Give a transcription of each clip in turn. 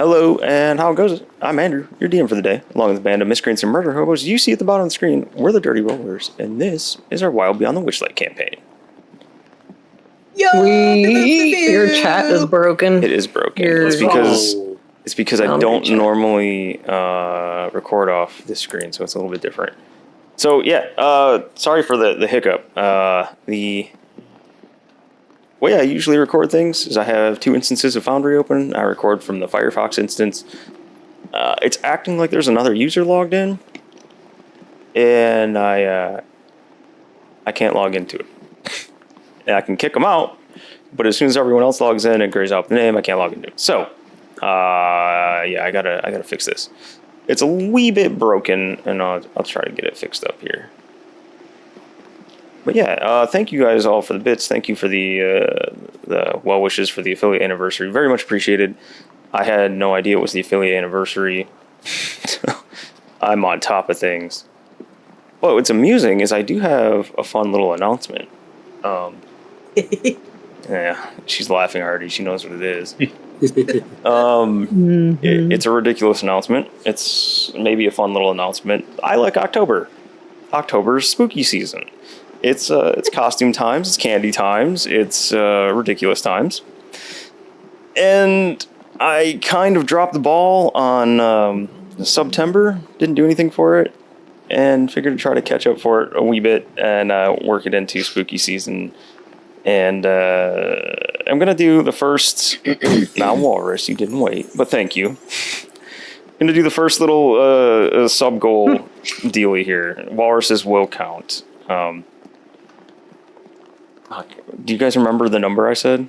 Hello, and how goes it? I'm Andrew, your DM for the day, along with a band of miscreants and murder hobos. You see at the bottom of the screen, we're the Dirty Rollers, and this is our Wild Beyond the Witchlight campaign. Your chat is broken. It is broken. It's because I don't normally record off this screen, so it's a little bit different. So yeah, sorry for the hiccup. The way I usually record things is I have 2 instances of Foundry open. I record from the Firefox instance. It's acting like there's another user logged in, and I can't log into it. And I can kick them out, but as soon as everyone else logs in and grays out the name, I can't log into it. So, yeah, I gotta fix this. It's a wee bit broken, and I'll try to get it fixed up here. But yeah, thank you guys all for the bits. Thank you for the well wishes for the affiliate anniversary. Very much appreciated. I had no idea it was the affiliate anniversary. I'm on top of things. But what's amusing is I do have a fun little announcement. Yeah, she's laughing already. She knows what it is. It's a ridiculous announcement. It's maybe a fun little announcement. I like October. October's spooky season. It's costume times, it's candy times, it's ridiculous times. And I kind of dropped the ball on September, didn't do anything for it, and figured to try to catch up for it a wee bit and work it into spooky season. And I'm going to do the first, not Walrus, you didn't wait, but thank you. I'm going to do the first little sub-goal dealie here. Walruses will count. Do you guys remember the number I said?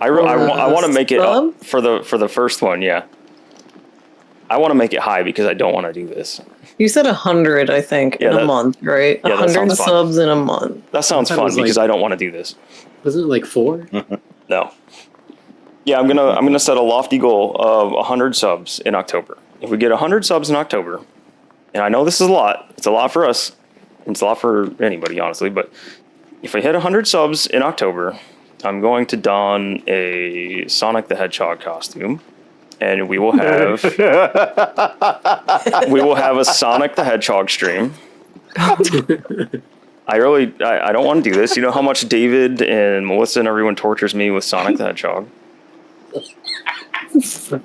I want to make it up for the first one, yeah. I want to make it high because I don't want to do this. You said 100, I think, in a month, right? Yeah, 100 subs in a month. That sounds fun because I don't want to do this. Wasn't it like 4? No. Yeah, I'm gonna set a lofty goal of 100 subs in October. If we get 100 subs in October, and I know this is a lot. It's a lot for us. It's a lot for anybody, honestly. But if I hit 100 subs in October, I'm going to don a Sonic the Hedgehog costume. And we will have a Sonic the Hedgehog stream. I don't want to do this. You know how much David and Melissa and everyone tortures me with Sonic the Hedgehog. So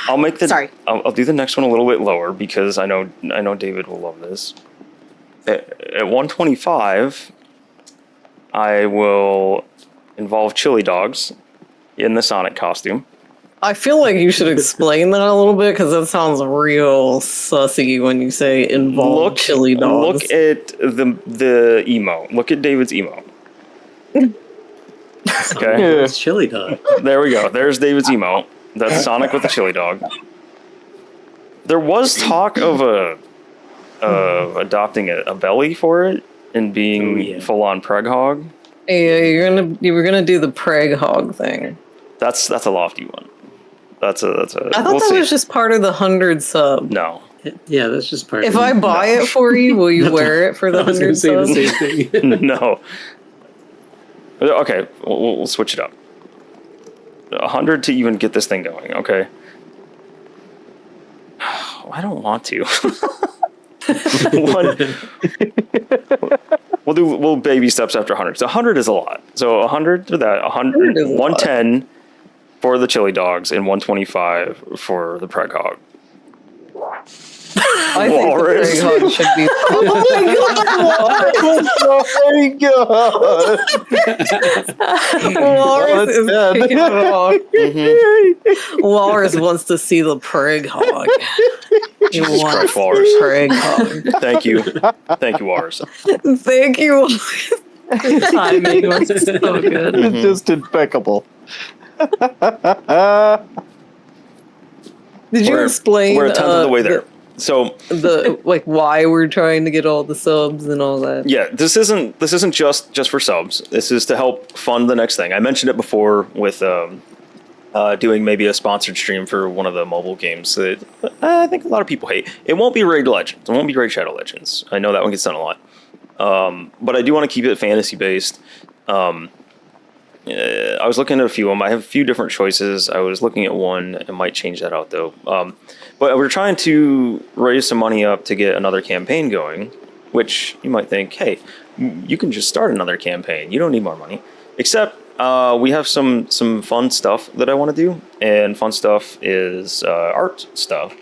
I'll make the. Sorry. I'll do the next one a little bit lower because I know David will love this. At 125, I will involve chili dogs in the Sonic costume. I feel like you should explain that a little bit because that sounds real sussy when you say involve chili dogs. Look at the emo. Look at David's emo. Okay. It's chili dog. There we go. There's David's emo. That's Sonic with the chili dog. There was talk of adopting a belly for it and being full on preg hog. Yeah, you were gonna do the preg hog thing. That's a lofty one. That's a. I thought that was just part of the 100 sub. No. Yeah, that's just part. If I buy it for you, will you wear it for the 100 sub? I was subs? gonna say the same thing. No. Okay, we'll switch it up. 100 to even get this thing going. Okay. I don't want to. We'll baby steps after 100. So 100 is a lot. So 100 to that, 100 110 for the chili dogs, and 125 for the preg hog. I think the preg hog should be. Walrus is kicking it off. Walrus wants to see the preg hog. He wants the preg hog. Thank you, Walrus. Thank you. The timing was so good. It's just impeccable. Did you explain? We're a tenth of the way there. So why we're trying to get all the subs and all that. Yeah, this isn't just for subs. This is to help fund the next thing. I mentioned it before with doing maybe a sponsored stream for one of the mobile games that I think a lot of people hate. It won't be Raid Legends. It won't be Raid Shadow Legends. I know that one gets done a lot. But I do want to keep it fantasy based. I was looking at a few of them. I have a few different choices. I was looking at one. I might change that out though. But we're trying to raise some money up to get another campaign going, which you might think, hey, you can just start another campaign. You don't need more money. Except we have some fun stuff that I want to do, and fun stuff is art stuff.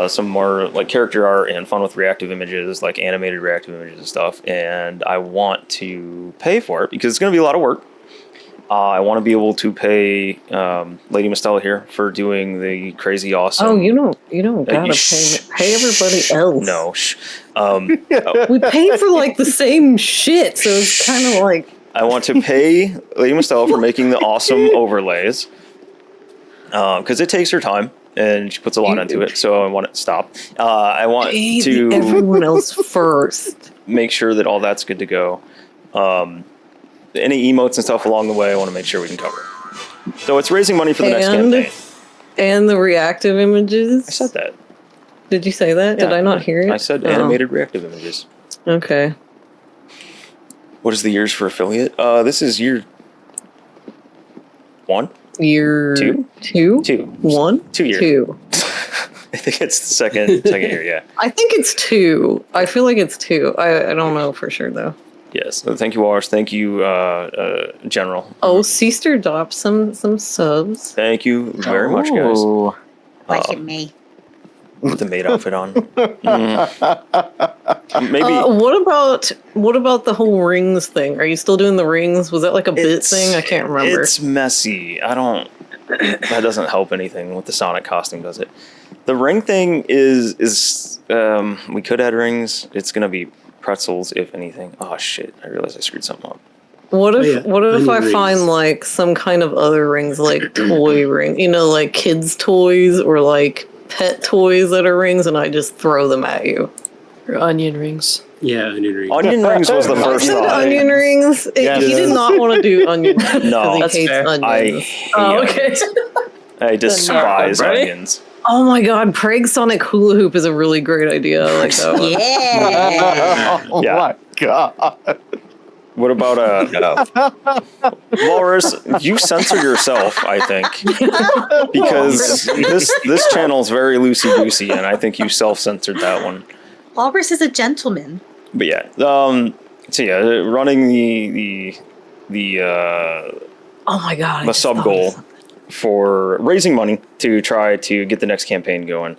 Some more like character art and fun with reactive images, like animated reactive images and stuff. And I want to pay for it because it's going to be a lot of work. I want to be able to pay Lady Mistella here for doing the crazy awesome. Oh, you don't gotta pay everybody else. No, we pay for like the same shit, so it's kind of like. I want to pay Lady Mistella for making the awesome overlays because it takes her time and she puts a lot into it. So I want it to stop. I want to everyone else first. Make sure that all that's good to go. Any emotes and stuff along the way, I want to make sure we can cover. So it's raising money for the next campaign. And the reactive images. I said that. Did you say that? Yeah, Did I not hear it? I said animated reactive images. Okay. What is the years for affiliate? This is year 1? Year 2? 2? 2. 1? 2 years. 2. I think it's the second year, yeah. I think it's 2. I feel like it's 2. I don't know for sure though. Yes. Thank you, Walrus. Thank you, General. Oh, Seaster dropped some subs. Thank you very much, guys. Look at me. With the maid outfit on. Maybe. What about the whole rings thing? Are you still doing the rings? Was that like a bit thing? I can't remember. It's messy. That doesn't help anything with the Sonic costume, does it? The ring thing is we could add rings. It's gonna be pretzels, if anything. Oh shit! I realized I screwed something up. What if I rings. find like some kind of other rings, like toy ring, like kids' toys or like pet toys that are rings, and I just throw them at you? Or onion rings. Yeah, onion rings. Onion rings was the first Said thought. onion rings. Yes. He did not want to do onion rings. No, he that's hates fair. onions. I hate okay. I despise Ready? onions. Oh my god, Prague Sonic Hula Hoop is a really great idea. I like that one. Yeah. Oh Yeah. my god. What about Walrus? You censor yourself, I think, because this channel is very loosey goosey, and I think you self-censored that one. Walrus is a gentleman. But yeah, so yeah, running the Oh my god. I the just sub thought goal of something. for raising money to try to get the next campaign going.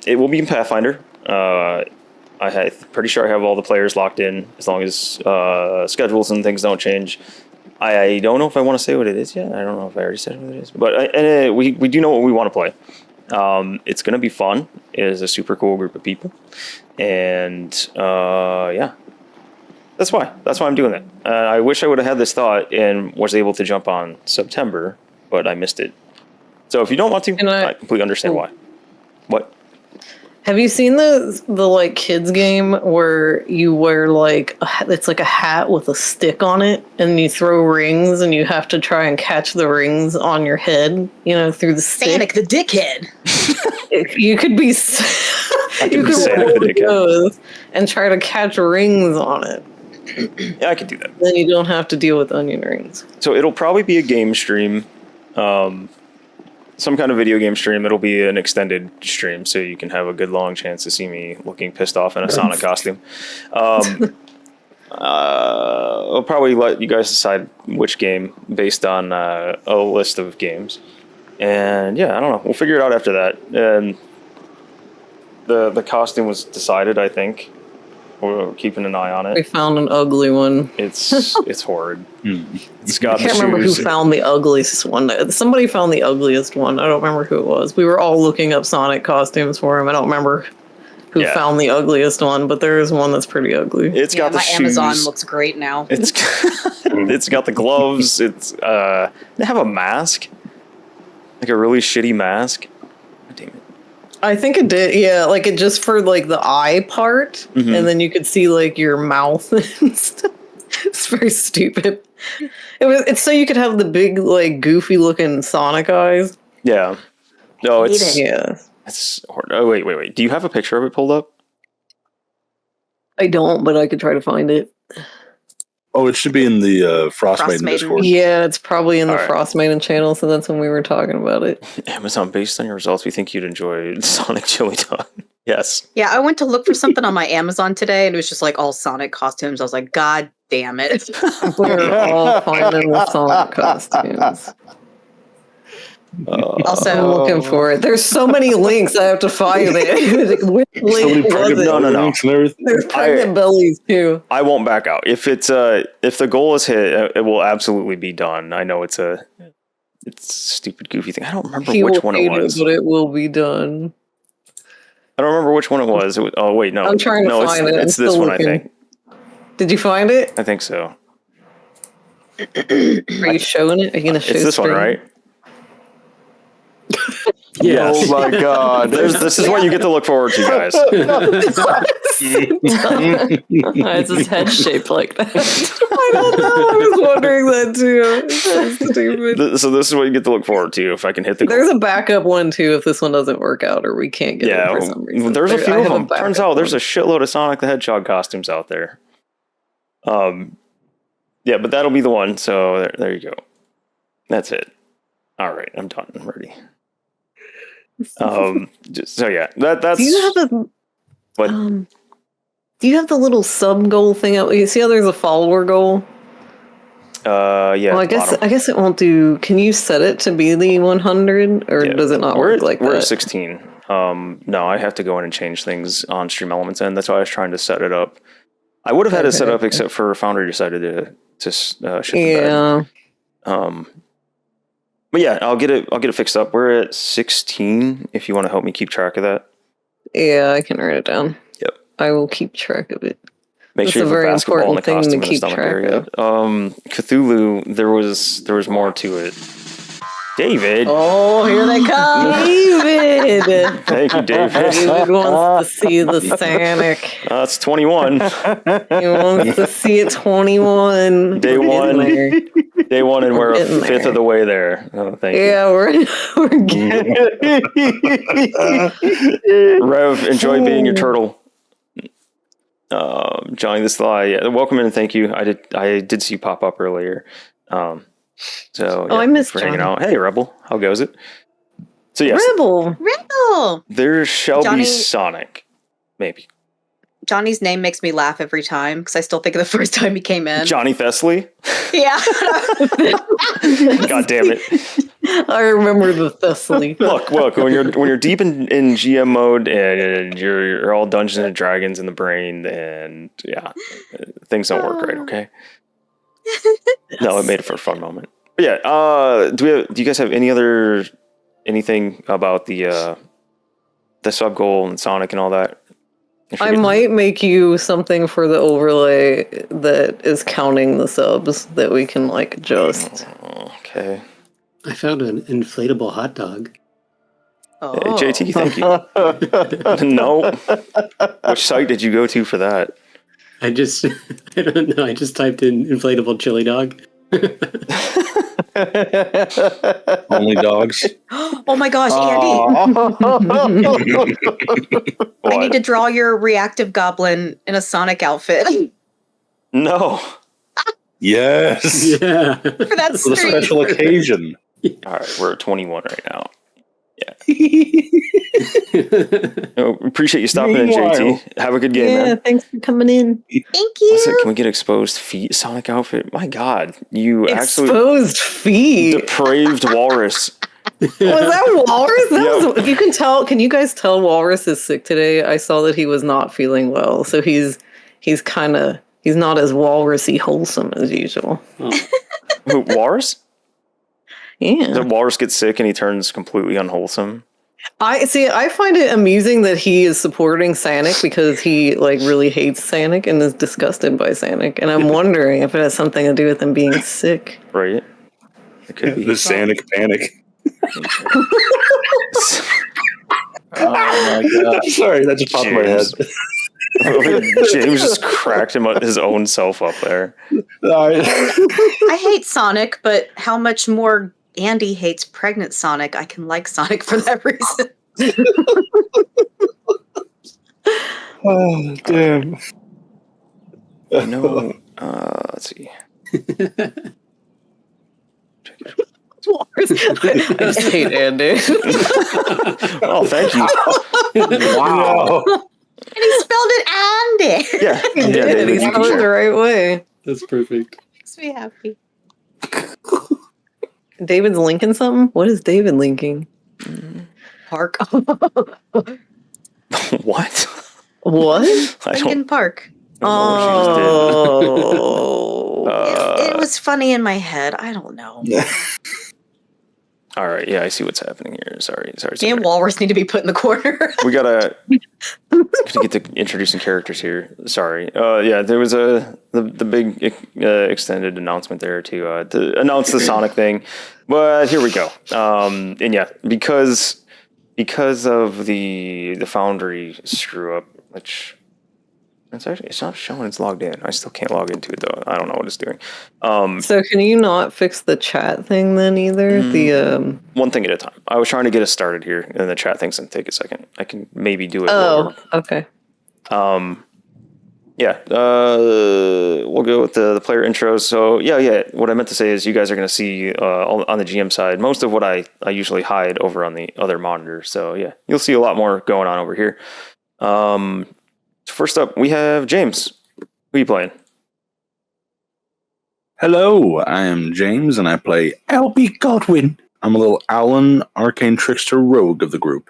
It will be in Pathfinder. I'm pretty sure I have all the players locked in as long as schedules and things don't change. I don't know if I want to say what it is yet. I don't know if I already said what it is, but we do know what we want to play. It's going to be fun. It is a super cool group of people, and yeah, that's why I'm doing that. I wish I would have had this thought and was able to jump on September, but I missed it. So if you don't want to, I completely understand why. What? Have you seen the like kids game where you wear like it's like a hat with a stick on it and you throw rings and you have to try and catch the rings on your head, through the stick? Sonic the dickhead. You could be you could Sonic roll the dickhead. those and try to catch rings on it. Yeah, I could do that. Then you don't have to deal with onion rings. So it'll probably be a game stream, some kind of video game stream. It'll be an extended stream, so you can have a good long chance to see me looking pissed off in a Sonic costume. I'll probably let you guys decide which game based on a list of games. And yeah, I don't know. We'll figure it out after that. And the costume was decided, I think. We're keeping an eye on We it. found an ugly one. It's horrid. It's got I can't the remember who shoes. found the ugliest one. Somebody found the ugliest one. I don't remember who it was. We were all looking up Sonic costumes for him. I don't remember who found the ugliest one, but there is one that's pretty ugly. It's got the my shoes. Amazon looks great now. It's it's got the gloves. It's they have a mask, like a really shitty mask. God damn it. I think it did, yeah, like it just for like the eye part, Mhm. and then you could see like your mouth and stuff. It's very stupid. It's so you could have the big like goofy looking Sonic eyes. Yeah. No, Hate it's it. Yeah. it's horrid. Oh wait. Do you have a picture of it pulled up? I don't, but I could try to find it. Oh, it should be in the Frost Maiden Frostmaiden. Discord. Yeah, it's probably in the All right. Frost Maiden channel, so that's when we were talking about it. Amazon, based on your results, we think you'd enjoy Sonic Chili Dog. Yes. Yeah, I went to look for something on my Amazon today, and it was just like all Sonic costumes. I was like, God damn it! We're all finding the Sonic costumes. I'm Also, looking for it. There's so many links. I have to find it. Which So many link was pregnant it? No. links and everything. There's pregnant bellies too. I won't back out. If the goal is hit, it will absolutely be done. I know it's a stupid, goofy thing. I don't remember He which will one hate it was. but it will be done. I don't remember which one it was. Oh wait, no. I'm trying to no, find it. It's I'm this still one, looking. I think. Did you find it? I think so. Are you showing it? Are you gonna show It's this one, screen? right? Yes. Oh my god. This is what you get to look forward to, guys. Why is his head shaped like that? I don't know. I was wondering that too. It's so stupid. So this is what you get to look forward to if I can hit the goal. There's a backup one too if this one doesn't work out or we can't get it for some reason. There's a I few of have them. Turns backup out there's a one. shitload of Sonic the Hedgehog costumes out there. Yeah, but that'll be the one. So there you go. That's it. All right, I'm done. I'm ready. So yeah, that's. Do you have a What? do you have the little sub goal thing out? You see how there's a follower goal? Yeah. Well, I guess it won't do. Can you set it to be the 100 or Yeah. does it not work like we're that? at 16. No, I have to go in and change things on Stream Elements end. That's why I was trying to set it up. I would have had it set Okay. up except for Foundry decided to shit the bed. Yeah. But yeah, I'll get it fixed up. We're at 16. If you want to help me keep track of that, Yeah, I can write it down. Yep. I will keep track of it. make That's sure a you have a very basketball and a important thing costume to in the keep stomach track area. Cthulhu, there was more to it. David, oh, here they come. David! thank you, David. David wants to see the Sonic. That's 21. He wants to see it 21. Day We're one. getting there. Day one, and we're a Getting fifth there. of the way there. Oh, thank you. Yeah, we're getting Rev, enjoy being your turtle. Johnny the Sly, yeah, welcome in and thank you. I did see you pop up earlier. So I missed for hanging Johnny. out. Hey, Rebel, how goes it? So yes, Rebel. Rebel. there shall Johnny- be Sonic, maybe Johnny's name makes me laugh every time because I still think of the first time he came in. Johnny Thessley. Yeah. God damn it! I remember the Thessaly. Look, when you're deep in GM mode and you're all Dungeons and Dragons in the brain, and yeah, things don't work right. Okay. No, it made it for a fun moment. But yeah, do you guys have anything about the sub goal and Sonic and all that? I might make you something for the overlay that is counting the subs that we can like adjust. Okay. I found an inflatable hot dog. Oh. Hey, JT, thank you. No. Which site did you go to for that? I don't know. I just typed in inflatable chili dog. Only dogs. Oh my gosh, Andy. I need to draw your reactive goblin in a Sonic outfit No. Yes. Yeah. for that For the stream. special occasion. All right, we're at 21 right now. Oh, appreciate you stopping in, Meanwhile. JT. Have a good game, Yeah, man. thanks for coming in. Thank What's it? you. Can we get exposed feet Sonic outfit? My God, you actually Exposed feet. depraved walrus. Was that Walrus? That Yeah. was, you can tell. Can you guys tell Walrus is sick today? I saw that he was not feeling well, so he's not as walrusy wholesome as usual. Who, walrus? Yeah, The walrus gets sick and he turns completely unwholesome. I find it amusing that he is supporting Sonic because he like really hates Sonic and is disgusted by Sonic, and I'm wondering if it has something to do with him being sick. Right? It could be. The Sonic panic. Oh my god. Sorry, that just popped in my head. James just cracked his own self up there. I hate Sonic, but how much more Andy hates pregnant Sonic, I can like Sonic for that reason. Oh, damn. I know Let's see. I just hate Andy. Oh, thank you. Wow. And he spelled it Andy. Yeah, He did. David, He you can spelled it the share. right way. That's perfect. Makes me happy. David's linking something? What is David linking? Park. What? What? I don't Lincoln Park. know what she just did. Oh. It was funny in my head. I don't know. All right, yeah, I see what's happening here. Sorry. Me and Walrus need to be put in the corner. We gotta get to introducing characters here. Sorry. Yeah, there was the big extended announcement there to announce the Sonic thing, but here we go. And yeah, because of the Foundry screw up, which it's not showing it's logged in. I still can't log into it though. I don't know what it's doing. So can you not fix the chat thing then either? The One thing at a time. I was trying to get us started here, and the chat thing's gonna take a second. I can maybe do it. Oh, okay. Yeah, we'll go with the player intros. So yeah. What I meant to say is you guys are going to see on the GM side most of what I usually hide over on the other monitor. So yeah, you'll see a lot more going on over here. First up, we have James. Who are you playing? Hello, I am James, and I play Albie Godwin. I'm a little Alan, arcane trickster rogue of the group.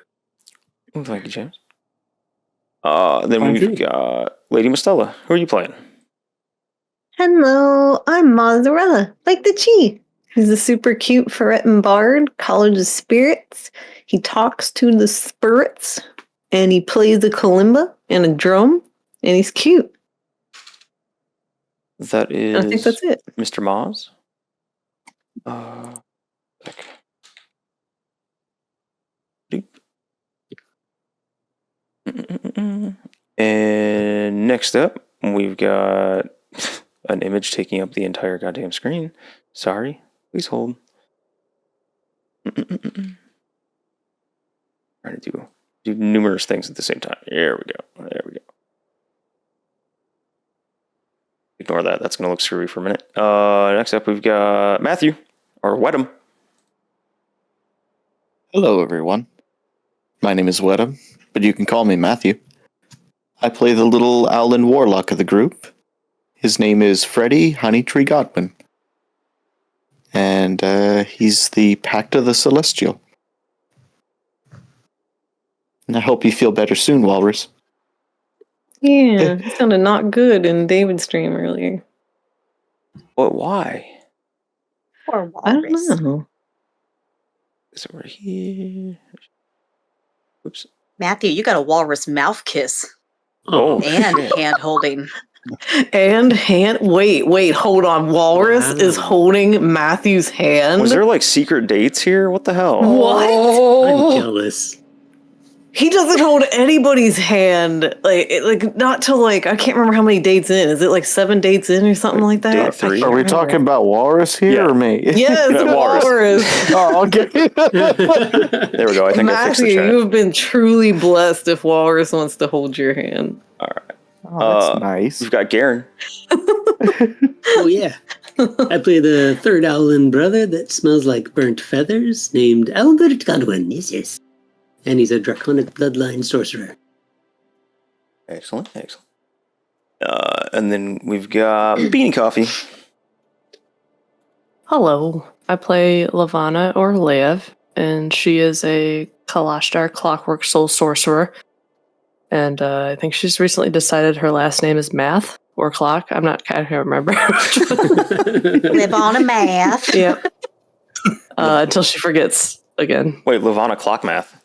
Thank you, James. Then we've got Lady Mistella. Who are you playing? Hello, I'm Mozzarella, like the chi. He's a super cute Ferretin bard, College of Spirits. He talks to the spirits, and he plays the kalimba and a drum, and he's cute. That is. I think that's it. Mr. Moz. And next up, we've got an image taking up the entire goddamn screen. Sorry, please hold. Trying to do numerous things at the same time. There we go. Ignore that. That's going to look screwy for a minute. Next up, we've got Matthew, or Wedham. Hello, everyone. My name is Wedham, but you can call me Matthew. I play the little Owlin Warlock of the group. His name is Freddy Honeytree Godwin. And he's the Pact of the Celestial. And I hope you feel better soon, Walrus. Yeah, it sounded not good in David's stream earlier. What? Why? Poor I Walrus. don't know. Is it right here? Oops. Matthew, you got a walrus mouth kiss Oh, and shit. hand holding. And wait, hold on. Walrus Wow. is holding Matthew's hand. Was there like secret dates here? What the hell? What? I'm jealous. He doesn't hold anybody's hand. Like not till I can't remember how many dates in. Is it like 7 dates in or something like that? Date 3. I can't Are we remember. talking about Walrus here Yeah. or me? Yes, Yeah, Walrus. Oh, okay. There we go. I think I fixed the Matthew, chat. you have been truly blessed if Walrus wants to hold your hand. Oh, that's nice. We've got Garen. Oh, yeah. I play the third Owlin brother that smells like burnt feathers, named Albert Godwin. Yes. And he's a draconic bloodline sorcerer. Excellent. And then we've got Beanie Coffee. Hello, I play Lavana or Lev, and she is a Kalashtar Clockwork Soul Sorcerer. And I think she's recently decided her last name is Math or Clock. I can't remember. Live on a math. Yep. Until she forgets again. Wait, Lavana Clock Math.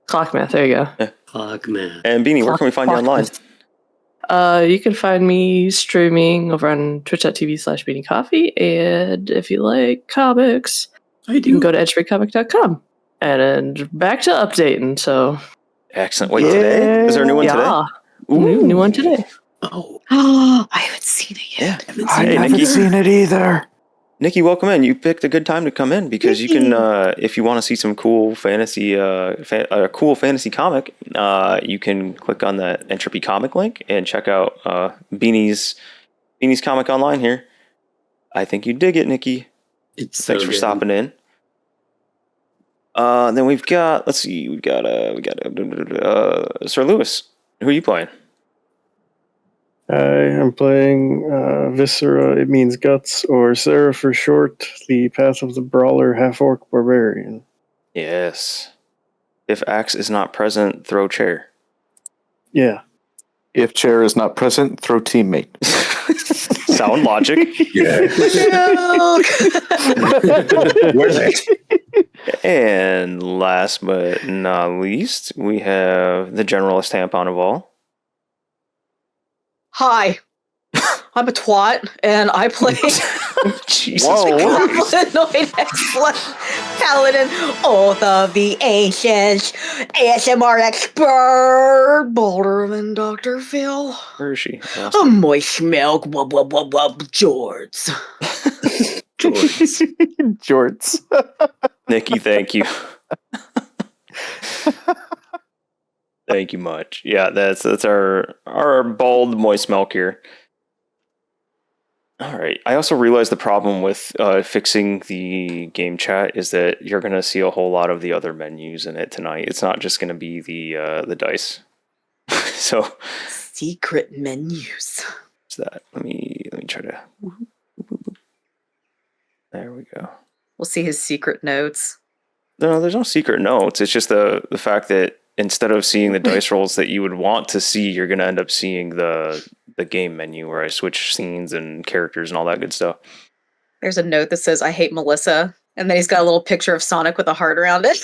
Clock Math, there you go. Fuck, man. And Beanie, where can we find you online? You can find me streaming over on twitch.tv/beatingcoffee. And if you like comics, I you can do. go to edgebeatcomic.com. And back to updating, so... Excellent. Wait, today? Is there a new one Yeah. today? New one today. Oh, I haven't seen it yet. Yeah. I Hey, haven't Nikki. seen it either. Nikki, welcome in. You picked a good time to come in because you can, if you want to see some cool fantasy, cool fantasy comic, you can click on the Entropy comic link and check out Beanie's Beanie's Comic Online here. I think you dig it, Nikki. It's Thanks for stopping in. Then we've got, let's see, we got Sir Lewis. Who are you playing? I am playing Viscera, it means guts, or Sarah for short, the Path of the Brawler half-orc barbarian. Yes. If axe is not present, throw chair. Yeah. If chair is not present, throw teammate. Sound logic. Yeah. Where's it? And last but not least, we have the generalist tampon of all. Hi, I'm a twat, and I play Jesus Goblinoid Paladin, Oath of the Ancients, ASMR expert, bolder than Dr. Phil. Where is she? A moist milk, wub wub wub wub, Jorts. Jorts. Nikki, thank you. Thank you much. Yeah, that's our bald moist milk here. All right. I also realized the problem with fixing the game chat is that you're going to see a whole lot of the other menus in it tonight. It's not just going to be the dice. So Secret menus. what's that? Let me try to. There we go. We'll see his secret notes. No, there's no secret notes. It's just the fact that instead of seeing the dice rolls that you would want to see, you're going to end up seeing the game menu where I switch scenes and characters and all that good stuff. There's a note that says, I hate Melissa. And then he's got a little picture of Sonic with a heart around it.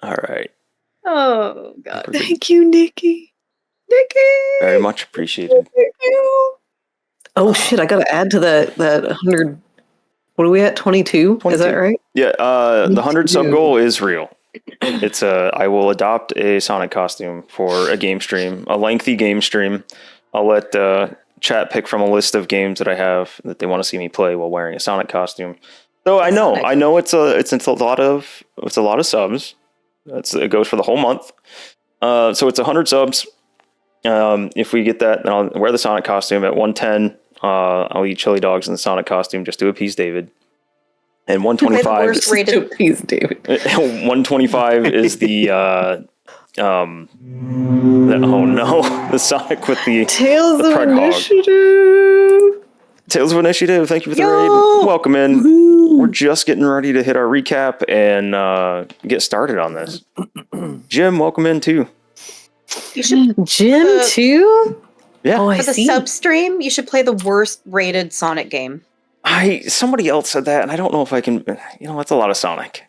All right. Oh, God. Thank you, Nikki. Nikki! Very much appreciated. Thank you. Oh shit! I gotta add to that 100. What are we at? 22? Is that right? Yeah, the 100 sub 22. goal is real. It's I will adopt a Sonic costume for a game stream, a lengthy game stream. I'll let chat pick from a list of games that I have that they want to see me play while wearing a Sonic costume. So I know it's a lot of subs. It goes for the whole month. So it's 100 subs. If we get that, then I'll wear the Sonic costume at 110. I'll eat chili dogs in the Sonic costume just to appease David. And 125 worst rated. To appease David. 125 is the oh no, the Sonic with the Tales the of Pred Hog. Initiative. Tales of Initiative. Thank you for the Yo! raid. Welcome in. Woo-hoo. We're just getting ready to hit our recap and get started on this. Jim, welcome in too. You should, Jim too. Yeah. Oh, I for the see. sub stream, you should play the worst rated Sonic game. Somebody else said that, and I don't know if I can. That's a lot of Sonic.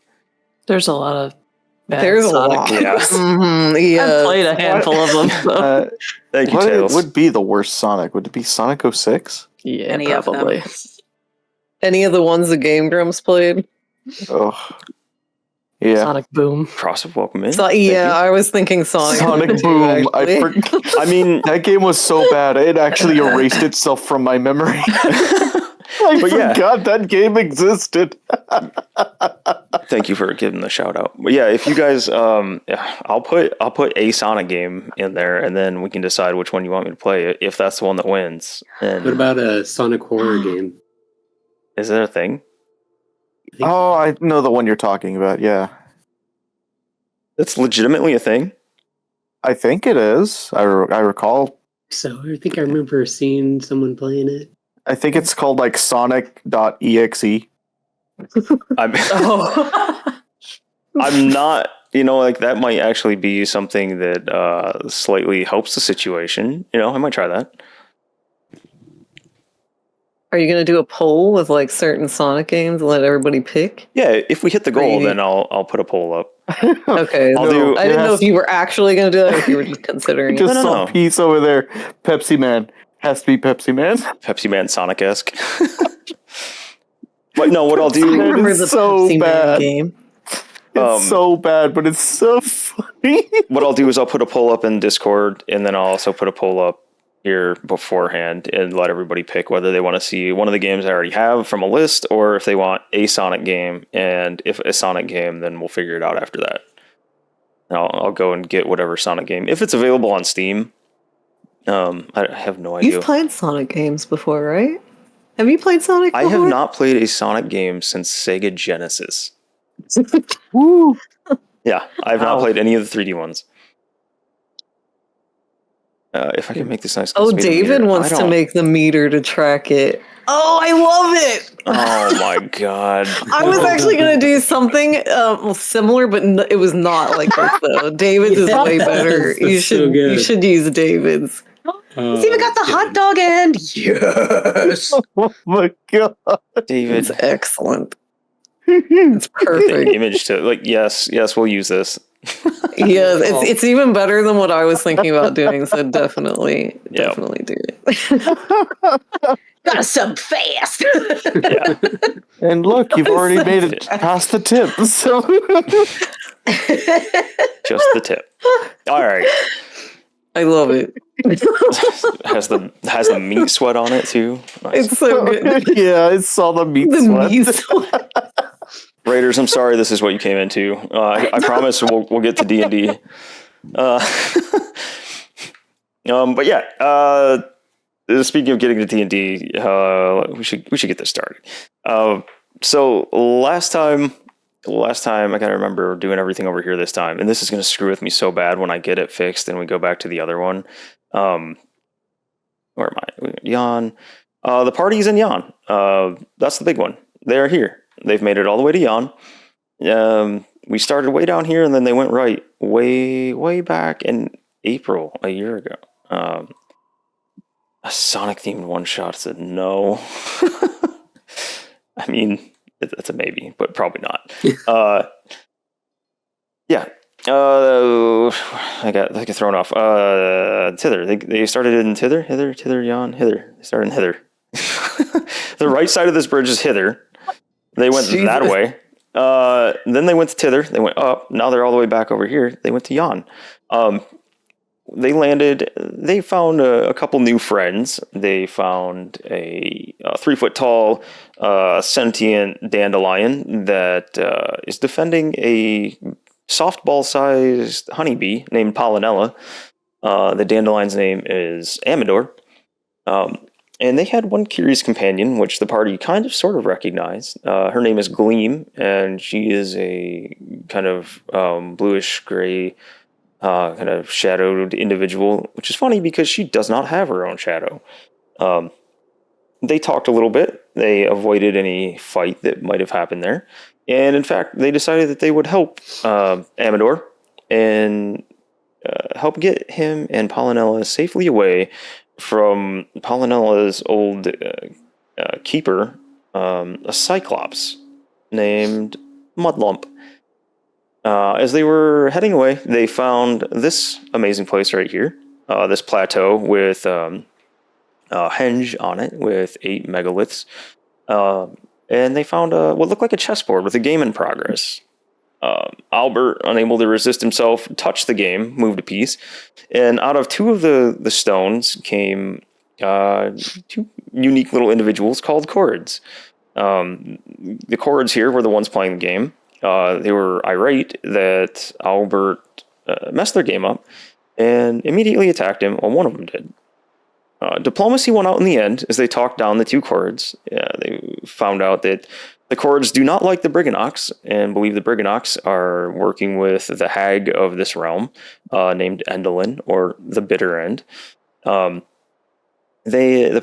There's a lot of bad There's a Sonic lot. Yeah. Yeah. I've played a handful of them. So. Thank you, What Tails. would be the worst Sonic? Would it be Sonic 06? Yeah, Any of them. probably. Any of the ones the Game Grumps played? Oh. Yeah. Sonic Boom. Crossif, welcome in. So, Thank yeah, you. I was thinking Sonic. Sonic too, Boom. actually. I mean, That game was so bad, it actually erased itself from my memory. I But yeah. forgot that game existed. thank you for giving the shout out. But yeah, if you guys, I'll put a Sonic game in there, and then we can decide which one you want me to play. If that's the one that wins. And What about a Sonic horror game? is there a thing? Oh, I know the one you're talking about, yeah. That's legitimately a thing. I think it is. I recall. So I think I remember seeing someone playing it. I think it's called like Sonic.exe. I'm, Oh. I'm not. That might actually be something that slightly helps the situation. I might try that. Are you going to do a poll with like certain Sonic games and let everybody pick? Yeah, if we hit the goal, Maybe. then I'll put a poll up. Okay. I'll do- I didn't know Yes. if you were actually going to do that or if you were just considering it. Just No. some piece over there. Pepsi Man. Has to be Pepsi Man. Pepsi Man Sonic-esque. But no, what I'll I do. remember is the so Pepsi Man bad. game. It's so bad, but it's so funny. What I'll do is I'll put a poll up in Discord, and then I'll also put a poll up here beforehand and let everybody pick whether they want to see one of the games I already have from a list or if they want a Sonic game. And if a Sonic game, then we'll figure it out after that. I'll go and get whatever Sonic game if it's available on Steam. I have no idea. You've played Sonic games before, right? Have you played Sonic before? I have not played a Sonic game since Sega Genesis. Woo! Yeah, I've Wow. not played any of the 3D ones. If I can make this nice. Oh, speed David meter, wants I to don't- make the meter to track it. Oh, I love it! Oh my god! I was actually going to do something similar, but it was not like this though. David's is way better. Yes, You that's so should good. you should use David's. He's even got the hot dog end. Yes. Oh my god! David, It's excellent. It's the perfect. image to yes, we'll use this. Yeah, it's even better than what I was thinking about doing. So definitely Yep. do it. Gotta sub fast. And look, you've already made it past the tip. So Just the tip. All right. I love it. has the meat sweat on it too. Nice. It's so good. yeah, I saw the meat The sweat. meat sweat. Raiders, I'm sorry this is what you came into. I promise we'll get to D&D. But yeah, speaking of getting to D&D, we should get this started. So last time I gotta remember doing everything over here this time, and this is gonna screw with me so bad when I get it fixed and we go back to the other one. Where am I? Yon. The party's in Yon. That's the big one. They are here. They've made it all the way to Yon. We started way down here, and then they went right way back in April a year ago. A Sonic themed one shot said no. I mean, it's a maybe, but probably not. Yeah. I got thrown off. Tither. They started in Hither, Yon, Hither. They started in Hither. The right side of this bridge is Hither. They went that way. Then they went to Tither. They went up. Now they're all the way back over here. They went to Yon. They landed. They found a couple new friends. They found a 3-foot tall sentient dandelion that is defending a softball-sized honeybee named Pollinella. The dandelion's name is Amador. And they had one curious companion, which the party kind of sort of recognized. Her name is Gleam, and she is a kind of bluish-gray, kind of shadowed individual, which is funny because she does not have her own shadow. They talked a little bit. They avoided any fight that might have happened there. And in fact, they decided that they would help Amador and help get him and Pollinella safely away from Pollinella's old keeper, a Cyclops named Mudlump. As they were heading away, they found this amazing place right here, this plateau with a henge on it with 8 megaliths. And they found what looked like a chessboard with a game in progress. Albert, unable to resist himself, touched the game, moved a piece, and out of 2 of the stones came 2 unique little individuals called Chords. The Chords here were the ones playing the game. They were irate that Albert messed their game up and immediately attacked him, well, one of them did. Diplomacy won out in the end as they talked down the 2 Chords. They found out that the Chords do not like the Brigannox and believe the Brigannox are working with the hag of this realm, named Endolin, or the Bitter End. The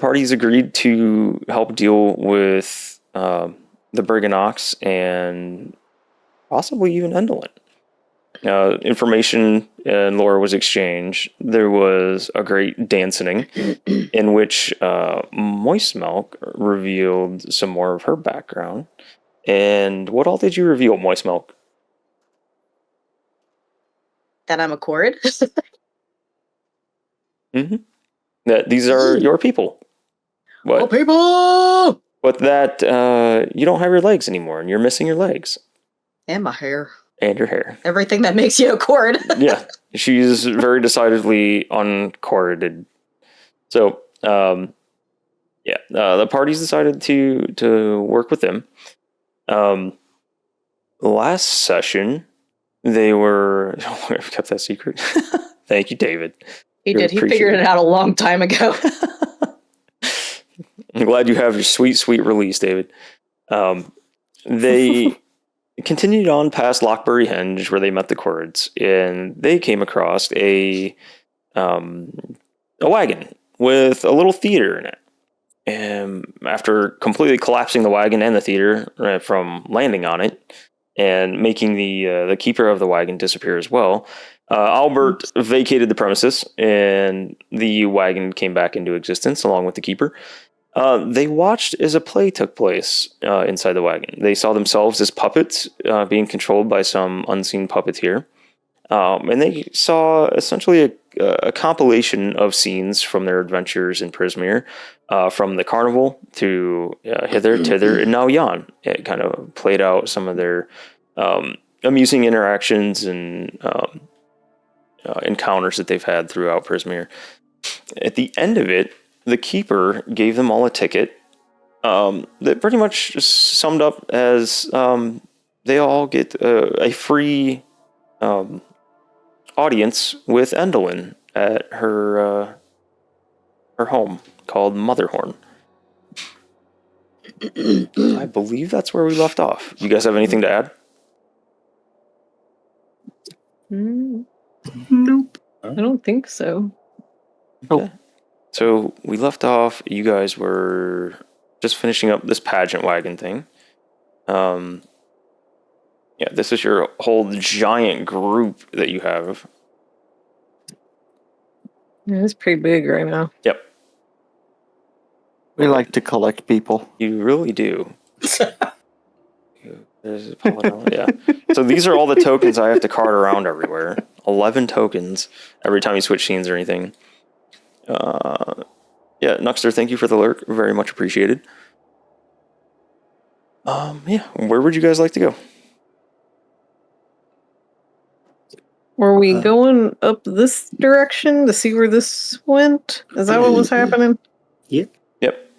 parties agreed to help deal with the Brigannox and possibly even Endolin. Information and lore was exchanged. There was a great dancing in which Moist Milk revealed some more of her background. And what all did you reveal, Moist Milk? That I'm a chord. Mm-hmm. That these are your people. Oh, people! But that you don't have your legs anymore, and you're missing your legs. And my hair. And your hair. Everything that makes you a chord. Yeah, she's very decidedly uncorded. So, the parties decided to work with them. Last session, they were. I've kept that secret. Thank you, David. He Really did. He figured it out a long time ago. I'm glad you have your sweet, sweet release, David. They continued on past Lockbury Henge, where they met the Cords, and they came across a wagon with a little theater in it. And after completely collapsing the wagon and the theater from landing on it and making the keeper of the wagon disappear as well, Albert vacated the premises, and the wagon came back into existence along with the keeper. They watched as a play took place inside the wagon. They saw themselves as puppets being controlled by some unseen puppeteer. And they saw essentially a compilation of scenes from their adventures in Prismere, from the carnival to hither, tither, and now yon. It kind of played out some of their amusing interactions and encounters that they've had throughout Prismere. At the end of it, the keeper gave them all a ticket that pretty much just summed up as they all get a free audience with Endolin at her home called Motherhorn. I believe that's where we left off. You guys have anything to add? Nope. I don't think so. Okay. So we left off, you guys were just finishing up this pageant wagon thing. Yeah, this is your whole giant group that you have. Yeah, it's pretty big right now. Yep. We like to collect people. You really do. There's a polygon, yeah. So these are all the tokens I have to cart around everywhere. 11 tokens every time you switch scenes or anything. Yeah, Nuxter, thank you for the lurk. Very much appreciated. Yeah, where would you guys like to go? Were we going up this direction to see where this went? Is that what was happening? Yep. Yep.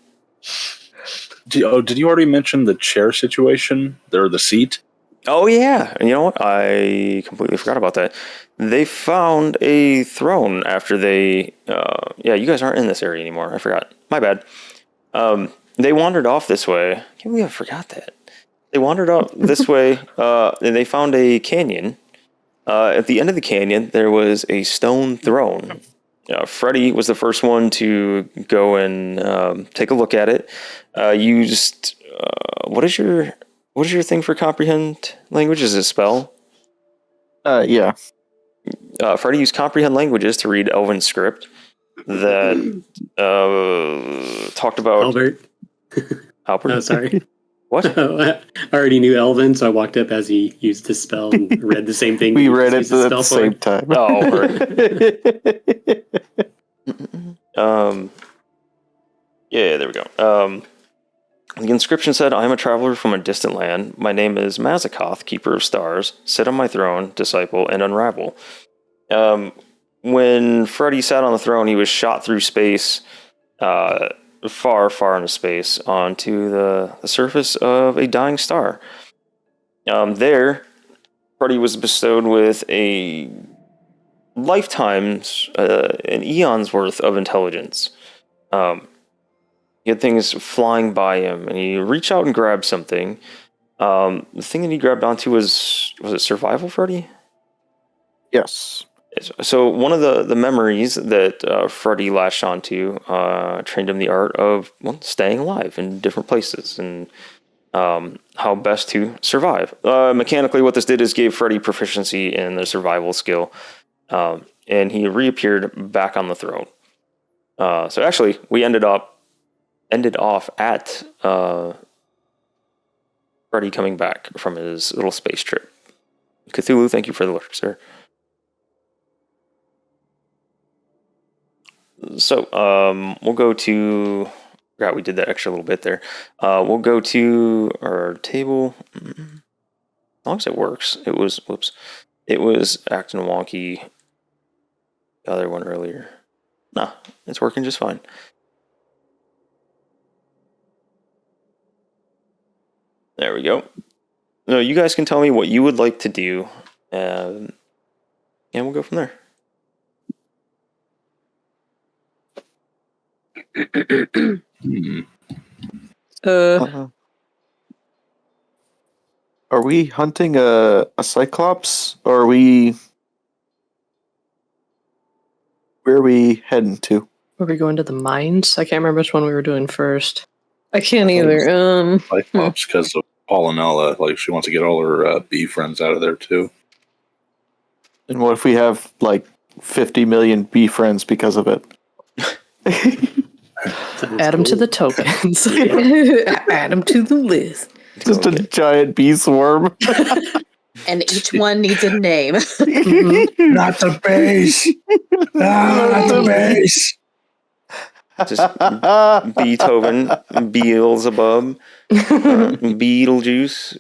Did you already mention the chair situation? Or the seat? Oh, yeah. You know what? I completely forgot about that. They found a throne after they... yeah, you guys aren't in this area anymore. I forgot. My bad. They wandered off this way. I can't believe I forgot that. They wandered off this way, and they found a canyon. At the end of the canyon, there was a stone throne. Freddy was the first one to go and take a look at it. Used... what is your thing for comprehend language? Is it a spell? Yeah. Freddy used comprehend languages to read Elven script that talked about... Albert. Albert? Oh, sorry. What? I already knew Elven, so I walked up as he used the spell and read the same thing. We read it at the same time. Oh, yeah, there we go. The inscription said, I am a traveler from a distant land. My name is Mazakoth, Keeper of Stars. Sit on my throne, disciple, and unravel. When Freddy sat on the throne, he was shot through space, far, far into space, onto the surface of a dying star. There, Freddy was bestowed with a lifetime's, an eon's worth of intelligence. He had things flying by him, and he reached out and grabbed something. The thing that he grabbed onto was it survival, Freddy? Yes. So one of the memories that Freddy latched onto trained him the art of staying alive in different places and how best to survive. Mechanically, what this did is gave Freddy proficiency in the survival skill, and he reappeared back on the throne. So actually, we ended off at Freddy coming back from his little space trip. Cthulhu, thank you for the lurk, sir. So, we'll go to... forgot we did that extra little bit there. We'll go to our table. As long as it works. It was... whoops. It was acting wonky the other one earlier. Nah, it's working just fine. There we go. No, you guys can tell me what you would like to do, and we'll go from there. Are we hunting a cyclops, or are we? Where are we heading to? Were we going to the mines? I can't remember which one we were doing first. I can't either. Cyclops, because of Paulinella, like she wants to get all her bee friends out of there too. And what if we have like 50 million bee friends because of it? Add them to the tokens. Add them to the list. Just a giant bee swarm. And each one needs a name. Not the base. Not the base. Just Beethoven, Beelzebub, Beetlejuice.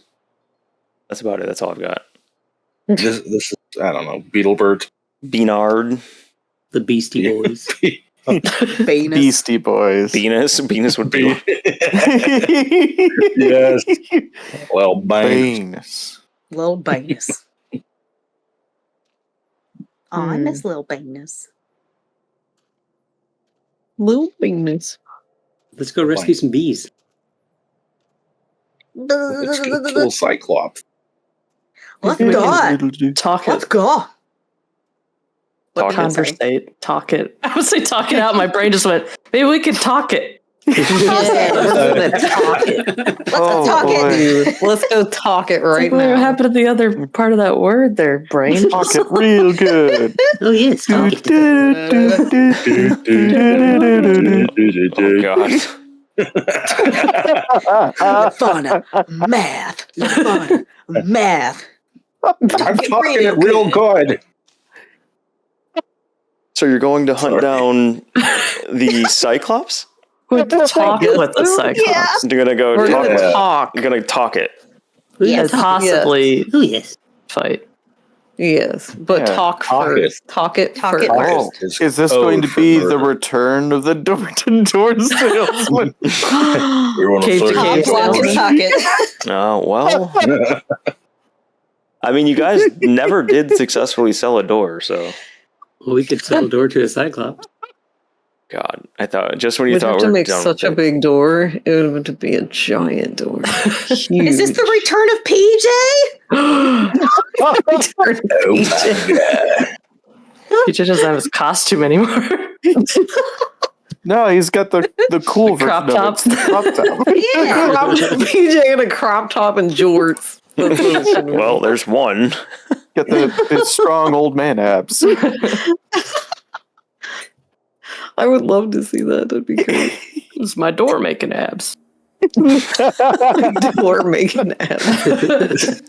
That's about it. That's all I've got. This is, I don't know, Beetlebird. Beanard. The Beastie Boys. Beastie Boys. Venus would be. Yes. Well, bang. Venus. Lil Banus. Oh, I miss Lil Banus. Little Venus. Let's go rescue some bees. Let's go kill Cyclops. Let's go. Talk Let's it. go. Talk it. Conversate. Talk it. I would say talk it out. My brain just went, maybe we could talk it. Let's talk it. Let's talk it. Let's go talk it right What now. happened to the other part of that word there, brain? Talk it real good. Oh, yes. Talk it. Oh God. Lafana, math. Lafana, math. I'm talking it real good. So you're going to hunt down the Cyclops? We're talk with the Cyclops. Yeah. You're gonna go We're talk. gonna talk. You're gonna talk it. Yeah, And possibly Oh, yes. fight. Yes, but Yeah, talk talk first. Talk it Talk first. it first. Is this going to be the return of the door-to-door salesman? We want Cave to to cave. Talk it, talk it. Oh well. I mean, you guys never did successfully sell a door, so Well, we could sell a door to a Cyclops. God, I thought just when you We'd thought have we to were make done such with a it. big door. It would have to be a giant door. Huge. Is this the return of PJ? return of PJ? PJ doesn't have his costume anymore. No, he's got the cool The crop version of top. it. The crop top. Yeah. PJ in a crop top and jorts. That's what it should be. Well, there's one. Got the strong old man abs. I would love to see that. That'd be great. This is my door making abs. Door making abs.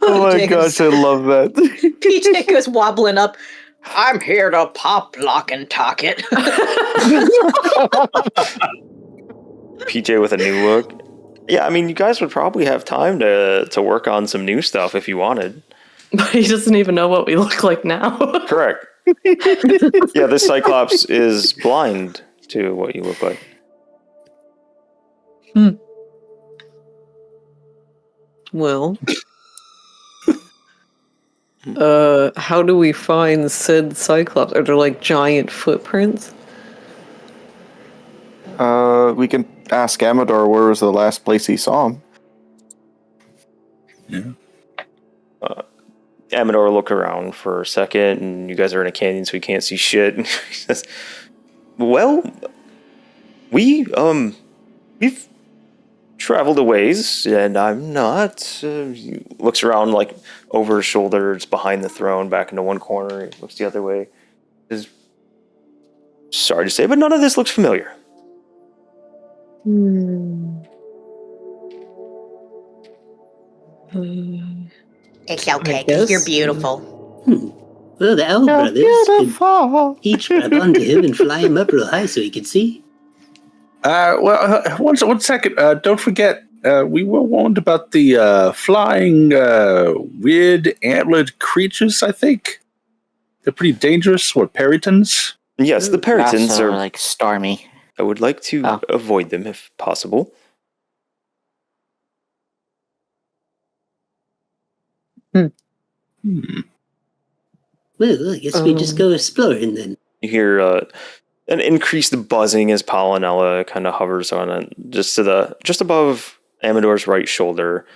Oh my Jacob's- gosh, I love that. PJ goes wobbling up. I'm here to pop, lock, and talk it. PJ with a new look. Yeah, I mean, you guys would probably have time to work on some new stuff if you wanted. But he doesn't even know what we look like now. Correct. Yeah, this Cyclops is blind to what you look like. Well, how do we find said Cyclops? Are there like giant footprints? We can ask Amador where was the last place he saw him. Yeah. Amador look around for a second, and you guys are in a canyon, so you can't see shit. And he says, "Well, we've traveled a ways, and I'm not." He looks around, like over his shoulders, behind the throne, back into one corner. He looks the other way. Says, "Sorry to say, but none of this looks familiar." It's okay, guess. 'cause you're beautiful. Well, the Owl brothers could each grab onto him and fly him up real high so he could see. One second. Don't forget, we were warned about the flying, weird, antlered creatures, I think. They're pretty dangerous. What, peritons? Yes, the Peritons Also, are. like stormy. I would like to Oh. avoid them if possible. Well, I guess we just go exploring then. You hear an increased buzzing as Polynella kind of hovers on it, just above Amador's right shoulder.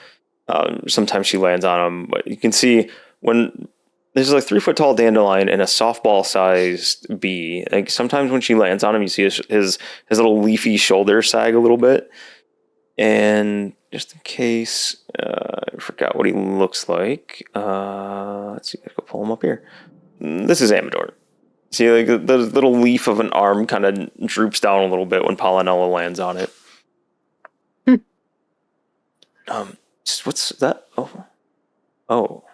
Sometimes she lands on him, but you can see when there's a 3 foot tall dandelion and a softball sized bee. Like sometimes when she lands on him, you see his little leafy shoulder sag a little bit. And just in case, I forgot what he looks like. Let's see, I go pull him up here. This is Amador. See, like the little leaf of an arm kind of droops down a little bit when Polynella lands on it. What's that? Oh.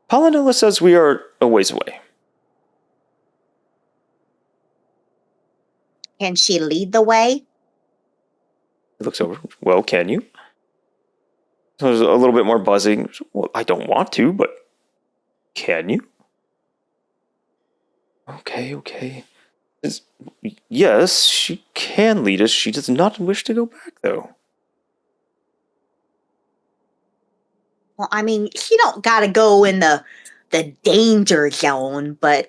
Polynella says we are a ways away. Can she lead the way? He looks over. Well, can you? So there's a little bit more buzzing. Well, I don't want to, but can you? Okay. Yes, she can lead us. She does not wish to go back, though. Well, I mean, she don't gotta go in the danger zone, but,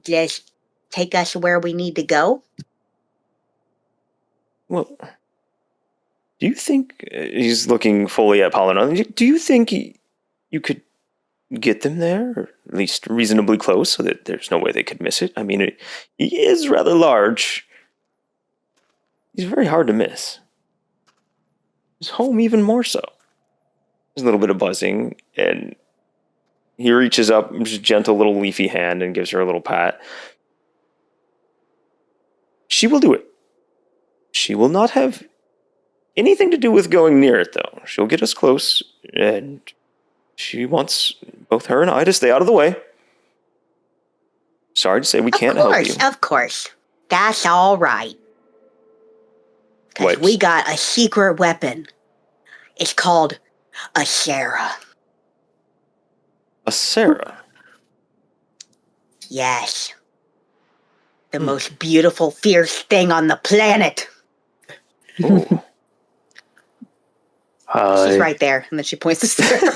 just take us where we need to go. Well, do you think, he's looking fully at Polynella, do you think you could get them there, or at least reasonably close, so that there's no way they could miss it? I mean, he is rather large. He's very hard to miss. His home even more so. There's a little bit of buzzing, and he reaches up, just a gentle little leafy hand, and gives her a little pat. She will do it. She will not have anything to do with going near it, though. She'll get us close, and she wants both her and I to stay out of the way. Sorry to say we can't help you. Of course. That's all right. Because we got a secret weapon. It's called a Sarah. A Sarah? Yes. The most beautiful, fierce thing on the planet. Ooh. Hi. She's right there. And then she points to Sarah.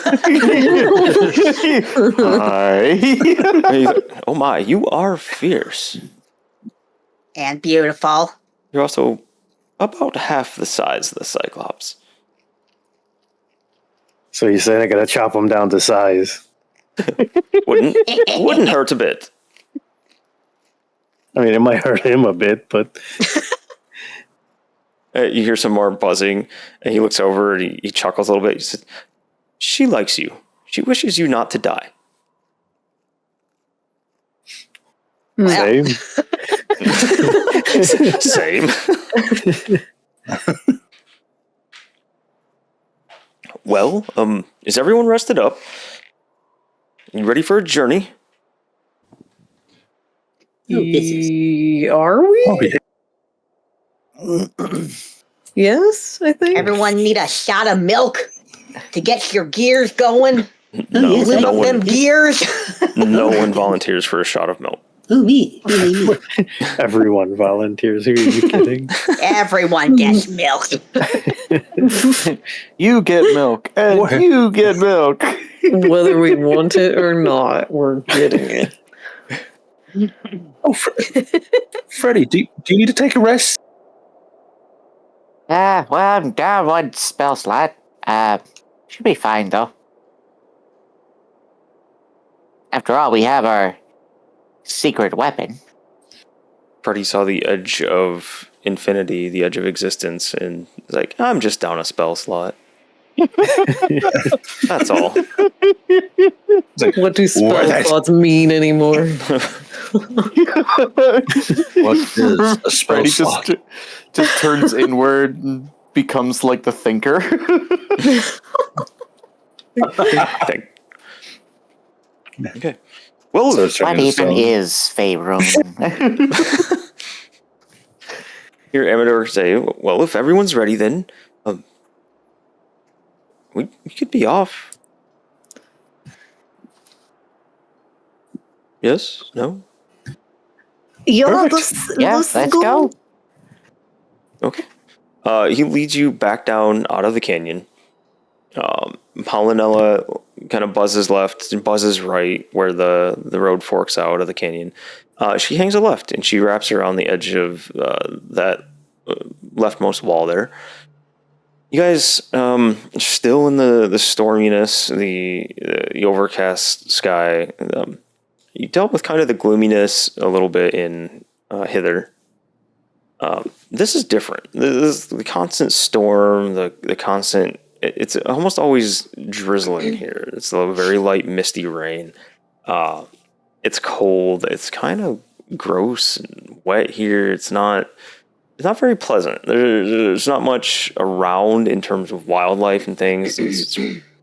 Hi. Oh my, you are fierce. And beautiful. You're also about half the size of the Cyclops. So you're saying I gotta chop him down to size? Wouldn't hurt a bit. I mean, it might hurt him a bit, but... You hear some more buzzing, and he looks over and he chuckles a little bit. He says, she likes you. She wishes you not to die. Same. Same. Well, is everyone rested up? You ready for a journey? Are we? Oh, yeah. Yes, I think. Everyone need a shot of milk to get your gears going. No, Whip no up them one, gears. no one volunteers for a shot of milk. Oh, me. Everyone volunteers here. Are you kidding? Everyone gets milk. You get milk, and you get milk. Whether we want it or not, we're getting it. Oh, Freddie, do you need to take a rest? Well, I'm down one spell slot. Should be fine, though. After all, we have our secret weapon. Freddie saw the edge of infinity, the edge of existence, and was like, I'm just down a spell slot. That's all. Like, What do spell slots mean anymore? what is a spell Freddie slot? just turns inward and becomes like the thinker. Okay. Well, So it's What turning even into is Faerun? here Amador say, well, if everyone's ready, then we could be off. Yes? No? Yeah, Perfect. Let's go. Okay. He leads you back down out of the canyon. Polynella kind of buzzes left and buzzes right where the road forks out of the canyon. She hangs a left and she wraps around the edge of that leftmost wall there. You guys still in the storminess, the overcast sky. You dealt with kind of the gloominess a little bit in Hither. This is different. This is the constant storm, the constant. It's almost always drizzling here. It's a very light, misty rain. It's cold. It's kind of gross and wet here. It's not very pleasant. There's not much around in terms of wildlife and things. It's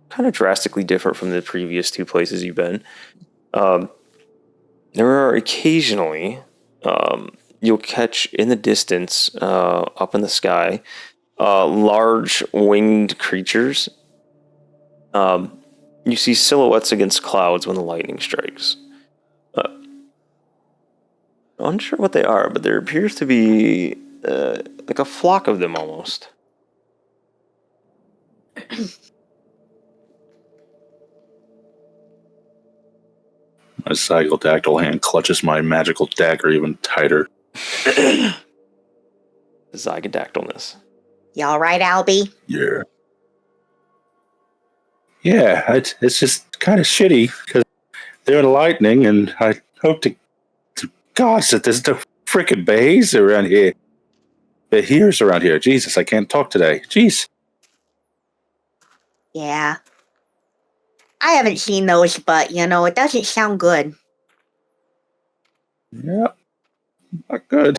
kind of drastically different from the previous two places you've been. There are occasionally you'll catch in the distance, up in the sky, large winged creatures. You see silhouettes against clouds when the lightning strikes. I'm unsure what they are, but there appears to be like a flock of them almost. My zygodactyl hand clutches my magical dagger even tighter. Zygodactylness. You all right, Albie? Yeah. Yeah, it's just kind of shitty because they're lightning, and I hope to gods that there's no freaking bays around here. The here's around here. Jesus, I can't talk today. Jeez. Yeah. I haven't seen those, but, it doesn't sound good. Yeah. Not good.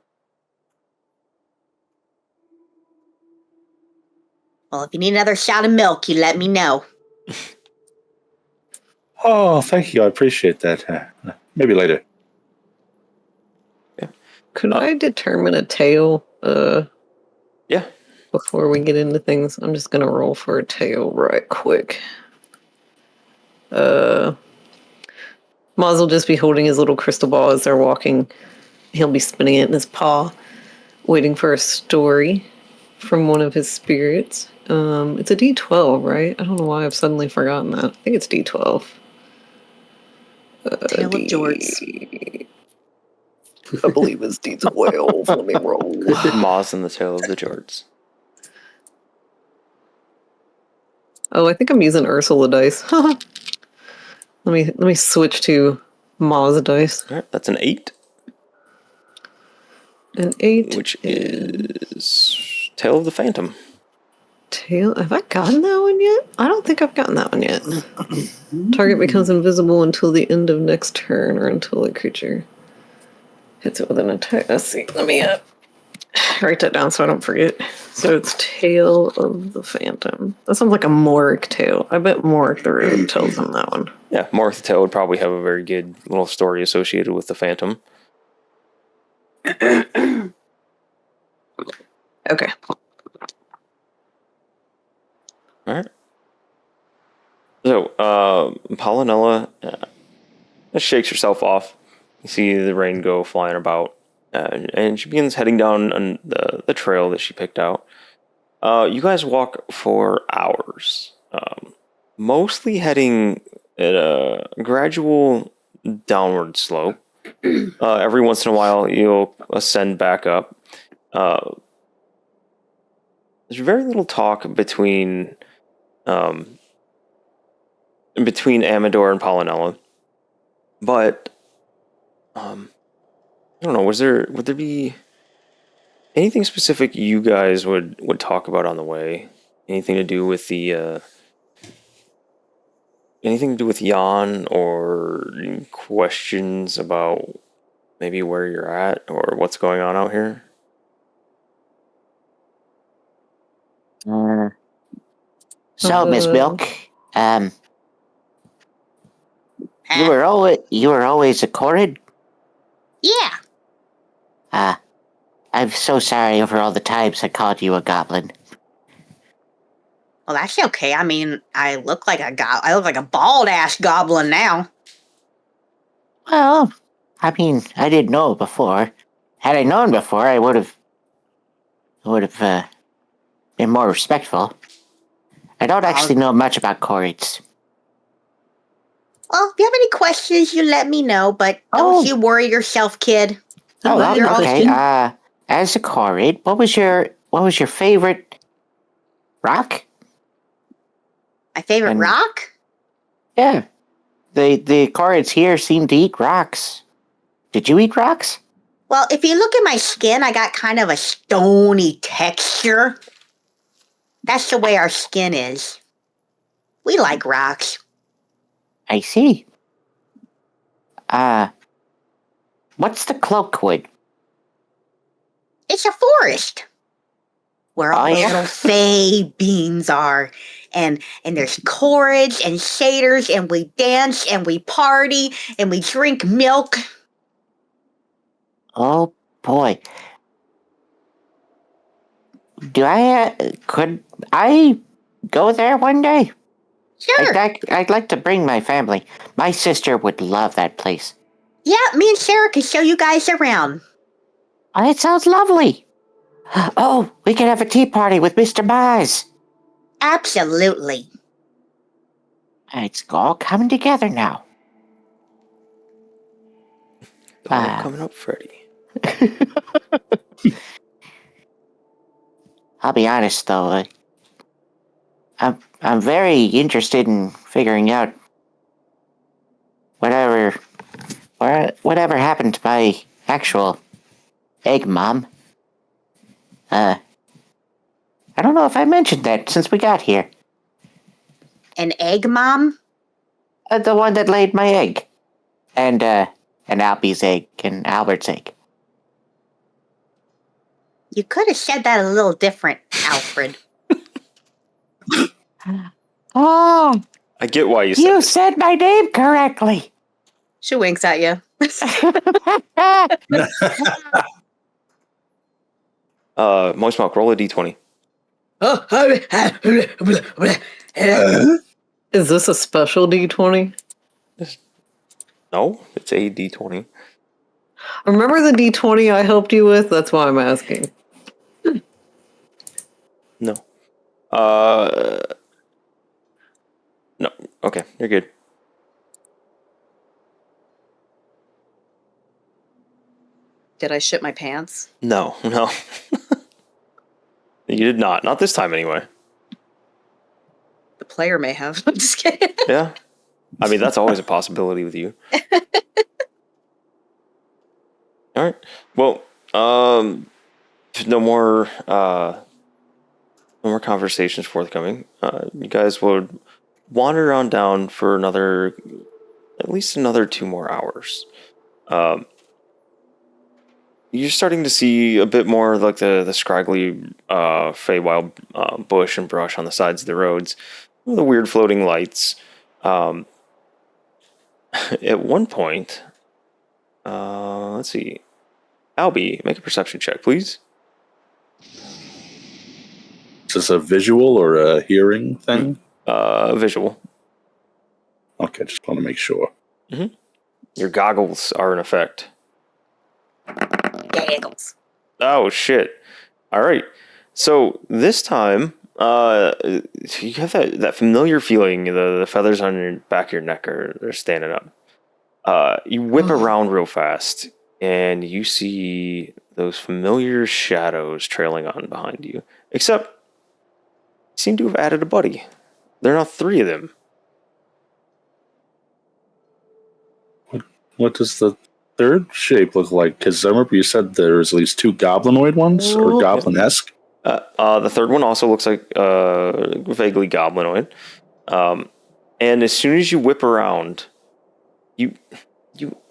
Well, if you need another shot of milk, you let me know. Oh, thank you. I appreciate that. Maybe later. Could I determine a tail? Yeah. Before we get into things, I'm just gonna roll for a tail right quick. Maz will just be holding his little crystal ball as they're walking. He'll be spinning it in his paw, waiting for a story from one of his spirits. It's a D12, right? I don't know why I've suddenly forgotten that. I think it's D12. Tail of Jorts. I believe it's D12. Let me roll. Moss in the tail of the Jorts. Oh, I think I'm using Ursula dice. Let me switch to Moz dice. All right, that's an 8. An 8, which is Tail of the Phantom. Tail. Have I gotten that one yet? I don't think I've gotten that one yet. Target becomes invisible until the end of next turn, or until a creature hits it with an attack. Let's see. Let me write that down so I don't forget. So it's Tail of the Phantom. That sounds like a Morik tail. I bet Morik the Road tells him that one. Yeah, Morik the Tail would probably have a very good little story associated with the Phantom. Okay. All right. So, Pollinella shakes herself off. You see the rain go flying about, and she begins heading down on the trail that she picked out. You guys walk for hours, mostly heading at a gradual downward slope. Every once in a while, you'll ascend back up. There's very little talk between Amador and Pollinella, but I don't know. Would there be anything specific you guys would talk about on the way? Anything to do with the anything to do with Jan, or questions about maybe where you're at or what's going on out here? So, Miss Milk, you were always a Corrid? Yeah. I'm so sorry over all the times I called you a goblin. Well, that's okay. I mean, I look like a bald-ass goblin now. Well, I mean, I didn't know before. Had I known before, I would have been more respectful. I don't actually know much about Corrids. Well, if you have any questions, you let me know, but don't you worry yourself, kid. You're all okay. As a Corrid, what was your favorite rock? My favorite And- rock? Yeah. The Corrids here seem to eat rocks. Did you eat rocks? Well, if you look at my skin, I got kind of a stony texture. That's the way our skin is. We like rocks. I see. What's the cloakwood? It's a forest where all the yeah. little fey beans are. And there's corrids and satyrs, and we dance and we party and we drink milk. Oh boy. Could I go there one day? Sure. I'd like to bring my family. My sister would love that place. Yeah, me and Sarah can show you guys around. Oh, that sounds lovely. Oh, we can have a tea party with Mr. Mars. Absolutely. It's all coming together now. All coming up, Freddy. I'll be honest though, I'm very interested in figuring out whatever happened to my actual egg mom. I don't know if I mentioned that since we got here. An egg mom? The one that laid my egg, and Albie's egg and Albert's egg. You could have said that a little different, Alfred. Oh, I get why you said you it. said my name correctly. She winks at you. Moist Milk, roll a d20. Is this a special D20? No, it's a d20. Remember the D20 I helped you with? That's why I'm asking. No. No. Okay, you're good. Did I shit my pants? No. You did not. Not this time, anyway. The player may have. I'm just kidding. Yeah. I mean, that's always a possibility with you. All right. Well, no more conversations forthcoming. You guys would wander on down for at least another 2 more hours. You're starting to see a bit more like the scraggly Feywild bush and brush on the sides of the roads. The weird floating lights. At one point, let's see. Albie, make a perception check, please. Is this a visual or a hearing thing? Visual. Okay, just want to make sure. Mm-hmm. Your goggles are in effect. Goggles. Oh, shit. All right. So this time, you have that familiar feeling, the feathers on your back of your neck are standing up. You whip around real fast, and you see those familiar shadows trailing on behind you. Except, you seem to have added a buddy. There are now 3 of them. What does the third shape look like? Because I remember you said there was at least 2 goblinoid ones, or goblin-esque. The third one also looks like vaguely goblinoid. And as soon as you whip around, you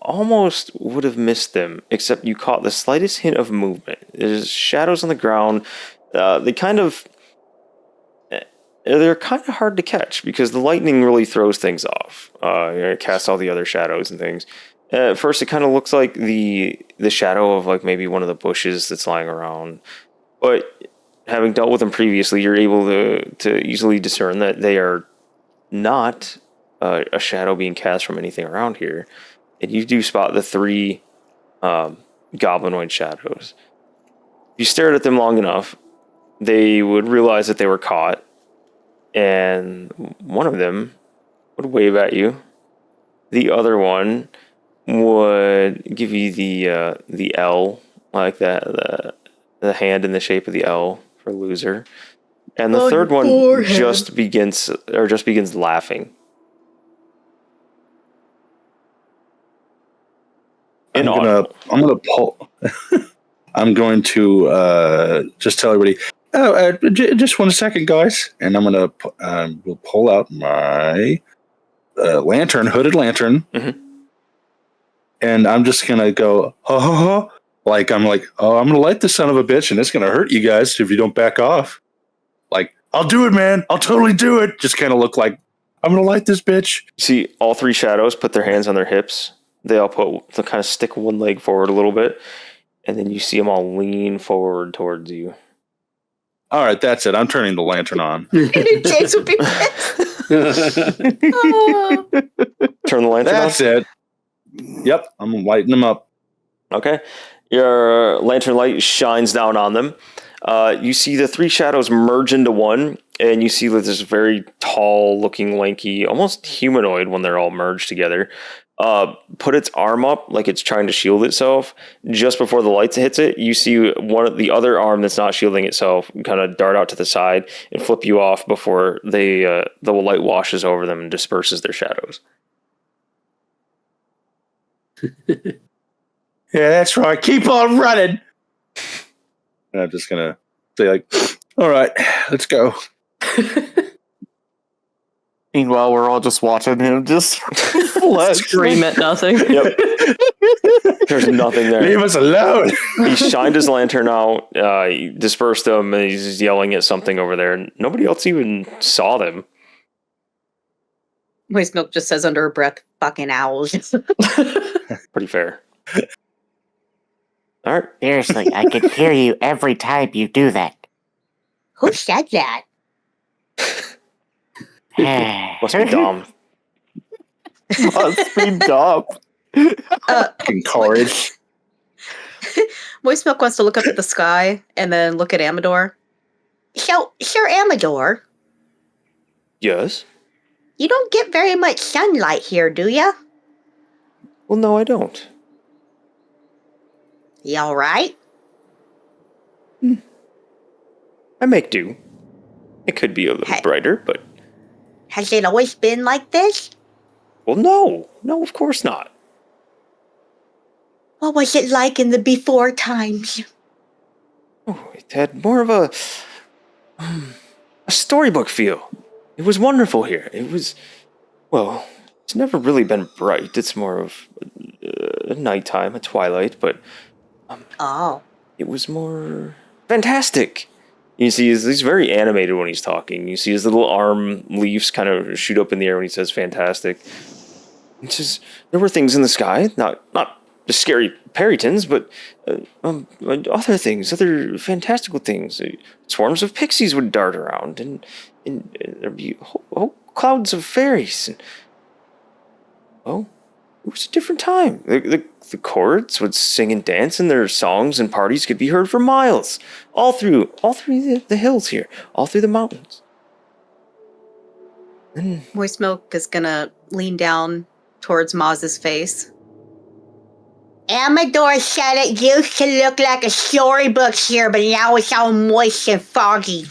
almost would have missed them, except you caught the slightest hint of movement. There's shadows on the ground. They're kind of hard to catch because the lightning really throws things off. It casts all the other shadows and things. At first, it kind of looks like the shadow of like maybe one of the bushes that's lying around. But having dealt with them previously, you're able to easily discern that they are not a shadow being cast from anything around here. And you do spot the 3 goblinoid shadows. If you stared at them long enough, they would realize that they were caught. And one of them would wave at you The other one would give you the L, like that, the hand in the shape of the L for loser. And the third one just begins laughing. I'm gonna pull. I'm going to just tell everybody. Oh, just 1 second, guys, and I'm gonna we'll pull out my lantern, hooded lantern, and I'm just gonna go, ha ha ha, like I'm gonna light the son of a bitch, and it's gonna hurt you guys if you don't back off. Like, I'll do it, man. I'll totally do it. Just kind of look like I'm gonna light this bitch. See, all three shadows put their hands on their hips. They all kind of stick one leg forward a little bit, and then you see them all lean forward towards you. All right, that's it. I'm turning the lantern on. James would be pissed. Turn the lantern That's on? it. Yep, I'm lighting them up. Okay. Your lantern light shines down on them. You see the three shadows merge into one, and you see that this very tall looking, lanky, almost humanoid when they're all merged together, put its arm up like it's trying to shield itself. Just before the light hits it, you see the other arm that's not shielding itself kind of dart out to the side and flip you off before the light washes over them and disperses their shadows. Yeah, that's right. Keep on running. And I'm just gonna say, like, all right, let's go. Meanwhile, we're all just watching him just Scream at nothing. Yep. There's nothing there. Leave us alone. He shined his lantern out, he dispersed them, and he's just yelling at something over there. And nobody else even saw them. Moist Milk just says under her breath, fucking owls. Pretty fair. All right. Seriously, I can hear you every time you do that. Who said that? Must be Dom. must be dumb. Fucking courage. Moist Milk wants to look up at the sky and then look at Amador. So, Sir Amador, Yes? you don't get very much sunlight here, do ya? Well, no, I don't. You alright? I make do. It could be a little brighter, but... Has it always been like this? Well, no. No, of course not. What was it like in the before times? Oh, it had more of a storybook feel. It was wonderful here. It was... Well, it's never really been bright. It's more of a nighttime, a twilight, but... Oh. It was more fantastic. You see, he's very animated when he's talking. You see his little arm leaves kind of shoot up in the air when he says fantastic. It's just, there were things in the sky, not the scary Perrytons, but other things, other fantastical things. Swarms of pixies would dart around, and there'd be whole clouds of fairies. And, oh, it was a different time. The chords would sing and dance, and their songs and parties could be heard for miles, all through the hills here, all through the mountains. Moist Milk is gonna lean down towards Maz's face. Amador said it used to look like a storybook here, but now it's all moist and foggy.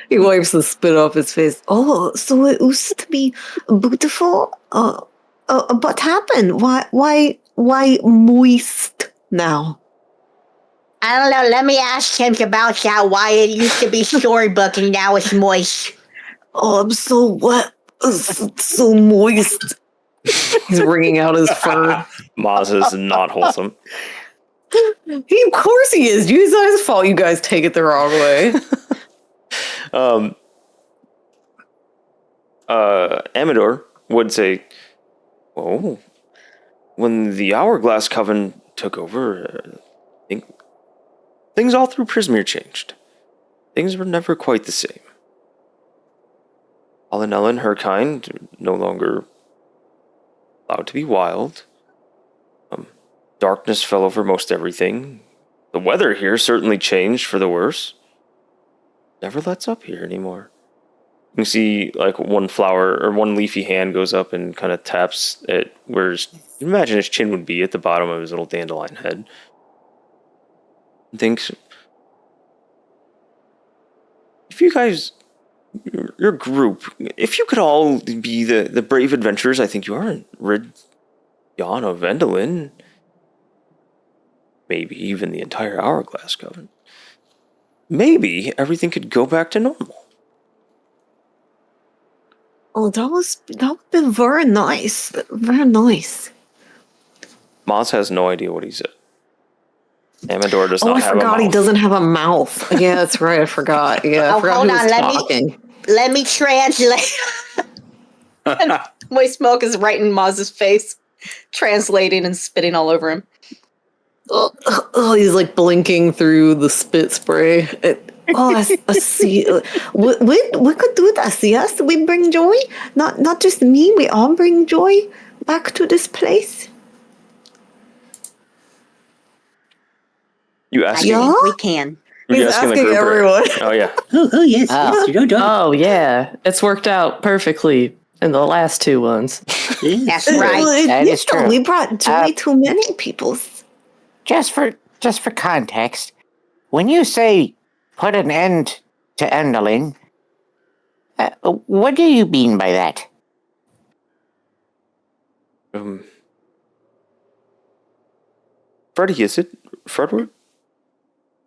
He wipes the spit off his face. Oh, so it used to be beautiful. What happened? Why moist now? I don't know, let me ask him about that, why it used to be storybook and now it's moist. Oh, I'm so wet. So moist. He's wringing out his fur. Maz is not wholesome. Of course he is. It's not his fault you guys take it the wrong way. Amador would say, "Oh, when the Hourglass Coven took over, I think things all through Prismere changed. Things were never quite the same. Alinella and her kind no longer allowed to be wild. Darkness fell over most everything. The weather here certainly changed for the worse. Never lets up here anymore. You see like one flower or one leafy hand goes up and kind of taps at where you imagine his chin would be at the bottom of his little dandelion head. And thinks, if you guys, your group, if you could all be the brave adventurers I think you are, and rid Jan of Vendolin, maybe even the entire Hourglass Coven, maybe everything could go back to normal. Oh, that would be very nice. Very nice. Maz has no idea what he said. Amador does not have a mouth. I forgot he doesn't have a mouth. Yeah, that's right. I forgot. Yeah, I forgot hold he was on. talking. Let me translate. And Moist Milk is right in Maz's face, translating and spitting all over him. Oh, he's like blinking through the spit spray. I see. We could do that. Yes, we bring joy. Not just me. We all bring joy back to this place. You I asking? think we can. You He's asking everyone. Oh yeah. Oh yes, yes, Dodo. Oh yeah, it's worked out perfectly in the last two ones. That's right. That is true. We brought joy to many peoples. Just for context, when you say put an end to Enderling, what do you mean by that? Freddy, is it Fredward?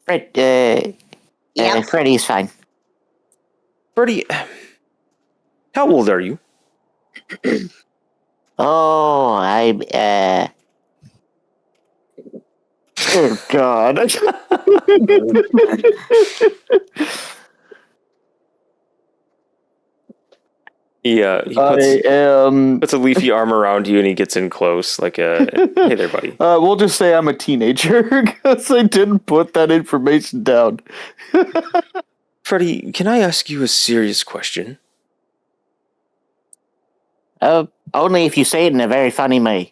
Freddy's fine. Freddy, how old are you? Oh, I'm oh God. He puts a leafy arm around you and he gets in close, like hey there, buddy. We'll just say I'm a teenager because I didn't put that information down. Freddy, can I ask you a serious question? Only if you say it in a very funny way.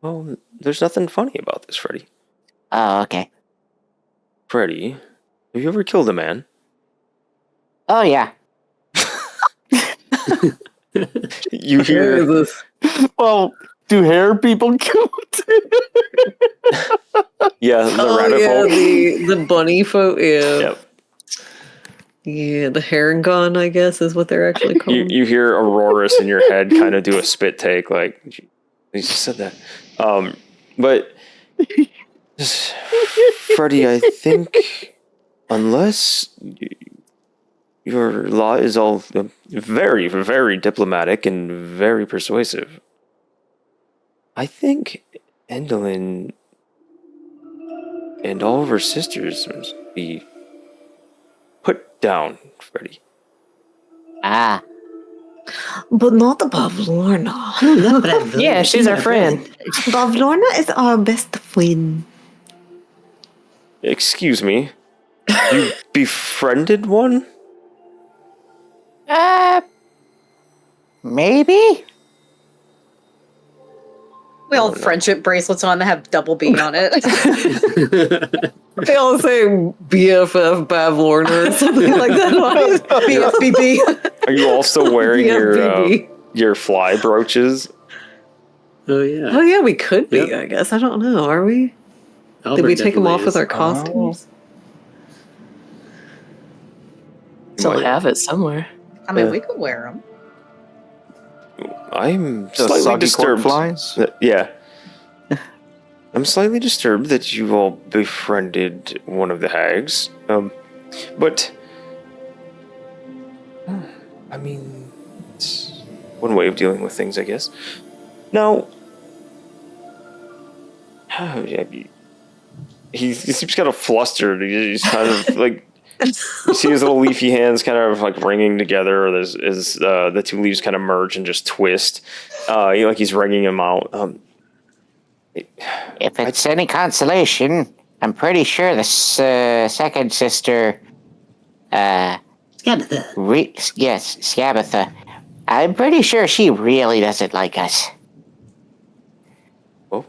Well, there's nothing funny about this, Freddy. Oh, okay. Freddy, have you ever killed a man? Oh, yeah. You hear this? Well, do hair people count? Yeah, the rabbit folk. the bunny folk. Yeah. Yep. Yeah, the hair gun, I guess, is what they're actually called. You hear Auroras in your head kind of do a spit take, like, he just said that. But, Freddy, I think, unless your law is all very, very diplomatic and very persuasive, I think Endolin and all of her sisters must be put down, Freddy. Ah. But not Bavlorna. Yeah, she's our friend. Bavlorna is our best friend. Excuse me. You befriended one? Maybe? We all have friendship bracelets on that have double B on it. They all say BFF Bavlorna or something like that. BFBB. Are you also wearing BFBB. your fly brooches? Oh yeah. Oh yeah, we could be. Yep. I guess I don't know. Are we? Albert Did we take them definitely off with is. our costumes? Still Might. have it somewhere. I mean, we could wear them. I'm The slightly soggy disturbed. cork flies? Yeah. I'm slightly disturbed that you all befriended one of the hags. But I mean, it's one way of dealing with things, I guess. Now, he seems kind of flustered. He's kind of like, you see his little leafy hands kind of like ringing together, or the two leaves kind of merge and just twist. Like he's wringing them out. If it's any consolation, I'm pretty sure the second sister, Scabatha. yes, Scabatha, I'm pretty sure she really doesn't like us. Well,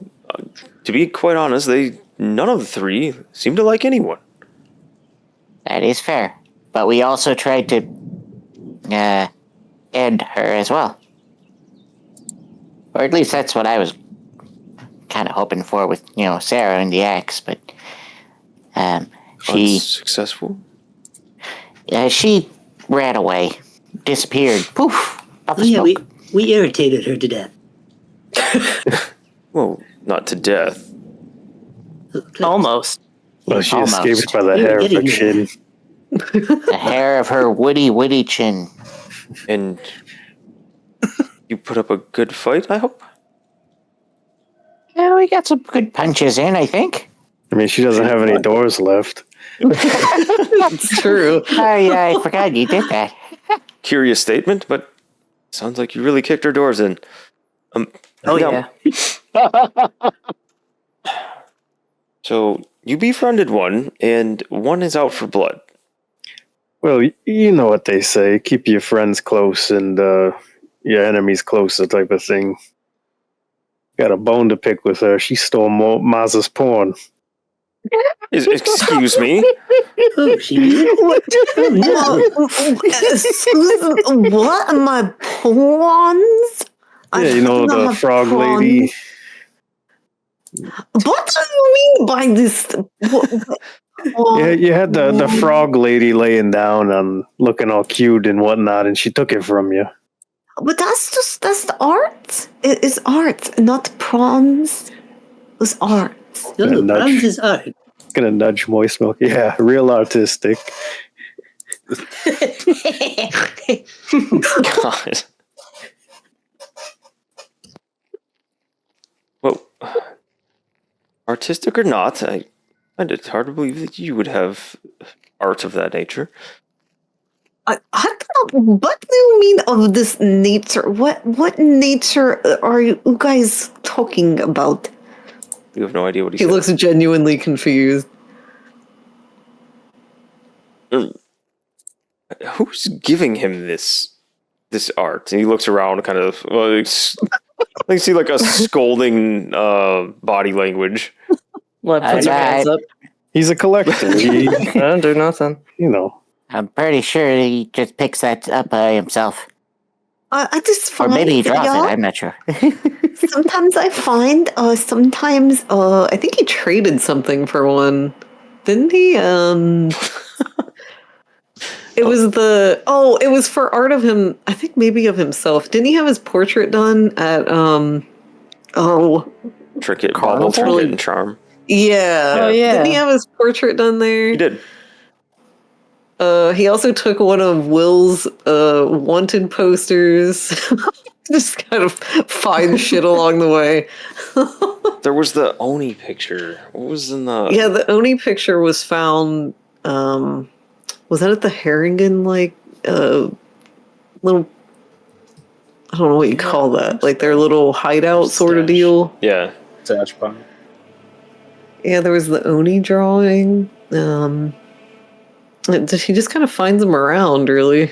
to be quite honest, none of the three seem to like anyone. That is fair. But we also tried to and her as well. Or at least that's what I was kind of hoping for with, Sarah and the axe, but she Unsuccessful? she ran away, disappeared, poof. Oh yeah, we irritated her to death. Well, not to death. Almost. Well, she Almost. escaped by the You're hair of her getting chin. The hair of her witty chin. And you put up a good fight, I hope? Yeah, we got some good punches in, I think. I mean, she doesn't have any doors left. It's true. Oh yeah, I forgot you did that. Curious statement, but sounds like you really kicked her doors in. Oh, now- yeah. So you befriended one, and one is out for blood. Well, you know what they say. Keep your friends close and your enemies closer type of thing. Got a bone to pick with her. She stole Maz's porn. Excuse me? Oh, she did? Oh, no. Excuse me, what? My pawns? Yeah, you know, the frog lady. What do you mean by this? Yeah, you had the frog lady laying down and looking all cute and whatnot, and she took it from you. But that's the art. It is art, not prawns. It's art. No, Yeah, nudge. Brahms is art. Gonna nudge Moist Milk. Yeah, real artistic. God. Well, artistic or not, I find it hard to believe that you would have art of that nature. What do you mean of this nature? What nature are you guys talking about? You have no idea what He said. looks genuinely confused. Who's giving him this art? And he looks around, kind of like you see like a scolding body language. Well, puts her hands up. He's a collector. He, Don't do nothing. you know. I'm pretty sure he just picks that up by himself. I just Or find maybe he draws yeah, it, I'm not sure. sometimes I find, sometimes, I think he traded something for one, didn't he? It was for art of him, I think maybe of himself. Didn't he have his portrait done at, Trinket, Carnival? bauble, trinket, and charm. yeah. Oh, yeah. Didn't he have his portrait done there? He did. He also took one of Will's wanted posters. Just kind of find shit along the way. There was the Oni picture. What was in the? Yeah, the Oni picture was found. Was that at the Harrigan little? I don't know what you call that. Like their little hideout sort of Stash. deal. Yeah. Dash bomb. Yeah, there was the Oni drawing. He just kind of finds them around, really.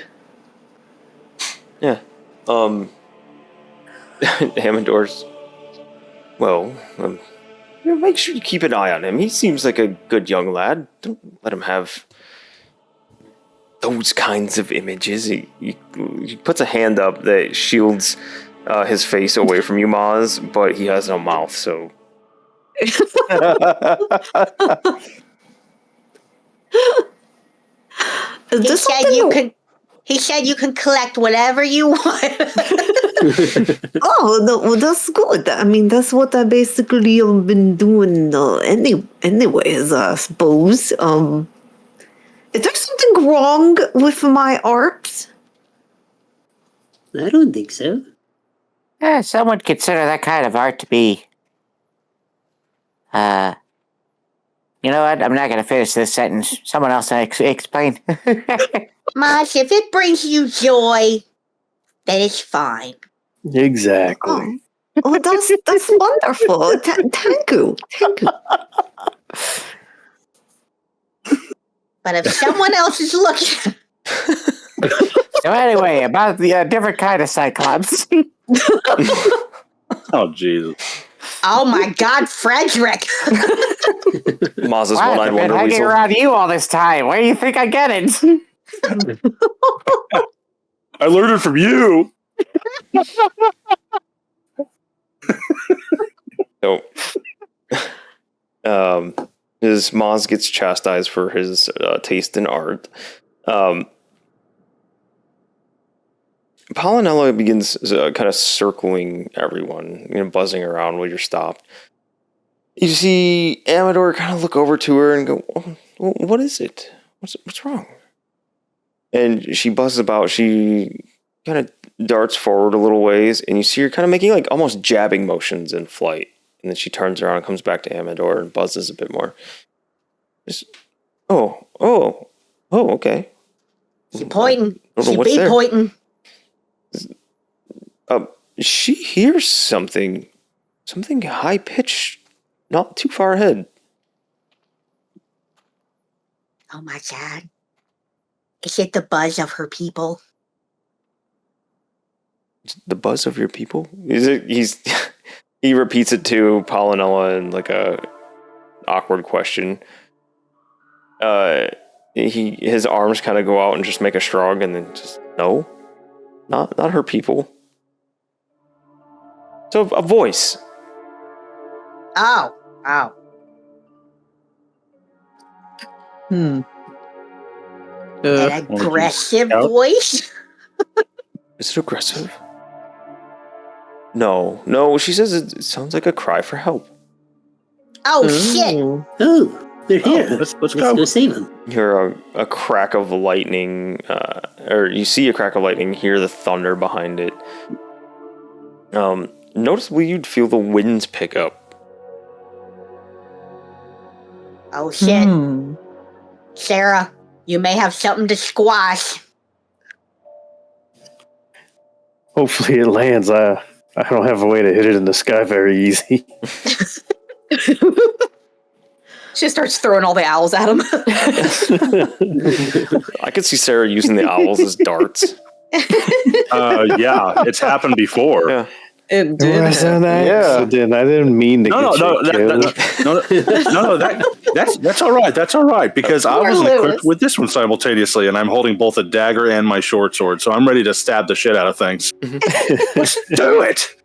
Yeah. Hammondor's. Well, make sure you keep an eye on him. He seems like a good young lad. Don't let him have those kinds of images. He puts a hand up that shields his face away from you, Maz, but he has no mouth, so. Is He this said something you that- can. He said you can collect whatever you want. Oh, no, well, that's good. I mean, that's what I basically have been doing anyways, I suppose. Is there something wrong with my art? I don't think so. Some would consider that kind of art to be... You know what? I'm not going to finish this sentence. Someone else explain. Mosh, if it brings you joy, then it's fine. Exactly. Oh, that's wonderful. Thank you. But if someone else is looking, So anyway, about the different kind of cyclops. Oh, Jesus. oh my God, Frederick! Maz's What? one-eyed I've been wonder hanging weasel. around you all this time. Where do you think I get it? learned it from you. So, his Maz gets chastised for his taste in art. Pollinella begins kind of circling everyone, buzzing around while you're stopped. You see Amador kind of look over to her and go, oh, what is it? What's wrong? And she buzzes about. She kind of darts forward a little ways, and you see her kind of making like almost jabbing motions in flight. And then she turns around and comes back to Amador and buzzes a bit more. Just, oh, okay. She pointing. She What's be there? pointing. She hears something high pitched, not too far ahead. Oh my god. Is it the buzz of her people? The buzz of your people? He repeats it to Pollinella in like a awkward question. His arms kind of go out and just make a shrug, and then just no, not her people. So a voice. Oh. Hmm. An aggressive voice? Is it aggressive? No. She says it sounds like a cry for help. Oh, shit. Oh, they're here. Let's Let's go. go save them. You hear a crack of lightning, or you see a crack of lightning, hear the thunder behind it. Noticeably, you'd feel the winds pick up. Oh, shit. Hmm. Sarah, you may have something to squash. Hopefully it lands. I don't have a way to hit it in the sky very easy. She starts throwing all the owls at him. I could see Sarah using the owls as darts. Yeah, it's happened before. Yeah. It did. It was an Yeah. accident. I didn't mean to No, get you killed. that's all right. That's all right because I Poor wasn't Lewis. equipped with this one simultaneously, and I'm holding both a dagger and my short sword, so I'm ready to stab the shit out of things. Let's do it.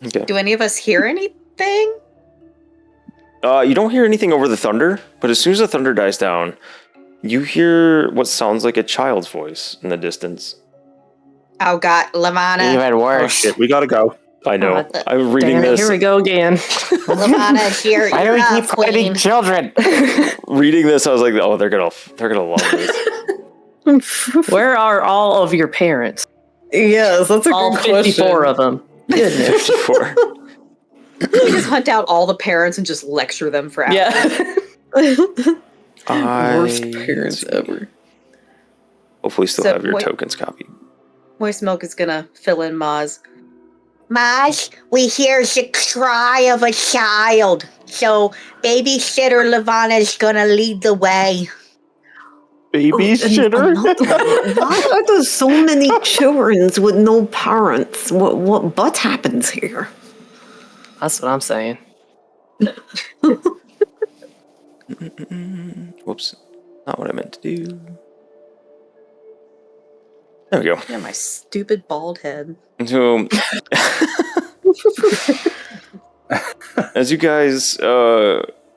Okay. Do any of us hear anything? You don't hear anything over the thunder, but as soon as the thunder dies down, you hear what sounds like a child's voice in the distance. Oh god, Lavana. Even Oh worse. shit, we gotta go. I know. What the- I'm reading Damn it, this. here we go again. Lavana, here, Why do you're we up, keep fighting queen. children? Reading this, I was like, oh, they're gonna love this. Where are all of your parents? Yes, that's a All good question. 54 of them. Goodness. 54. We just hunt out all the parents and just lecture them for hours. Yeah. Worst parents ever. Hopefully, still So, have your wait. tokens copied. Moist Milk is gonna fill in Maz. Maz, we hear the cry of a child. So babysitter Lavana's gonna lead the way. Babysitter? Why are there so many children with no parents? What happens here? That's what I'm saying. Whoops. Not what I meant to do. There we go. Yeah, my stupid bald head. So, as you guys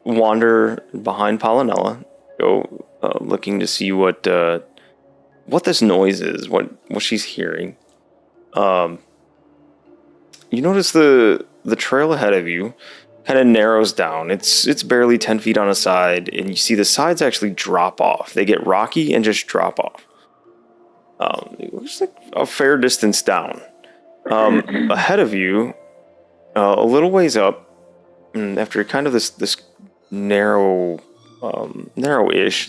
wander behind Pollinella, go looking to see what this noise is, what she's hearing. You notice the trail ahead of you kind of narrows down. It's barely 10 feet on a side, and you see the sides actually drop off. They get rocky and just drop off. It looks like a fair distance down. Ahead of you, a little ways up, after kind of this narrow-ish,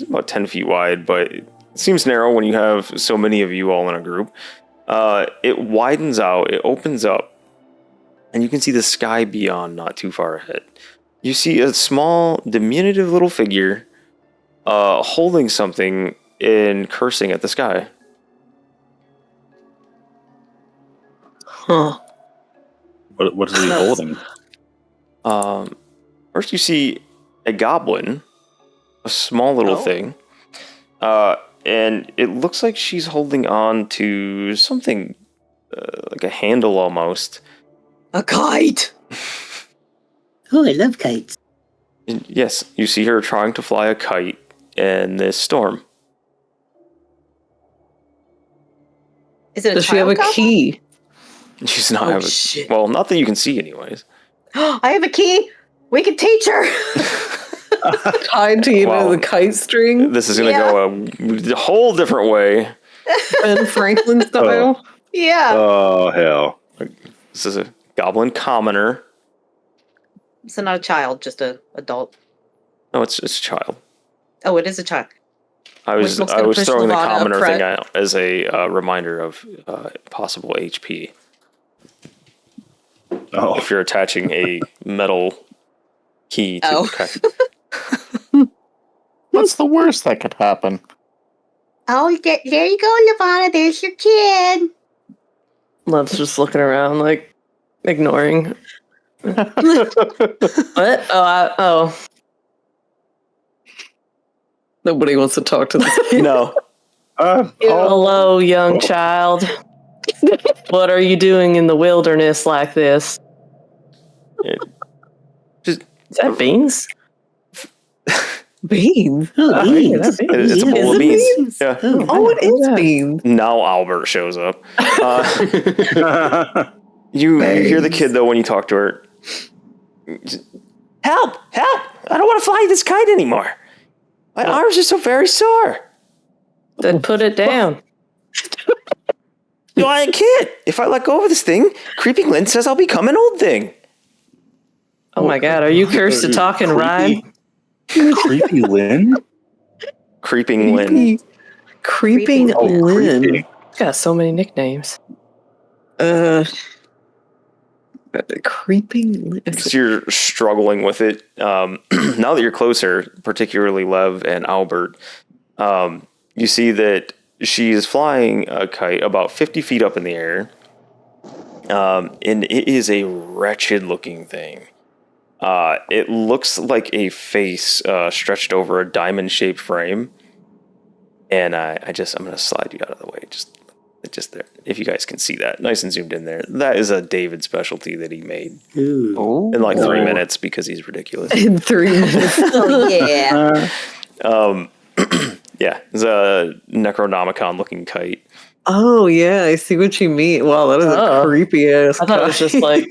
about 10 feet wide, but it seems narrow when you have so many of you all in a group. It widens out, it opens up, and you can see the sky beyond, not too far ahead. You see a small, diminutive little figure holding something and cursing at the sky. Huh. What is he holding? First you see a goblin, a small little thing, And it looks like she's holding on to something like a handle almost. A kite. Oh, I love kites. And yes, you see her trying to fly a kite in this storm. Is it a Does she have child a goblin? key? She's not Oh, having. shit. Well, not that you can see, anyways. I have a key. We can teach her. Tied to you Wow. know the kite string? This is going to go a whole different way. Ben Franklin style? Yeah. Oh hell! This is a goblin commoner. So not a child, just a adult. No, it's a child. Oh, it is a child. I was Witchlight's gonna push throwing the Levana up commoner front. thing out as a reminder of possible HP. Oh, If you're attaching a metal key to Oh. the kite. What's the worst that could happen? Oh, there you go, Levana. There's your kid. Love's just looking around, like, ignoring. What? Oh. Nobody wants to talk to this kid. No. Hello, young child. What are you doing in the wilderness like this? Just Is that beans? Beans? Oh, beans. that's beans. it's a Yeah. bowl Is of it beans. beans? Yeah. Oh, it is Yeah. beans. Now Albert shows up. You hear the kid though when you talk to her. Help! Help! I don't want to fly this kite anymore. My arms are so very sore. Then put it down. No, I can't. If I let go of this thing, Creeping Lynn says I'll become an old thing. Oh my god, are you cursed to talk and rhyme? Creepy Lynn. Creeping Lynn. Creeping Oh, Lynn. creepy. Got so many nicknames. Creeping Lynn. Because you're struggling with it. Now that you're closer, particularly Lev and Albert, you see that she is flying a kite about 50 feet up in the air. And it is a wretched looking thing. It looks like a face stretched over a diamond shaped frame. And I'm going to slide you out of the way. Just there. If you guys can see that. Nice and zoomed in there. That is a David specialty that he made Ooh. in like 3 minutes because he's ridiculous. In 3 minutes. Oh, yeah. Yeah, it's a Necronomicon looking kite. Oh, yeah, I see what you mean. Wow, that is Oh. a creepy ass. I thought it was just like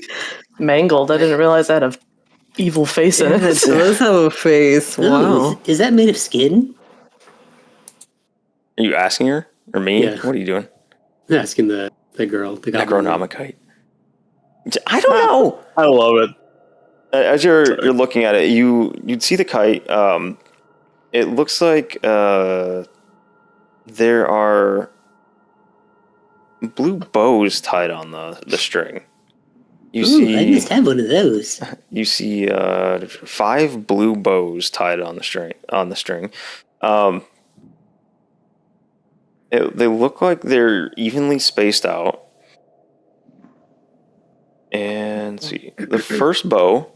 mangled. I didn't realize that had an evil face in It it. does have a face. Oh, Wow. is that made of skin? Are you asking her? Or me? Yeah. What are you doing? I'm asking the girl. The goblin. Necronomicite. I don't know. I love it. As you're looking at it, you'd see the kite. It looks like there are blue bows tied on the string. You Ooh, I see must have one of those. you see 5 blue bows tied on the string. They look like they're evenly spaced out. And let's see, the first bow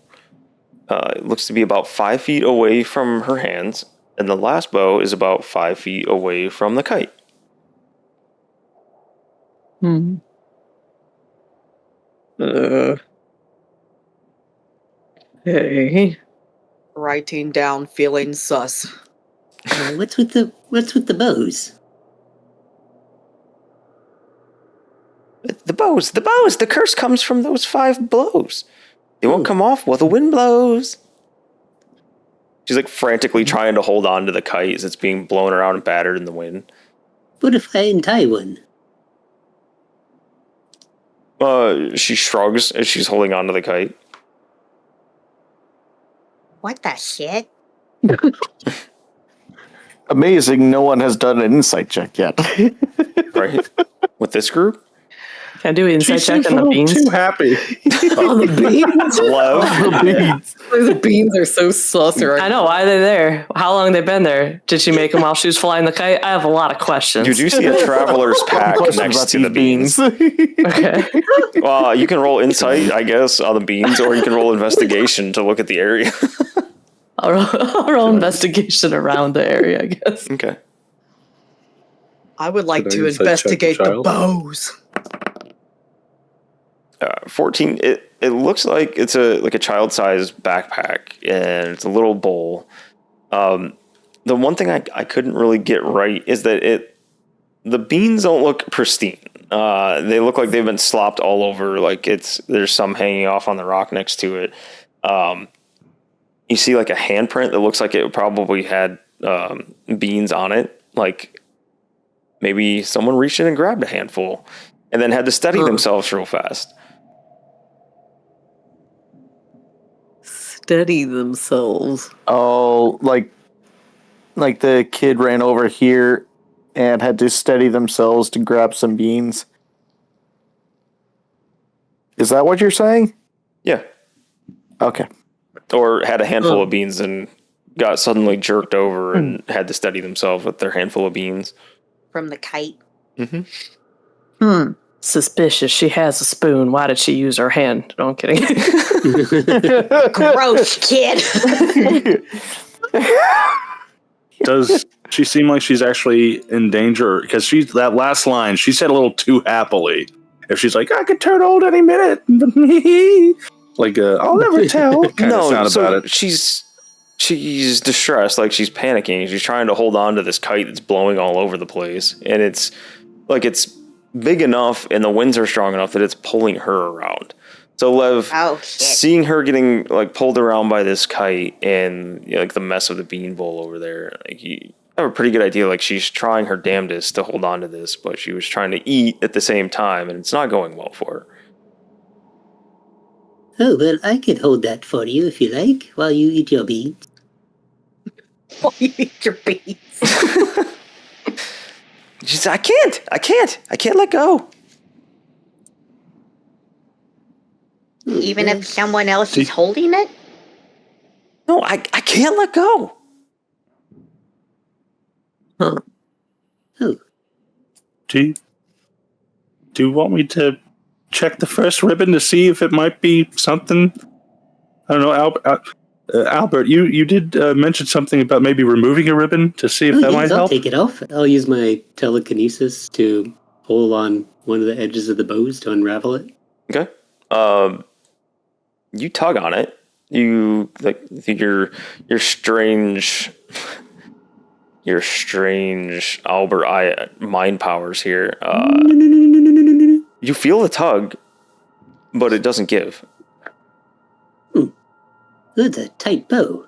looks to be about 5 feet away from her hands, and the last bow is about 5 feet away from the kite. Hmm. Hey. Writing down feeling sus. What's with the bows? The bows. The curse comes from those 5 blows. They won't come off while the wind blows. She's like frantically trying to hold on to the kite as it's being blown around and battered in the wind. What if I untie one? She shrugs as she's holding on to the kite. What the shit? Amazing, no one has done an insight check yet. Right? With this group? Can I do an insight check on the beans? Too happy. Oh, the beans. Love. The beans are so sus right I know. Why are they there? How long have they been there? Did she make them while she was flying the kite? I have a lot of questions. Dude, you see a traveler's pack Questions next about to the these beans. Okay. Well, you can roll insight, I guess, on the beans, or you can roll investigation to look at the area. I'll roll investigation around the area, I guess. Okay. I would like Should I to insight check the investigate the child? bows. 14. It looks like it's a child-sized backpack, and it's a little bowl. The one thing I couldn't really get right is that the beans don't look pristine. They look like they've been slopped all over. Like there's some hanging off on the rock next to it. You see like a handprint that looks like it probably had beans on it. Like maybe someone reached in and grabbed a handful and then had to steady themselves real fast. Steady themselves. Oh, like the kid ran over here and had to steady themselves to grab some beans. Is that what you're saying? Yeah. Okay. Or had a handful of beans and got suddenly jerked over and had to steady themselves with their handful of beans. From the kite. Mm-hmm. Suspicious. She has a spoon. Why did she use her hand? No, I'm kidding. Gross, kid. Does she seem like she's actually in danger? Because that last line, she said a little too happily. If she's like, I could turn old any minute. Like, I'll never tell. No, so about it. she's distressed, like she's panicking. She's trying to hold on to this kite that's blowing all over the place. And it's big enough and the winds are strong enough that it's pulling her around. So Lev, seeing her getting like pulled around by this kite and like the mess of the bean bowl over there, like you have a pretty good idea. Like she's trying her damnedest to hold on to this, but she was trying to eat at the same time, and it's not going well for her. Oh, well, I can hold that for you if you like, while you eat your beans. While you eat your beans. She said, I can't let go. Even if someone else is holding it? No, I can't let go. Huh. Oh. Do you want me to check the first ribbon to see if it might be something? I don't know, Albert, you did mention something about maybe removing a ribbon to see if that might help. I'll take it off. I'll use my telekinesis to pull on one of the edges of the bows to unravel it. Okay. You tug on it. You like your strange Albert mind powers here. You feel the tug, but it doesn't give. That's a tight bow.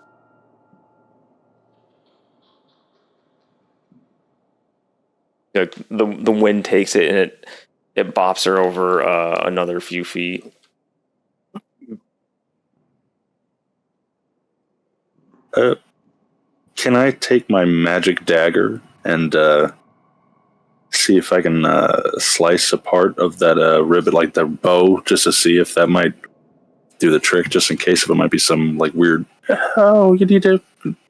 The wind takes it and it bops her over another few feet. Can I take my magic dagger and see if I can slice a part of that ribbon, like the bow, just to see if that might do the trick, just in case if it might be some like weird, you need to,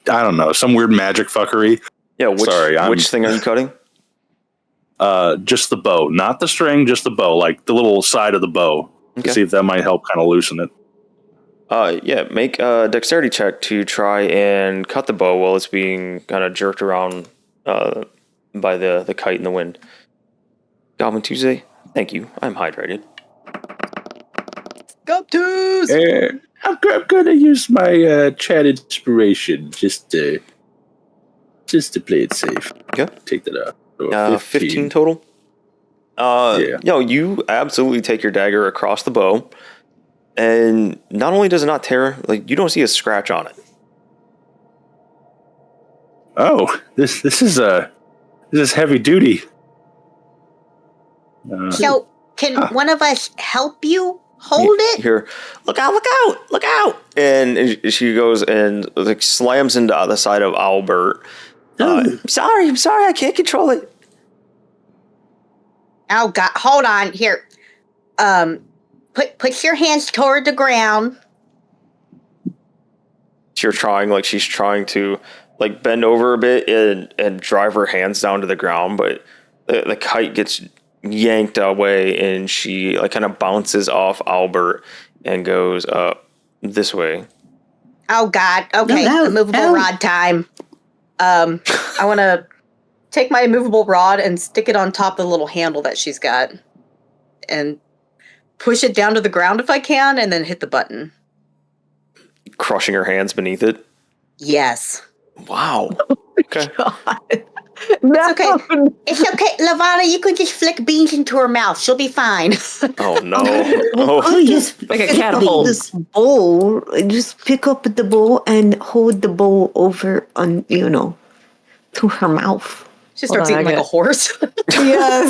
I don't know, some weird magic fuckery. Yeah, which thing are you cutting? Just the bow, not the string, just the bow, like the little side of the bow, to see if that might help kind of loosen it. Yeah, make a dexterity check to try and cut the bow while it's being kind of jerked around by the kite in the wind. Goblin Tuesday, thank you. I'm hydrated. Go twos! I'm going to use my chat inspiration just to play it safe. Okay. Take that out. 15 total? Yeah. You absolutely take your dagger across the bow. And not only does it not tear, like you don't see a scratch on it. Oh, this is heavy duty. So, can one of us help you hold it? Here, look out! And she goes and like slams into the side of Albert. I'm sorry, I can't control it. Oh God, hold on here. Put your hands toward the ground. She's trying to like bend over a bit and drive her hands down to the ground, but the kite gets yanked away and she like kind of bounces off Albert and goes this way. Oh God. Okay. Movable rod time. I want to take my immovable rod and stick it on top of the little handle that she's got. And push it down to the ground if I can, and then hit the button. Crushing her hands beneath it? Yes. Wow. Okay. It's okay. It's okay, Lavana. You can just flick beans into her mouth. She'll be fine. Oh, no. Oh, just Like a pick cat up hole. this bowl. Just pick up the bowl and hold the bowl over on, to her mouth. She starts Hold on, eating like a horse. Yes.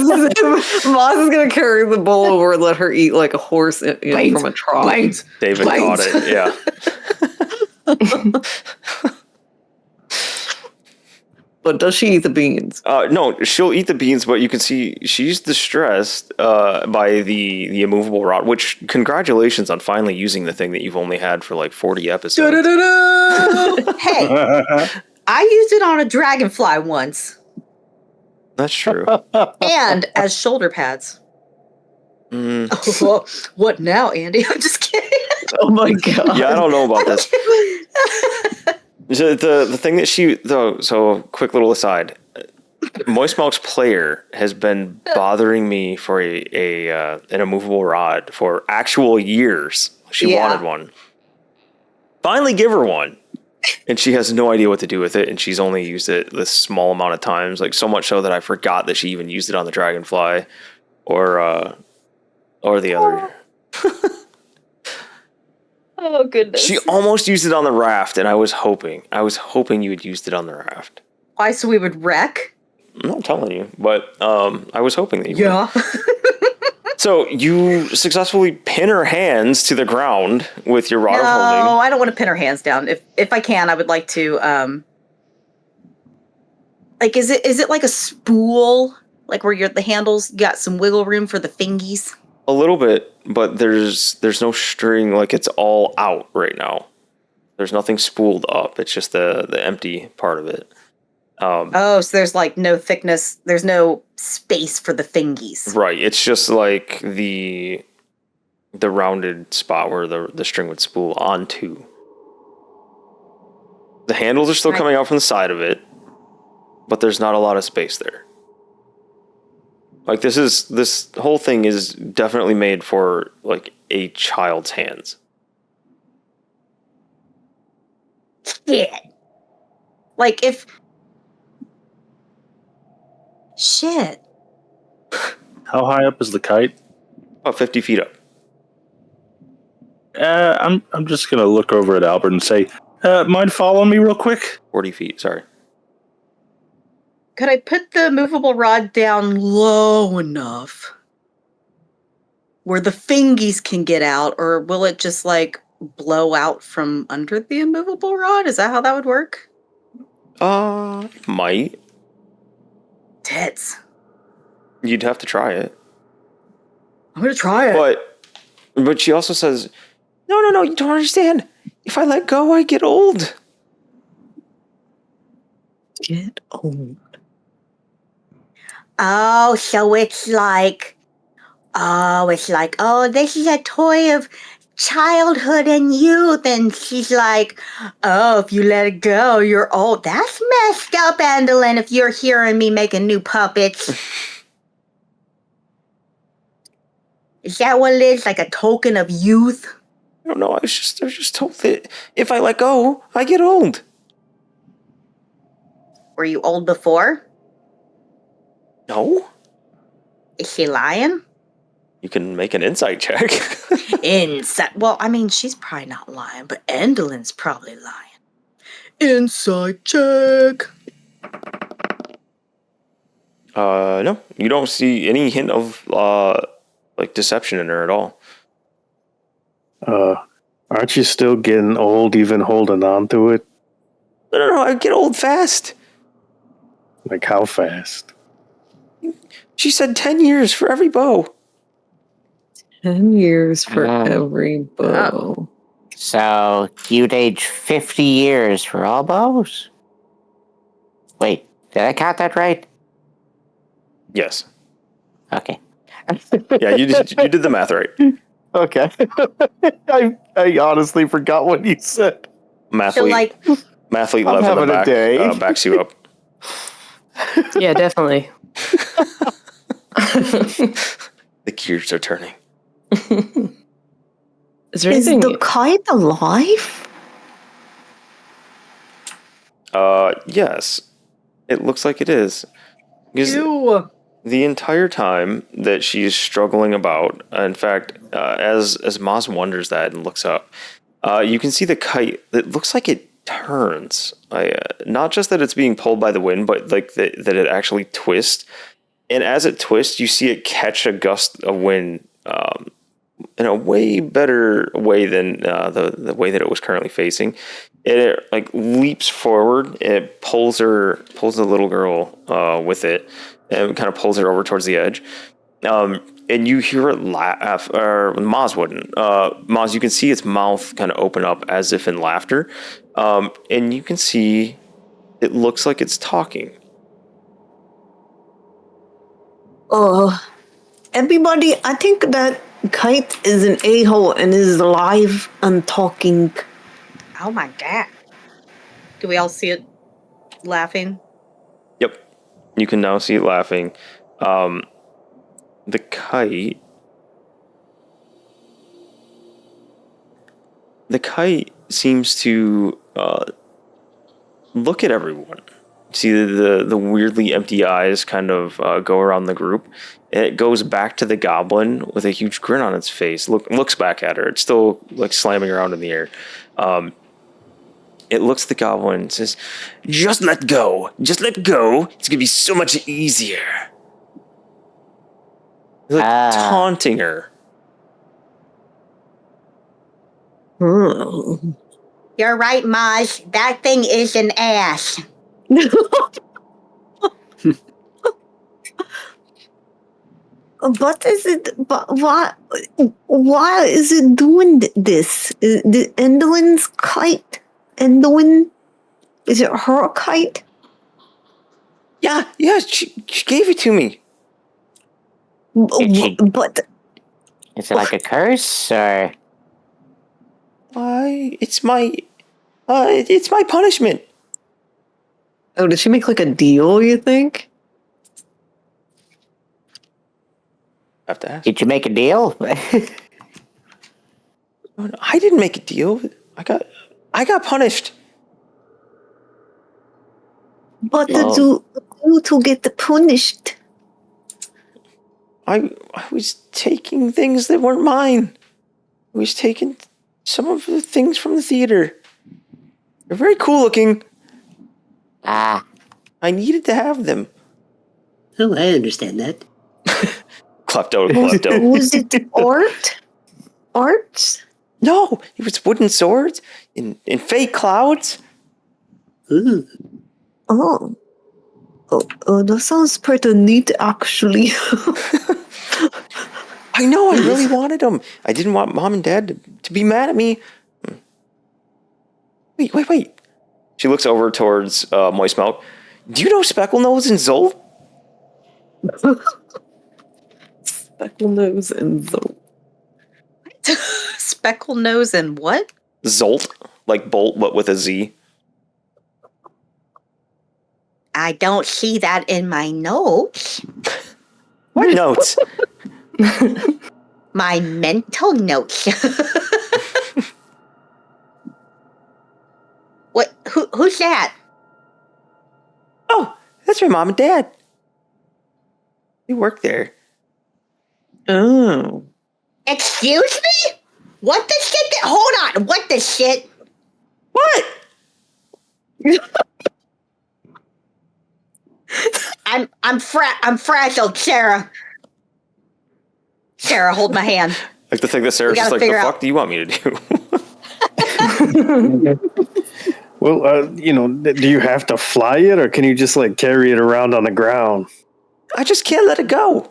Moz is going to carry the bowl over and let her eat like a horse from a trough. David caught it, yeah. But does she eat the beans? No, she'll eat the beans, but you can see she's distressed by the immovable rod, which, congratulations on finally using the thing that you've only had for like 40 episodes. Hey, I used it on a dragonfly once. That's true. And as shoulder pads. Oh, what now, Andy? I'm just kidding. Oh my god. Yeah, I don't know about this. The thing that so quick little aside, Moist Milk's player has been bothering me for an immovable rod for actual years. She wanted one. Finally give her one. And she has no idea what to do with it, and she's only used it this small amount of times, like so much so that I forgot that she even used it on the dragonfly or the other. Oh goodness. She almost used it on the raft, and I was hoping you had used it on the raft. Why, so we would wreck? I'm not telling you, but I was hoping that you would. Yeah. So you successfully pin her hands to the ground with your rod of holding. No, I don't want to pin her hands down. If I can, I would like to like is it like a spool? Like where the handles got some wiggle room for the fingies? A little bit, but there's no string, like it's all out right now. There's nothing spooled up. It's just the empty part of it. So there's like no thickness. There's no space for the fingies. Right. It's just like the rounded spot where the string would spool onto. The handles are still coming out from the side of it, but there's not a lot of space there. Like this whole thing is definitely made for like a child's hands. Shit. Like if shit. How high up is the kite? About 50 feet up. I'm just gonna look over at Albert and say, mind following me real quick? 40 feet, sorry. Could I put the movable rod down low enough where the fingies can get out, or will it just like blow out from under the immovable rod? Is that how that would work? Might. Tits. You'd have to try it. I'm gonna try it. But she also says, no, you don't understand. If I let go, I get old. Get old. Oh, so it's like, this is a toy of childhood and youth. And she's like, oh, if you let it go, you're old. That's messed up, Andolin, if you're hearing me making new puppets. Is that what it is? Like a token of youth? I don't know. I was just told that if I let go, I get old. Were you old before? No. Is she lying? You can make an insight check. Insight. Well, I mean, she's probably not lying, but Endolin's probably lying. Insight check. No, you don't see any hint of like deception in her at all. Aren't you still getting old even holding on to it? No, I get old fast. Like how fast? She said 10 years for every bow. 10 years for every bow. So you'd age 50 years for all bows? Wait, did I count that right? Yes. Okay. Yeah, you did the math right. Okay. I honestly forgot what you said. Mathlete, So, like, Mathlete I'm left in the having a back day. backs you up. Yeah, definitely. The gears are turning. Is there Is anything? the kite alive? Yes. It looks like it is. Because Ew. the entire time that she's struggling about, in fact, as Maz wonders that and looks up, you can see the kite. It looks like it turns. Not just that it's being pulled by the wind, but like that it actually twists. And as it twists, you see it catch a gust of wind in a way better way than the way that it was currently facing. It like leaps forward. And it pulls the little girl with it, and kind of pulls her over towards the edge. And you hear it laugh, or Maz wouldn't. Maz, you can see its mouth kind of open up as if in laughter, and you can see it looks like it's talking. Everybody, I think that Kite is an a-hole and is alive and talking. Oh my god. Do we all see it laughing? Yep, you can now see it laughing. The kite seems to look at everyone. See the weirdly empty eyes kind of go around the group. And it goes back to the goblin with a huge grin on its face. Looks back at her. It's still like slamming around in the air. It looks at the goblin and says, "Just let go. Just let go. It's gonna be so much easier." Like taunting her. You're right, Maz. That thing is an ass. What is it? Why is it doing this? The Endolin's kite? Endolin? Is it her kite? Yeah, she gave it to me. But Is it like a curse or? It's my punishment. Oh, did she make like a deal, you think? I have to ask. Did you make a deal? I didn't make a deal. I got punished. What did you do to get punished? I was taking things that weren't mine. I was taking some of the things from the theater. They're very cool looking. I needed to have them. Oh, I understand that. Klepto. Was it art? Art? No, it was wooden swords in fake clouds. Ooh. Oh, that sounds pretty neat, actually. I know, I really wanted them. I didn't want Mom and Dad to be mad at me. Wait. She looks over towards Moist Milk. Do you know Speckle Nose and Zolt? Speckle Nose and Zolt. Speckle nose and what? Zolt, like bolt, but with a Z. I don't see that in my notes. What notes? My mental notes. What? Who's that? Oh, that's my mom and dad. They work there. Oh. Excuse me? What the shit? Hold on. What the shit? What? I'm frazzled, Sarah. Sarah, hold my hand. Like the thing that Sarah's just like, the fuck do you want me to do? Well, do you have to fly it, or can you just like carry it around on the ground? I just can't let it go.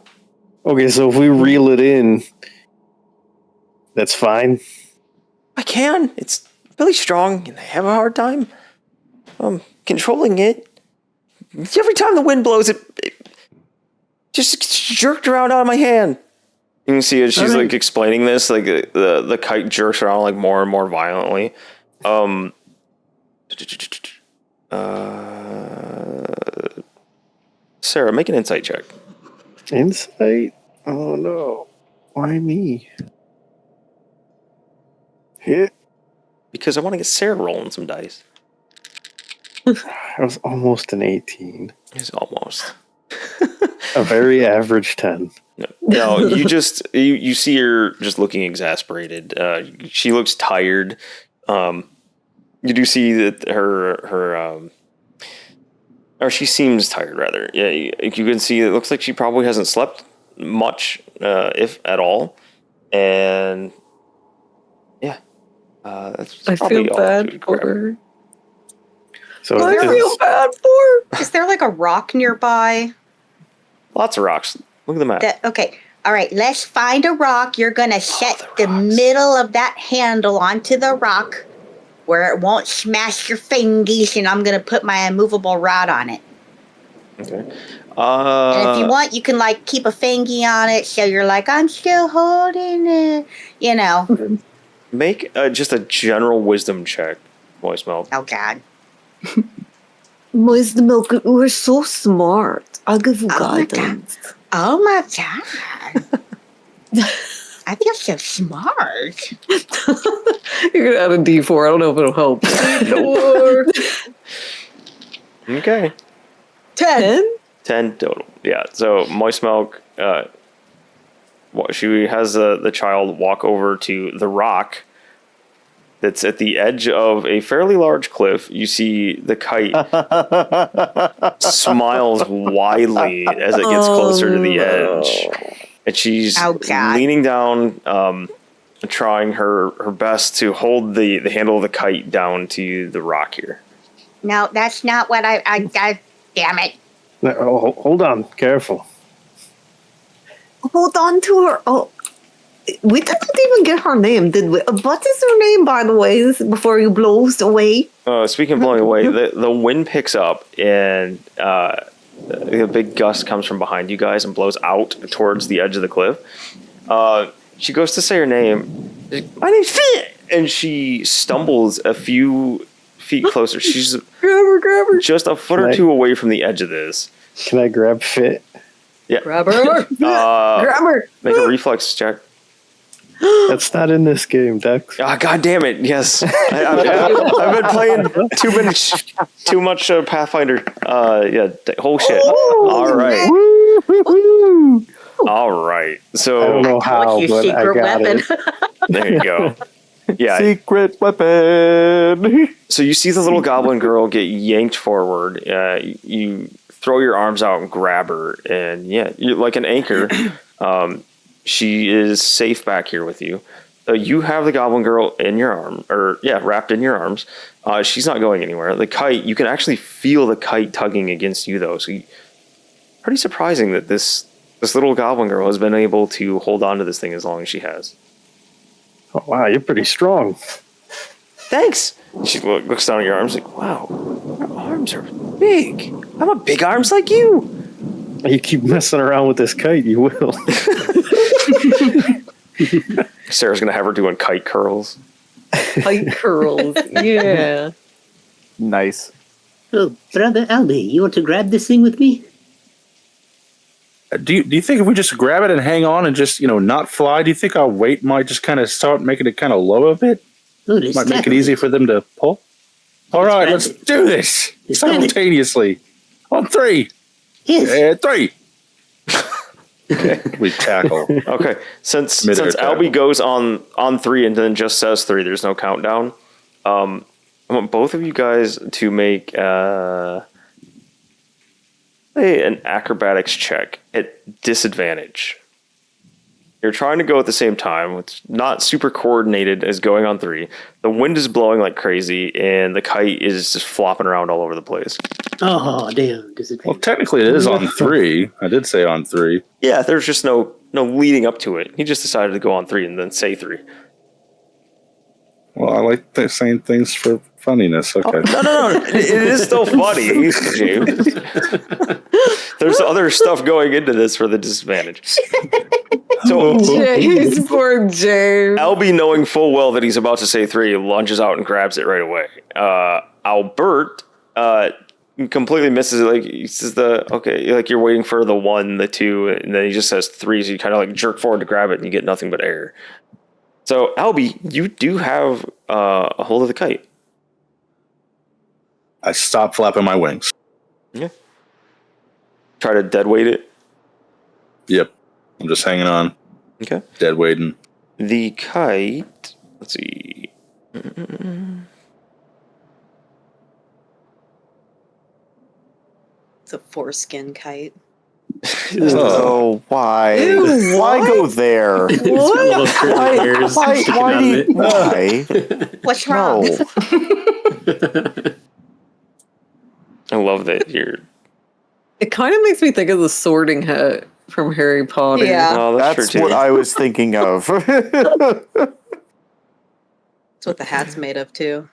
Okay, so if we reel it in, that's fine. I can. It's really strong, and I have a hard time controlling it. Every time the wind blows, it just gets jerked around out of my hand. You can see as she's like explaining this, like the kite jerks around like more and more violently. Sarah, make an insight check. Insight? Oh no. Why me? Hit. Because I want to get Sarah rolling some dice. I was almost an 18. It's almost. A very average 10. No, you just you see her just looking exasperated. She looks tired. You do see that her or she seems tired rather. Yeah, you can see it looks like she probably hasn't slept much, if at all. And yeah, that's I probably feel all bad to for grab. her. So I is- feel bad for her. Is there like a rock nearby? Lots of rocks. Look at the map. Okay. All right. Let's find a rock. You're going to set the rocks. middle of that handle onto the rock where it won't smash your fingies, and I'm going to put my immovable rod on it. Okay. And if you want, you can like keep a fingy on it, so you're like, I'm still holding it, you know. Make just a general wisdom check, Moist Milk. Oh God. Moist Milk, we're so smart. I'll give you Oh my guidance. Oh my God. I feel so smart. You're gonna add a D4. I don't know if it'll help. Okay. 10? 10 total. Yeah. So Moist Milk, she has the child walk over to the rock that's at the edge of a fairly large cliff. You see the kite smiles widely as it gets closer to the edge. And she's leaning down, trying her best to hold the handle of the kite down to the rock here. No, that's not what I damn it. No, hold on. Careful. Hold on to her. Oh, we didn't even get her name, did we? What is her name, by the way, before you blows away? Speaking of blowing away, the wind picks up and a big gust comes from behind you guys and blows out towards the edge of the cliff. She goes to say her name. My name's Fit! And she stumbles a few feet closer. She's Grab her. just a foot or two away from the edge of this. Can I grab Fit? Yeah. Grab her. Grab her. Make a reflex check. That's not in this game, Dex. Ah, God damn it! Yes, I've been playing too much Pathfinder. Whole shit. All right, all right. So I don't know how, Your but I secret got weapon. it. there you go. Yeah. Secret weapon. So you see the little goblin girl get yanked forward. You throw your arms out and grab her, and you're like an anchor. She is safe back here with you. You have the goblin girl in your arm, wrapped in your arms. She's not going anywhere. The kite, you can actually feel the kite tugging against you, though. So, pretty surprising that this little goblin girl has been able to hold on to this thing as long as she has. Oh, wow, you're pretty strong. Thanks. She looks down at your arms like, wow, your arms are big. I'm a big arms like you. You keep messing around with this kite, you will. Sarah's gonna have her doing kite curls. Kite curls. Yeah. Nice. Oh, Brother Albie, you want to grab this thing with me? Do you think if we just grab it and hang on and just not fly, do you think our weight might just kind of start making it kind of low a bit? Oh, let's Might make it tackle easy for them to pull. All right, let's do this Let's grab it. simultaneously on 3. Yes. 3. We tackle. Okay, since Mid-air Albie tackle. goes on 3 and then just says 3, there's no countdown. I want both of you guys to make an acrobatics check at disadvantage. You're trying to go at the same time. It's not super coordinated as going on 3. The wind is blowing like crazy, and the kite is just flopping around all over the place. Oh, damn. Does it Well, technically it is on 3. I did say on 3. Yeah, there's just no leading up to it. He just decided to go on 3 and then say 3. Well, I like saying things for funniness. Okay. No. It is still funny, James. There's other stuff going into this for the disadvantage. So, James, poor James. Albie, knowing full well that he's about to say 3, lunges out and grabs it right away. Albert, completely misses it. Like he says like you're waiting for the 1, the 2, and then he just says 3. So you kind of like jerk forward to grab it, and you get nothing but air. So Albie, you do have a hold of the kite. I stop flapping my wings. Yeah. Try to dead weight it. Yep. I'm just hanging on. Okay. Dead weighting. The kite. Let's see. It's a foreskin kite. Oh, why? Ew, Why what? go there? It's got little curly hairs sticking out of it. Why? What's wrong? No. I love that you're. It kind of makes me think of the Sorting Hat from Harry Potter. Yeah. Oh, that's That's true too. what I was thinking of. That's what the hat's made of, too.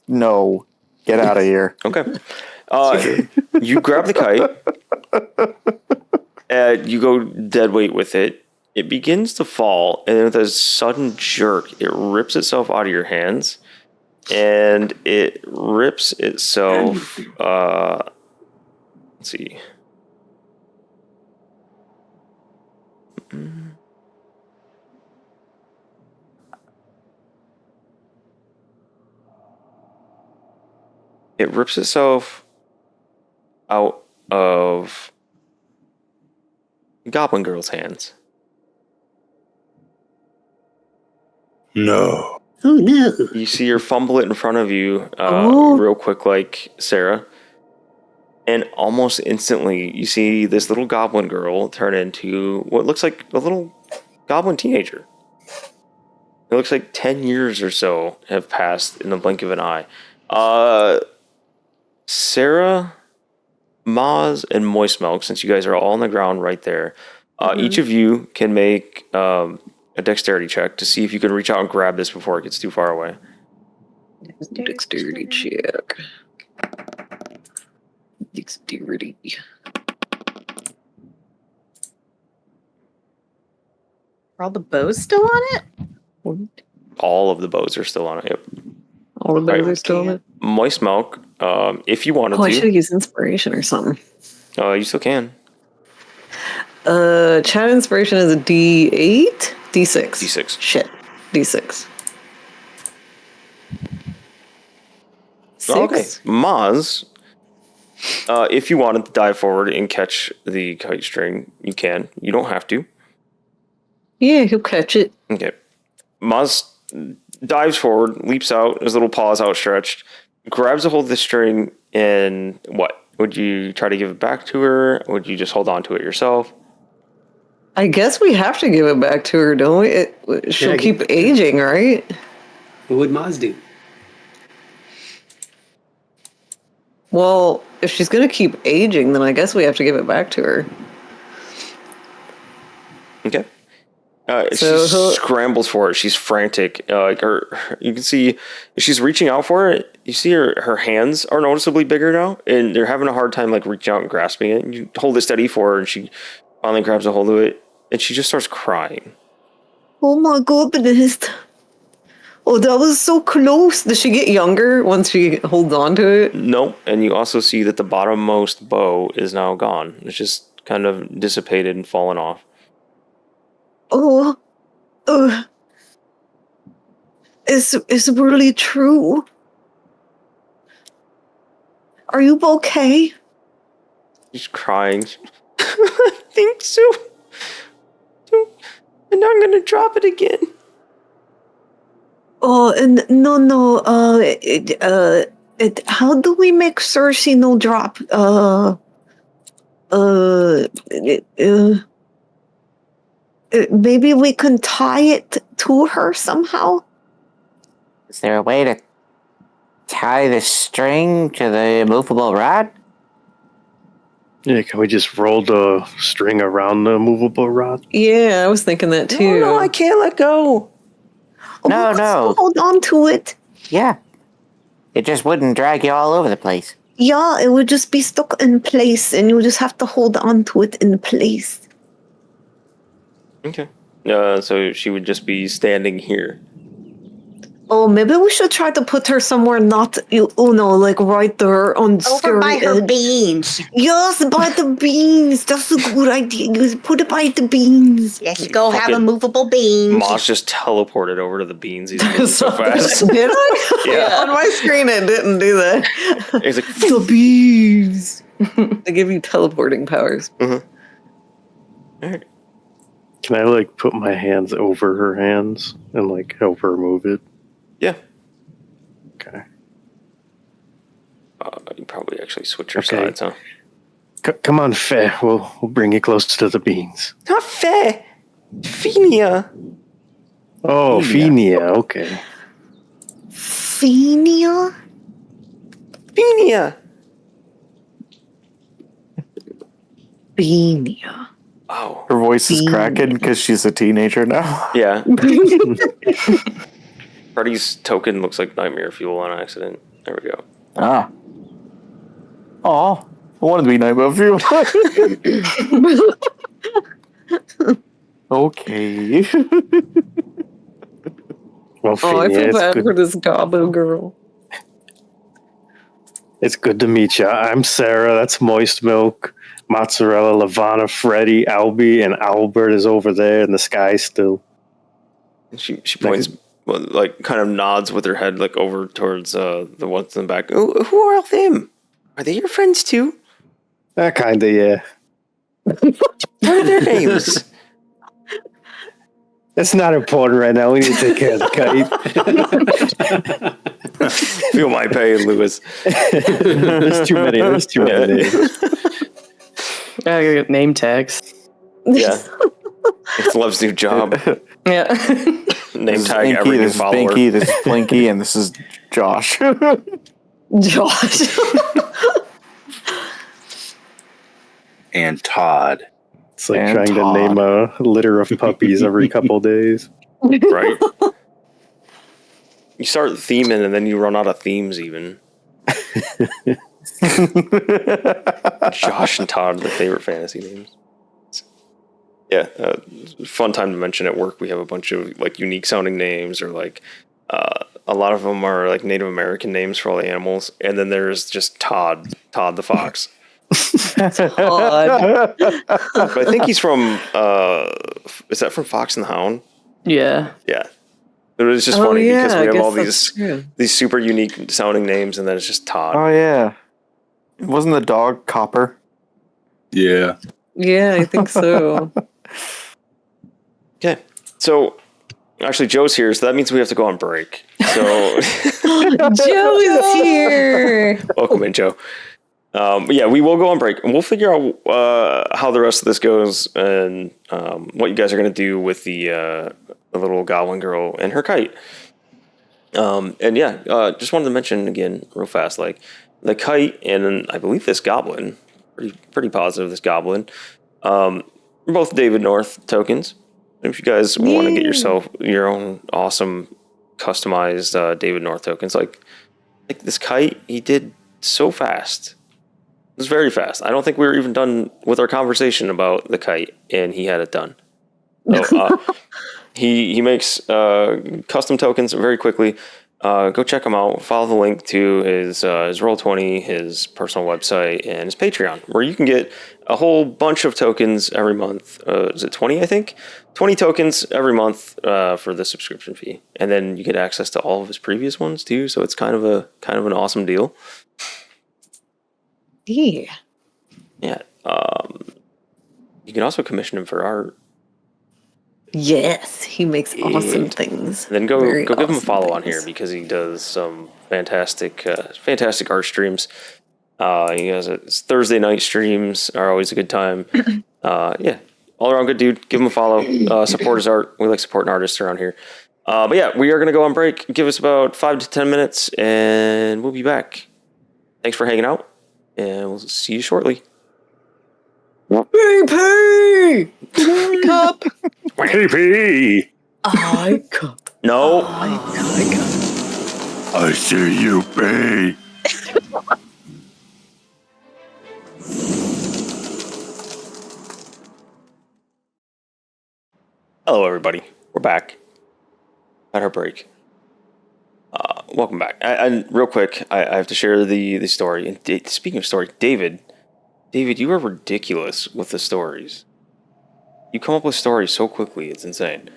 No. Get out of here. Okay. You grab the kite, and you go dead weight with it. It begins to fall, and then with a sudden jerk, it rips itself out of your hands, and it rips itself. Let's see. It rips itself out of Goblin Girl's hands. No. Oh no. You see her fumble it in front of you real quick like Sarah. And almost instantly, you see this little goblin girl turn into what looks like a little goblin teenager. It looks like 10 years or so have passed in the blink of an eye. Sarah, Maz, and Moist Milk, since you guys are all on the ground right there, each of you can make a dexterity check to see if you can reach out and grab this before it gets too far away. Dexterity check. Dexterity. Are all the bows still on it? All of the bows are still on it. Yep. All of those are still in it. Moist Milk, if you wanted I should to, have used inspiration or something. you still can. Chat inspiration is a D8? D6. D6. Shit. D6. 6. Okay. Maz, if you wanted to dive forward and catch the kite string, you can. You don't have to. Yeah, he'll catch it. Okay. Maz dives forward, leaps out, his little paws outstretched, grabs a hold of the string, and what? Would you try to give it back to her? Would you just hold on to it yourself? I guess we have to give it back to her, don't we? She'll keep aging, right? What would Maz do? Well, if she's going to keep aging, then I guess we have to give it back to her. Okay. So she scrambles for it. She's frantic. You can see she's reaching out for it. You see her hands are noticeably bigger now, and they're having a hard time like reaching out and grasping it. And you hold it steady for her, and she finally grabs a hold of it, and she just starts crying. Oh my goodness. Oh, that was so close. Does she get younger once she holds on to it? No, and you also see that the bottommost bow is now gone. It's just kind of dissipated and fallen off. Oh, it's really true. Are you okay? She's crying. I think so. And I'm gonna drop it again. Oh, and no. How do we make sure she no drop? Maybe we can tie it to her somehow. Is there a way to tie the string to the movable rod? Yeah, can we just roll the string around the movable rod? Yeah, I was thinking that too. No, I can't let go. Oh, No, let's no. hold on to it. Yeah. It just wouldn't drag you all over the place. Yeah, it would just be stuck in place, and you just have to hold on to it in place. Okay. So she would just be standing here. Oh, maybe we should try to put her somewhere not, like right there on Over scary by her edge. beans. Yes, by the beans. That's a good idea. You put it by the beans. Yes, go have a Fucking movable beans. Moss just teleported over to the beans. He's moving so fast. Did I? Yeah. On my screen, it didn't do that. He's like, The bees. They give you teleporting powers. all right. Can I like put my hands over her hands and like help her move it? Yeah. Okay. You probably actually switch your Okay. sides, huh? Come on, Faye. We'll bring you close to the beans. Not fair. Fenia. Oh, Fenia. Okay. Fenia? Fenia. Fenia. Oh. Her voice is cracking because she's a teenager now. Yeah. Freddy's token looks like nightmare fuel on accident. There we go. Ah. Aw. I wanted to be Nightmare Fuel. Okay. Well, Oh, I Fenia, feel it's bad good. for this gobbo girl. It's good to meet you. I'm Sarah. That's Moist Milk, Mozzarella, Lavana, Freddy, Albie, and Albert is over there in the sky still. And she points, well, like, kind of nods with her head, like, over towards the ones in the back. Oh, who are all them? Are they your friends, too? Kinda, yeah. What are their names? It's not important right now. We need to take care of the kite. Feel my pain, Lewis. There's too many. There's too many names. I gotta get name tags. Yeah. It's Love's new job. Yeah. Name This is tag Inky, every new this is follower. Binky, this is Plinky, and this is Josh. Josh. And Todd. It's like And trying Todd. to name a litter of puppies every couple days. Right? You start theming and then you run out of themes, even. Josh and Todd are the favorite fantasy names. Yeah, fun time to mention at work. We have a bunch of like unique sounding names, or like a lot of them are like Native American names for all the animals, and then there's just Todd the fox. Odd. But I think he's from. Is that from Fox and the Hound? Yeah. Yeah. It was just Oh, funny because yeah, we I have guess all that's true. these super unique sounding names, and then it's just Todd. Oh, yeah. Wasn't the dog Copper? Yeah. Yeah, I think so. Okay, so actually Joe's here, so that means we have to go on break. So Joe is here. welcome in, Joe. But yeah, we will go on break, and we'll figure out how the rest of this goes, and what you guys are going to do with the little goblin girl and her kite. And yeah, just wanted to mention again, real fast, like the kite and I believe this goblin, pretty positive this goblin, both David North tokens. If you guys want to get yourself your own awesome customized David North tokens, like this kite, he did so fast. It was very fast. I don't think we were even done with our conversation about the kite, and he had it done. So, he makes custom tokens very quickly. Go check him out. Follow the link to his Roll20, his personal website, and his Patreon, where you can get a whole bunch of tokens every month. Is it 20? I think 20 tokens every month for the subscription fee, and then you get access to all of his previous ones too. So it's kind of an awesome deal. Yeah. Yeah. You can also commission him for art. Yes, he makes awesome things. Then go Very give him a awesome follow on things. here, because he does some fantastic art streams. He has his Thursday night streams are always a good time. Yeah, all around good dude. Give him a follow. Support his art. We like supporting artists around here. But yeah, we are gonna go on break. Give us about 5 to 10 minutes, and we'll be back. Thanks for hanging out, and we'll see you shortly. BP! Cup! PP! I cup. No. I see you, B. Hello, everybody. We're back at our break. welcome back. And real quick, I have to share the story. And speaking of story, David, you are ridiculous with the stories. You come up with stories so quickly, it's insane.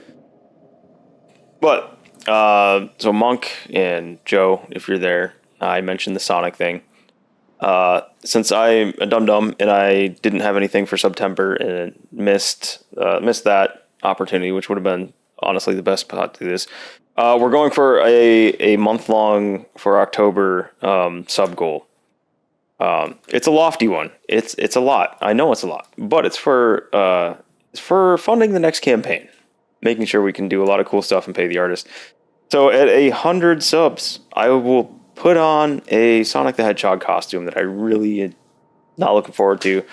But, so Monk and Joe, if you're there, I mentioned the Sonic thing. Since I'm a dum-dum and I didn't have anything for September and missed that opportunity, which would have been honestly the best spot to do this, we're going for a month-long for October sub goal. It's a lofty one. It's a lot. I know it's a lot, but it's for funding the next campaign, making sure we can do a lot of cool stuff and pay the artist. So at 100 subs, I will put on a Sonic the Hedgehog costume that I really am not looking forward to.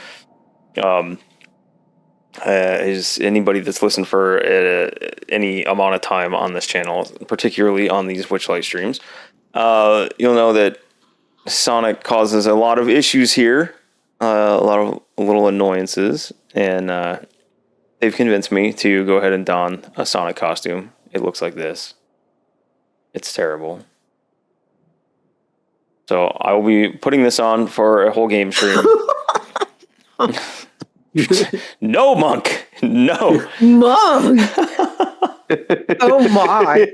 Is anybody that's listened for any amount of time on this channel, particularly on these Witchlight streams, you'll know that Sonic causes a lot of issues here, a lot of little annoyances, and they've convinced me to go ahead and don a Sonic costume. It looks like this. It's terrible. So I will be putting this on for a whole game stream. No, Monk. No. Monk. Oh my.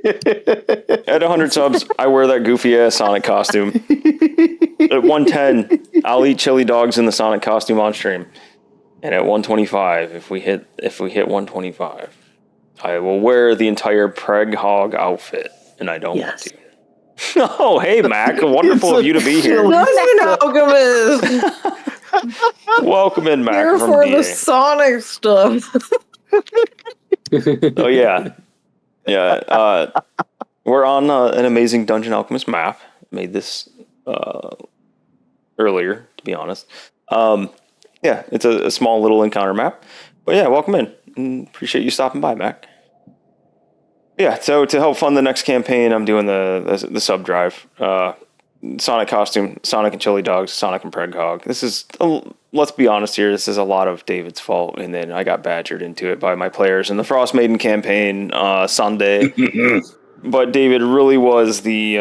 At 100 subs, I wear that goofy ass Sonic costume. At 110, I'll eat chili dogs in the Sonic costume on stream. And at 125, if we hit 125, I will wear the entire Preg Hog outfit. And I don't want to. Oh, hey, Mac. Wonderful of you to be here. Welcome in, Mac. Here from for DA. the Sonic stuff. Oh, yeah. Yeah. We're on an amazing Dungeon Alchemist map. Made this earlier, to be honest. Yeah, it's a small little encounter map. But yeah, welcome in. Appreciate you stopping by, Mac. Yeah, so to help fund the next campaign, I'm doing the sub drive. Sonic costume, Sonic and chili dogs, Sonic and Preg Hog. This is, let's be honest here, this is a lot of David's fault, and then I got badgered into it by my players in the Frost Maiden campaign Sunday. But David really was the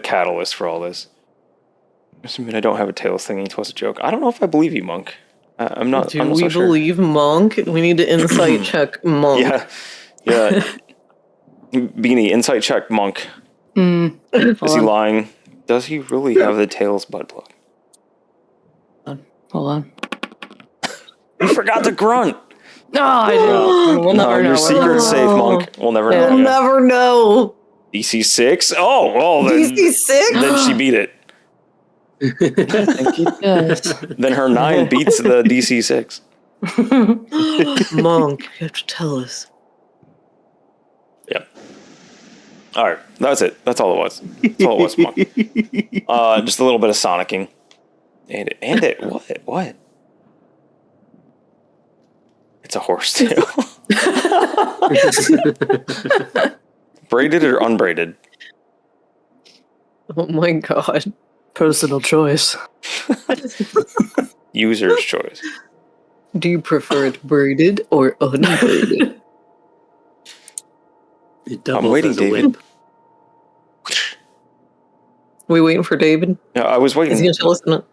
catalyst for all this. I mean, I don't have a Tails thing, it was a joke. I don't know if I believe you, Monk. I'm not. Do I'm not we so sure. believe Monk? We need to insight check Monk. Yeah. Beanie, insight check Monk. Is he lying? Does he really have the Tails butt plug? Hold on. You forgot to grunt. No, I didn't. We'll never know. Your secret's safe, Monk. We'll never know. We'll never know. DC 6? Oh, well then. DC 6? Then she beat it. Then her 9 beats the DC 6. Monk, you have to tell us. Yep. All right, that's it. That's all it was. That's all it was, Monk. Just a little bit of sonicking. And it. What? It's a horse tail. Braided or unbraided? Oh my god. Personal choice. User's choice. Do you prefer it braided or unbraided? I'm waiting, David. We waiting for David? Yeah, I was waiting. Is he going to listen?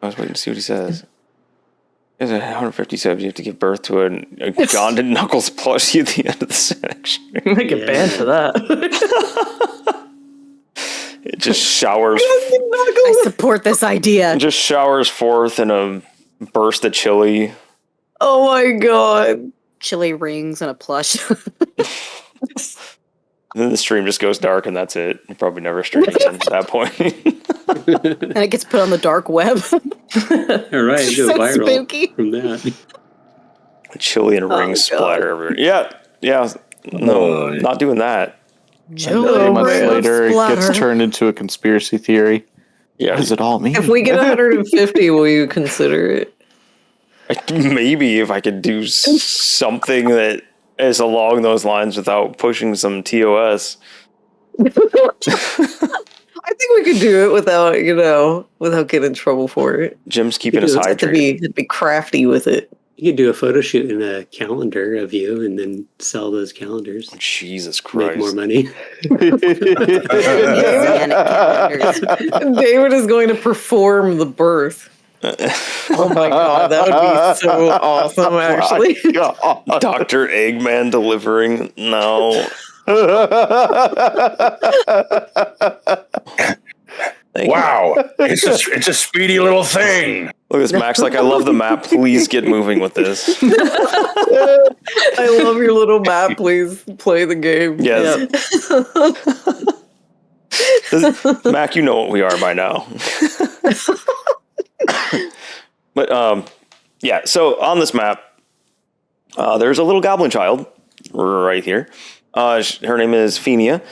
I was waiting to see what he says. There's 150 subs. You have to give birth to a Gondon Knuckles plushie at the end of the section. You might get banned for that. It just showers. I support this idea. It just showers forth in a burst of chili. Oh my god. Chili rings and a plush. Then the stream just goes dark and that's it. You probably never stream again at that point. And it gets put on the dark web. All right, go So viral spooky. from that. Chili and rings splatter everywhere. Yeah. No, not doing that. A month later, it gets turned into a conspiracy theory. Yeah. What does it all mean? If we get 150, will you consider it? Maybe if I could do something that is along those lines without pushing some TOS. I think we could do it without getting in trouble for it. Jim's keeping us Have to hydrated. be crafty with it. You could do a photo shoot in a calendar of you and then sell those calendars. Jesus Make Christ. more money. David is going to perform the birth. Oh my god, that would be so awesome, actually. Dr. Eggman delivering. No. Wow. It's a speedy little thing. Look at this, Max. Like, I love the map. Please get moving with this. I love your little map. Please play the game. Yes. Mac, you know what we are by now. But, yeah, so on this map, there's a little goblin child right here. Her name is Fenia.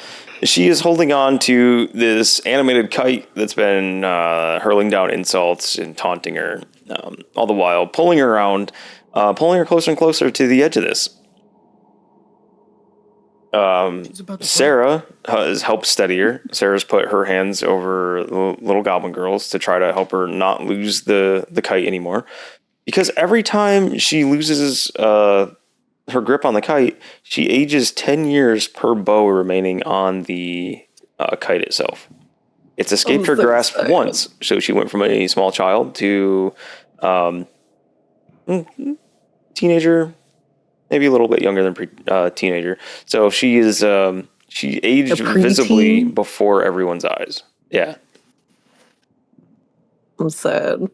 She is holding on to this animated kite that's been hurling down insults and taunting her, all the while pulling her around, pulling her closer and closer to the edge of this. Sarah has helped steady her. Sarah's put her hands over the little goblin girls to try to help her not lose the kite anymore. Because every time she loses her grip on the kite, she ages 10 years per bow remaining on the kite itself. It's escaped her grasp once, so she went from a small child to teenager, maybe a little bit younger than teenager. So she is she aged visibly before everyone's eyes. Yeah. I'm sad.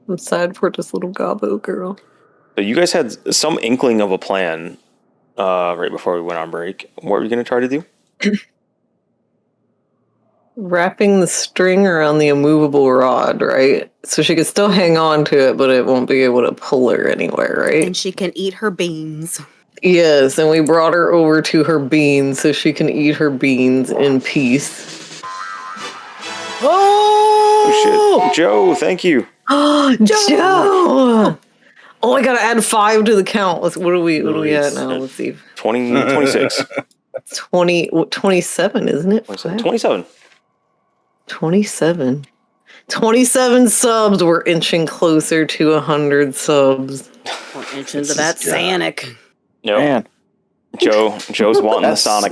I'm sad for this little gobbo girl. So you guys had some inkling of a plan right before we went on break. What were you going to try to do? Wrapping the string around the immovable rod, right? So she can still hang on to it, but it won't be able to pull her anywhere, right? And she can eat her beans. Yes, and we brought her over to her beans so she can eat her beans in peace. Oh shit. Joe, thank you. Oh, Joe! Oh, I gotta add 5 to the count. What are we at now? Let's see. 26. 27, isn't it? 27. 27. 27 subs. We're inching closer to 100 subs. We're inching to that Sonic. No. Man. Joe's wanting the Sonic.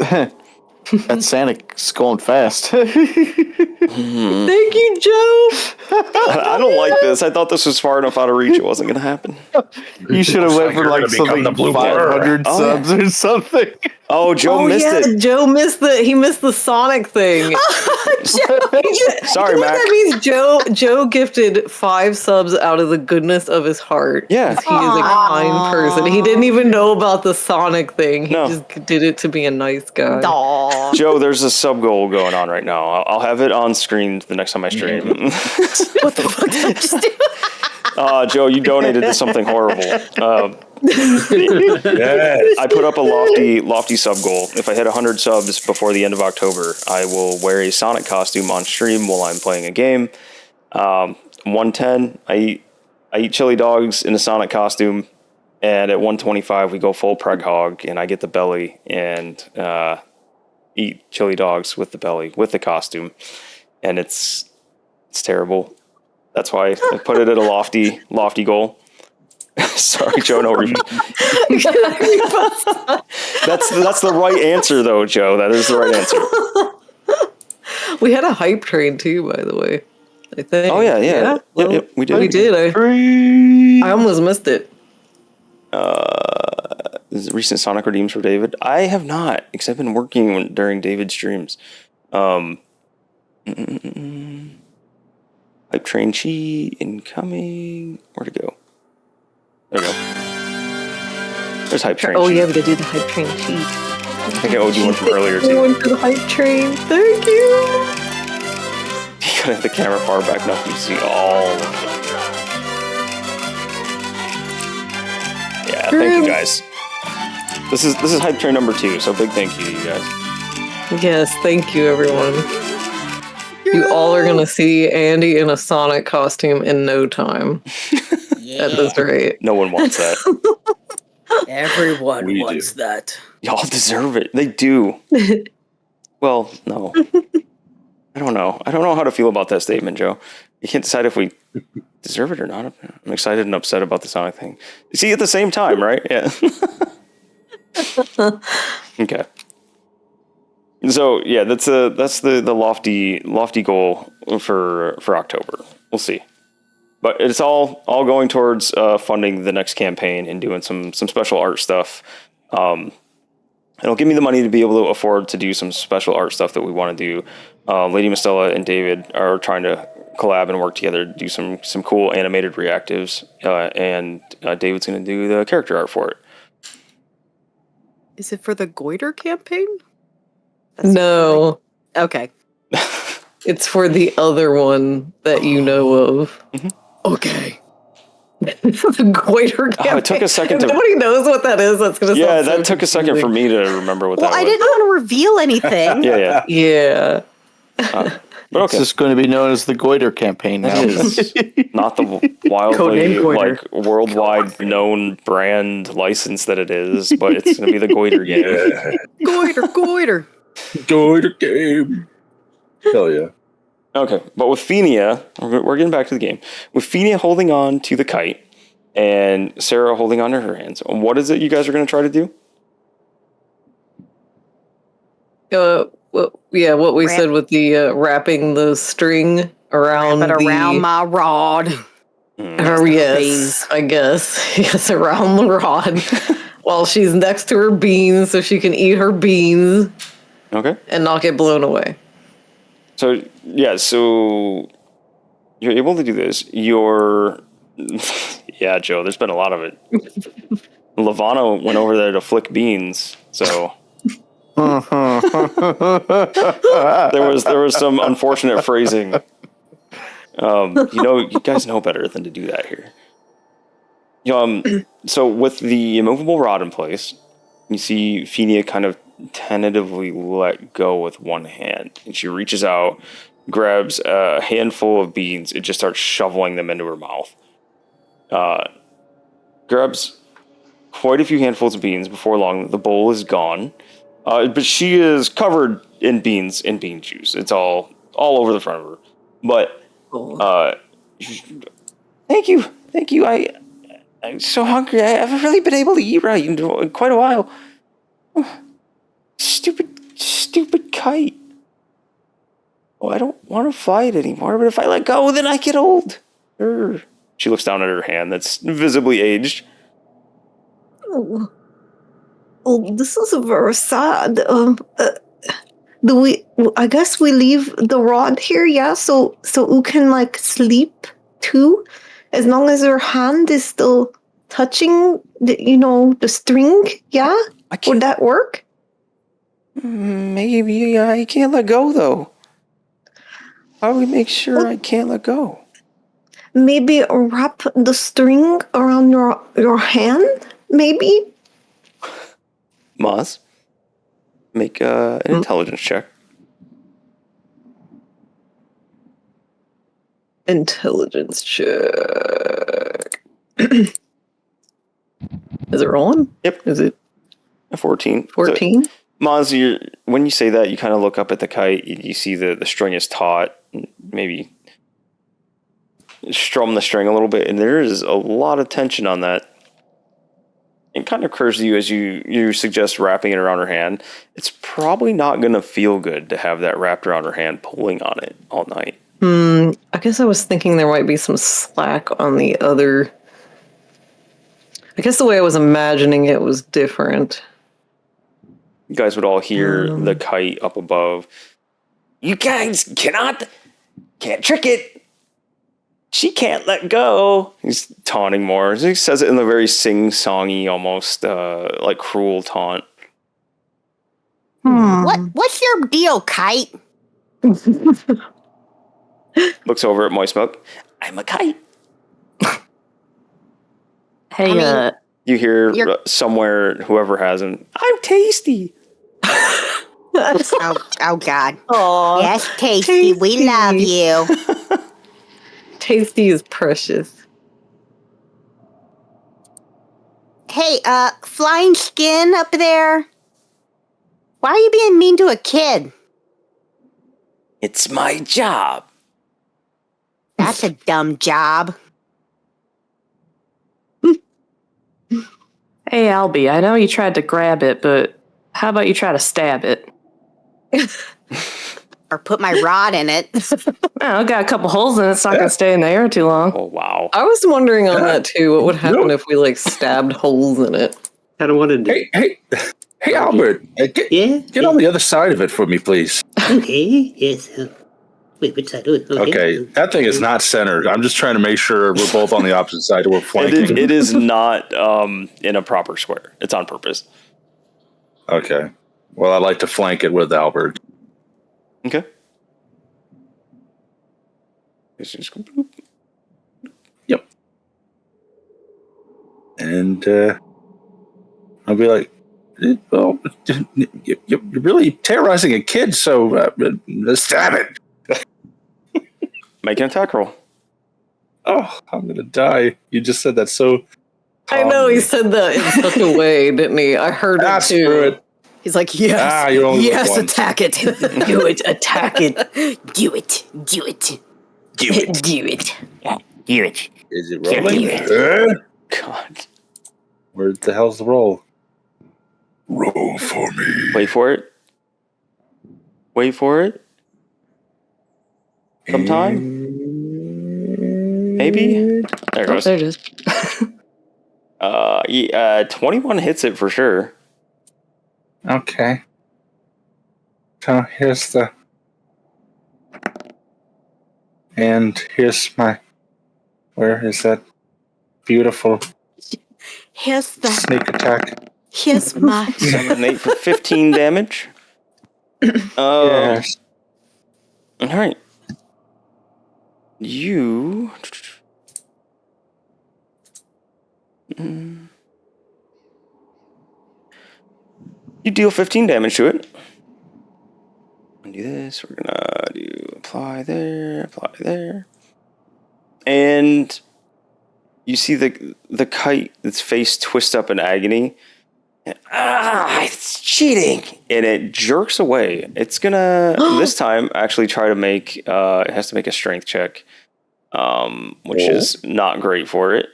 That Sonic's going fast. Thank you, Joe. I don't like this. I thought this was far enough out of reach. It wasn't going to happen. You should have went for you're like gonna become something the blue 500 blur. subs or something. Oh, Joe missed it. Joe missed the Sonic thing. Sorry, you know Mac. That means Joe gifted 5 subs out of the goodness of his heart. Yeah. He is a kind person. He didn't even know about the Sonic thing. He No. just did it to be a nice guy. Aw. Joe, there's a sub goal going on right now. I'll have it on screen the next time I stream. What the fuck did I just do? Joe, you donated to something horrible. Yes. I put up a lofty sub goal. If I hit 100 subs before the end of October, I will wear a Sonic costume on stream while I'm playing a game. 110, I eat chili dogs in a Sonic costume, and at 125 we go full preg hog, and I get the belly and eat chili dogs with the belly with the costume, and it's terrible. That's why I put it at a lofty goal. Sorry, Joe. No review. That's the right answer, though, Joe. That is the right answer. We had a hype train too, by the way. I think. Oh yeah. Yep, we did. We did. I almost missed it. Recent Sonic redeems for David. I have not, because I've been working during David's streams. Hype train chi incoming. Where'd it go? There we go. There's hype train. Oh chi. yeah, we did the hype train cheat. I think I owed you one from earlier We too. went for the hype train. Thank you. You gotta have the camera far back enough you can see all of it. Yeah, thank you guys. This is hype train number 2, so big thank you to you guys. Yes, thank you, everyone. You all are gonna see Andy in a Sonic costume in no time. At this rate. No one wants that. Everyone We wants that. Y'all deserve it. They do. Well, no. I don't know. I don't know how to feel about that statement, Joe. You can't decide if we deserve it or not. I'm excited and upset about the Sonic thing. See, at the same time, right? Yeah. Okay. So yeah, that's the lofty goal for October. We'll see, but it's all going towards funding the next campaign and doing some special art stuff. It'll give me the money to be able to afford to do some special art stuff that we want to do. Lady Mistella and David are trying to collab and work together to do some cool animated reactives, and David's going to do the character art for it. Is it for the Goiter campaign? No, Okay. it's for the other one that you know of. Okay. The Goiter campaign. It took a second to... Nobody knows what that is. That's gonna. Yeah, sound that so took a second for confusing. me to remember what Well, that I was. didn't want to reveal anything. Yeah. Yeah. But okay. This is going to be known as the Goiter campaign now. It is not the wildly Codename Goiter. worldwide known brand license that it is, but it's going to be the Goiter game. Goiter. Goiter game. Hell yeah. Okay, but with Fenia, we're getting back to the game. With Fenia holding on to the kite and Sarah holding on to her hands, what is it you guys are going to try to do? What we Wrap- said with the wrapping the string around But around my rod. Oh, yes, I guess. Yes, around the rod. While she's next to her beans so she can eat her beans Okay. and not get blown away. So you're able to do this. You're... Yeah, Joe, there's been a lot of it. Lavana went over there to flick beans, so... there was some unfortunate phrasing. You guys know better than to do that here. So with the immovable rod in place, you see Fenia kind of tentatively let go with one hand, and she reaches out, grabs a handful of beans, and just starts shoveling them into her mouth. Grabs quite a few handfuls of beans. Before long, the bowl is gone. But she is covered in beans and bean juice. It's all over the front of her. But thank you. I'm so hungry. I haven't really been able to eat right in quite a while. Stupid kite. Oh, I don't want to fly it anymore. But if I let go, then I get old. She looks down at her hand that's visibly aged. Oh, this is very sad. Do we? I guess we leave the rod here, yeah. So you can like sleep too, as long as your hand is still touching the string. Yeah, would that work? Maybe I can't let go though. How do we make sure I can't let go? Maybe wrap the string around your hand. Maybe. Maz, make an intelligence check. Intelligence check. Is it rolling? Yep. Is it A 14. 14? So, Maz, when you say that, you kind of look up at the kite. You see the string is taut. Maybe strum the string a little bit, and there is a lot of tension on that. It kind of occurs to you as you suggest wrapping it around her hand. It's probably not going to feel good to have that wrapped around her hand, pulling on it all night. I guess I was thinking there might be some slack on the other. I guess the way I was imagining it was different. You guys would all hear the kite up above. You guys can't trick it. She can't let go. He's taunting more. He says it in a very sing-songy, almost like cruel taunt. What's your deal, Kite? Looks over at Moist Milk. I'm a kite. Hey, You hear somewhere, whoever has him, I'm tasty. Oh God. Aw, Yes, Tasty, we love you. Tasty is precious. Hey, Flying Skin up there. Why are you being mean to a kid? It's my job. That's a dumb job. Hey, Albie, I know you tried to grab it, but how about you try to stab it? Or put my rod in it. Oh, got a couple holes in it. It's not going to stay in the air too long. Oh, wow. I was wondering on that too. What would happen if we like stabbed holes in it? Kind of wanted to. Hey, Albert. Get on the other side of it for me, please. Okay. Yes. Wait, which side? Okay, that thing is not centered. I'm just trying to make sure we're both on the opposite side. We're flanking. It is not in a proper square. It's on purpose. Okay. Well, I'd like to flank it with Albert. Okay. Yep. And I'll be like, well, you're really terrorizing a kid, so stab it. Make an attack roll. Oh, I'm going to die. You just said that so I know he said that in such a way, didn't he? I heard it screw too. it. He's like, yes, you only yes, live once. attack it. Do it, attack it. Do it. Do it. Do it. Do it. Do it. Is it Here, rolling? do it. God. Where the hell's the roll? Roll for me. Wait for it. Wait for it. Sometime. Maybe. There it Oh, goes. there it is. 21 hits it for sure. Okay. So here's the... And here's my... Where is that beautiful Here's the. sneak attack? Here's my. 7 and 8 for 15 damage. Yes. All right. You. You deal 15 damage to it. We're gonna do this. We're gonna do apply there. And you see the kite, its face twist up in agony. And, it's cheating. And it jerks away. It's gonna this time actually try to make it has to make a strength check. Which is not great for it.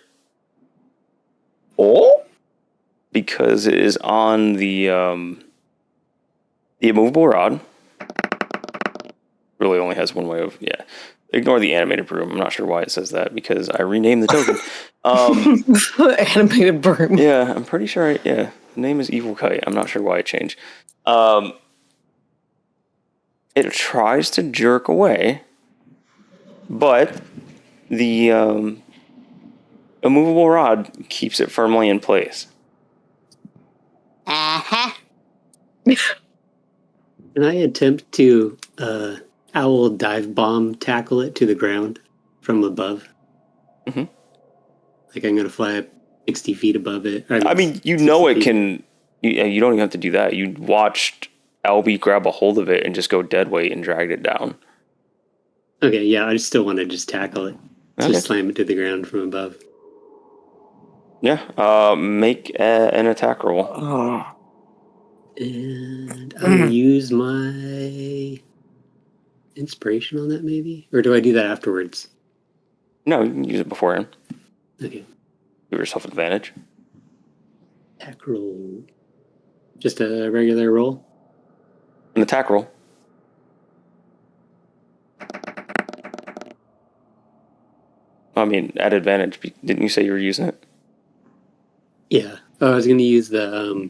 Because it is on the immovable rod. Really only has one way of Ignore the animated broom. I'm not sure why it says that because I renamed the token. Animated broom. Yeah, I'm pretty sure. The name is Evil Kite. I'm not sure why it changed. It tries to jerk away, but the immovable rod keeps it firmly in place. Uh-huh. Can I attempt to owl dive bomb tackle it to the ground from above? Mhm. Like I'm going to fly up 60 feet above it. I mean, you know it can. You don't even have to do that. You watched Albie grab a hold of it and just go dead weight and dragged it down. Okay, yeah, I still want to just tackle it. Okay. Just slam it to the ground from above. Yeah. Make an attack roll. And I'll use my inspiration on that, maybe? Or do I do that afterwards? No, you can use it beforehand. Okay. Give yourself advantage. Attack roll. Just a regular roll? An attack roll. I mean, at advantage. Didn't you say you were using it? Yeah. Oh, I was going to use the,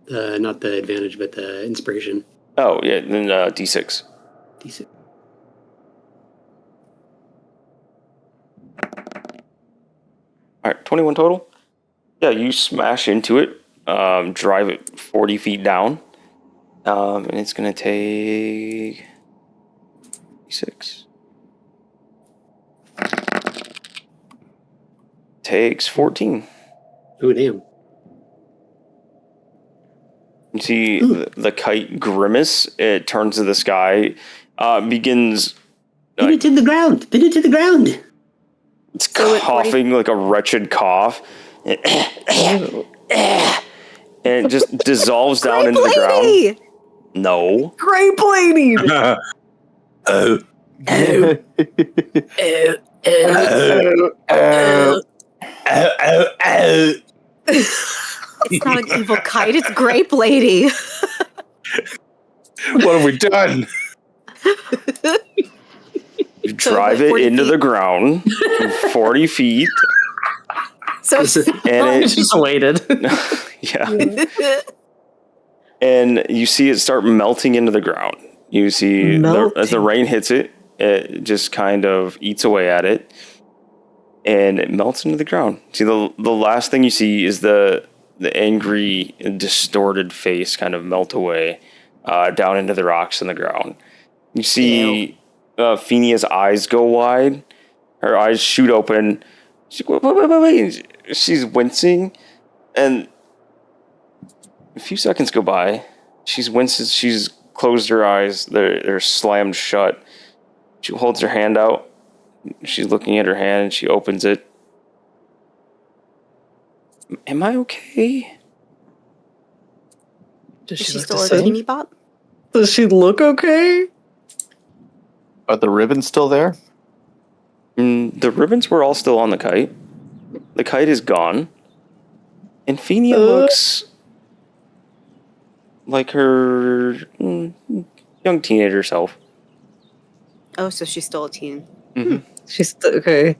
not the advantage, but the inspiration. Oh, yeah, then D6. D6. All right, 21 total. Yeah, you smash into it, drive it 40 feet down, and it's going to take 6. Takes 14. Oh, damn. You see the kite grimace. It turns to the sky, begins. Pin it to the ground! Pin it to the ground! It's coughing like a wretched cough. And it just dissolves down into the ground. No. Grape lady! It's not an evil kite, it's Grape Lady. What have we done? You drive it into the ground 40 feet. So And it just waited. yeah. And you see it start melting into the ground. You see as the rain hits it, it just kind of eats away at it. And it melts into the ground. See, the last thing you see is the angry, distorted face kind of melt away down into the rocks in the ground. You see Fenia's eyes go wide. Her eyes shoot open. She's like, wait. She's wincing. And a few seconds go by. She's winces. She's closed her eyes. They're slammed shut. She holds her hand out. She's looking at her hand and she opens it. Am I okay? Does is she she look still the a same? teeny bot? Does she look okay? Are the ribbons still there? The ribbons were all still on the kite. The kite is gone. And Fenia looks like her young teenager self. Oh, so she's still a teen. Mm-hmm. She's okay.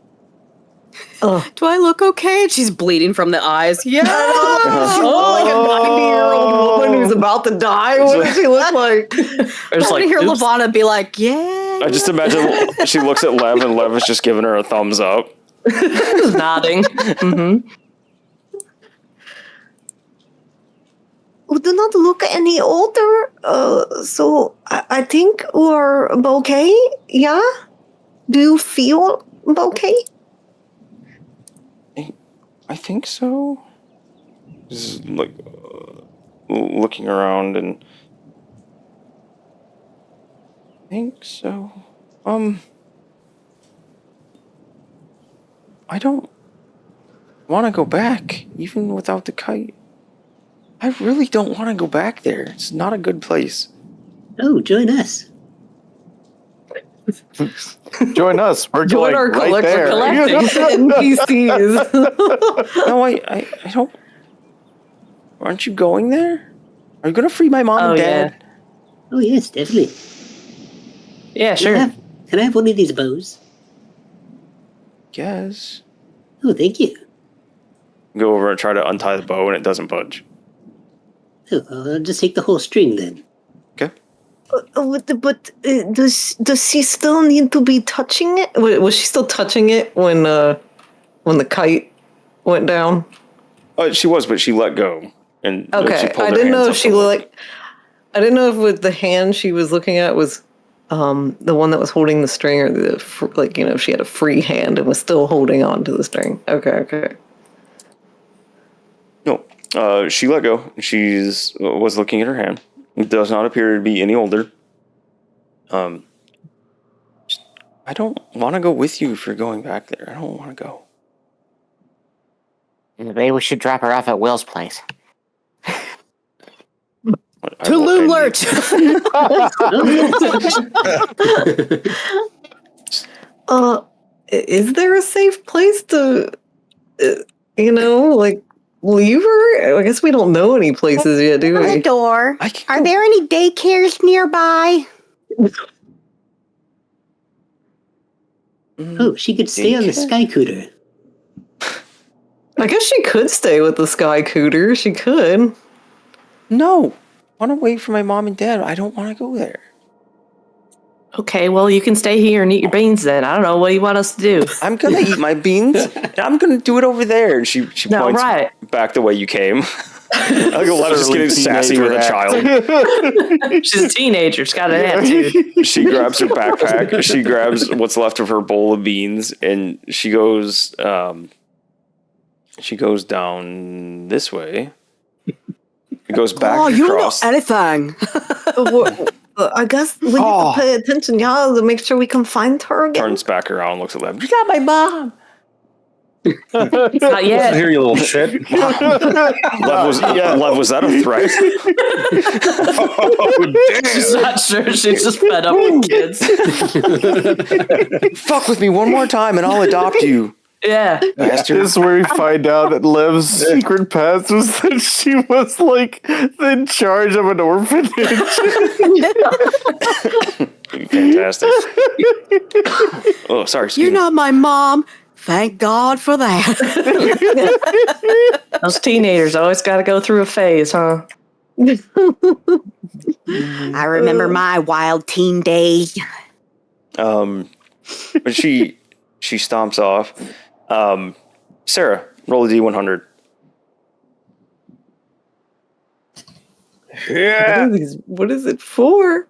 Oh, Do I look okay? She's bleeding from the eyes. Yeah. like a 90-year-old woman who's about to die. What does she look like? I want to hear Lavana be like, yeah. I just imagine she looks at Lev and Lev is just giving her a thumbs up. Nodding. Mm-hmm. We do not look any older, so I think we're okay. Yeah? Do you feel okay? I think so. Just like looking around and I think so. I don't want to go back, even without the kite. I really don't want to go back there. It's not a good place. Oh, join us. Join us. We're Join like our right there. collecting NPCs. No, I don't. Aren't you going there? Are you going to free my mom and dad? Oh, yes, definitely. Yeah, sure. Can I have one of these bows? Yes. Oh, thank you. Go over and try to untie the bow and it doesn't budge. Oh, I'll just take the whole string then. Okay. But does she still need to be touching it? Was she still touching it when the kite went down? Oh, she was, but she let go. And Okay, she pulled I her didn't know hands if up she to I didn't know if with the hand she was looking at was the one that was holding the string, or if she had a free hand and was still holding on to the string. Okay. No, she let go. She's was looking at her hand. It does not appear to be any older. I don't want to go with you if you're going back there. I don't want to go. Maybe we should drop her off at Will's place. Tulum Lurch. Is there a safe place to, leave her? I guess we don't know any places yet, do The we? door. Are there any daycares nearby? Oh, she could stay on the Sky Cooter. I guess she could stay with the Sky Cooter. She could. No, I want to wait for my mom and dad. I don't want to go there. Okay, well, you can stay here and eat your beans then. I don't know. What do you want us to do? I'm going to eat my beans, and I'm going to do it over there. And she points back the way you came. Like Alexa's just getting sassy with a child. She's a teenager. She's got an attitude. She grabs her backpack. She grabs what's left of her bowl of beans, and she goes down this way. It goes back across. You don't know anything. I guess we need to pay attention, to make sure we can find her again. Turns back around, looks at Lev. You got my mom. Not yet. Here, you little shit. Lev, was that a threat? Oh, damn. She's not sure. She's just fed up with kids. Fuck with me one more time and I'll adopt you. Yeah. This is where we find out that Lev's secret past was that she was like in charge of an orphanage. Fantastic. Oh, sorry. Excuse You're me. not my mom. Thank God for that. Those teenagers always got to go through a phase, huh? I remember my wild teen days. But she stomps off. Sarah, roll a D100. Yeah. What is it for?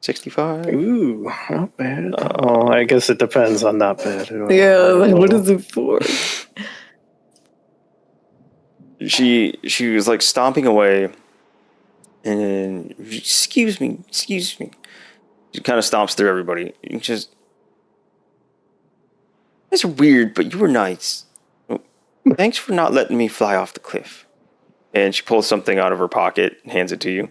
65. Ooh, not bad. I guess it depends on not bad. Yeah, like, what is it for? She was like stomping away, and excuse me. She kind of stomps through everybody. Just, it's weird, but you were nice. Thanks for not letting me fly off the cliff. And she pulls something out of her pocket, and hands it to you.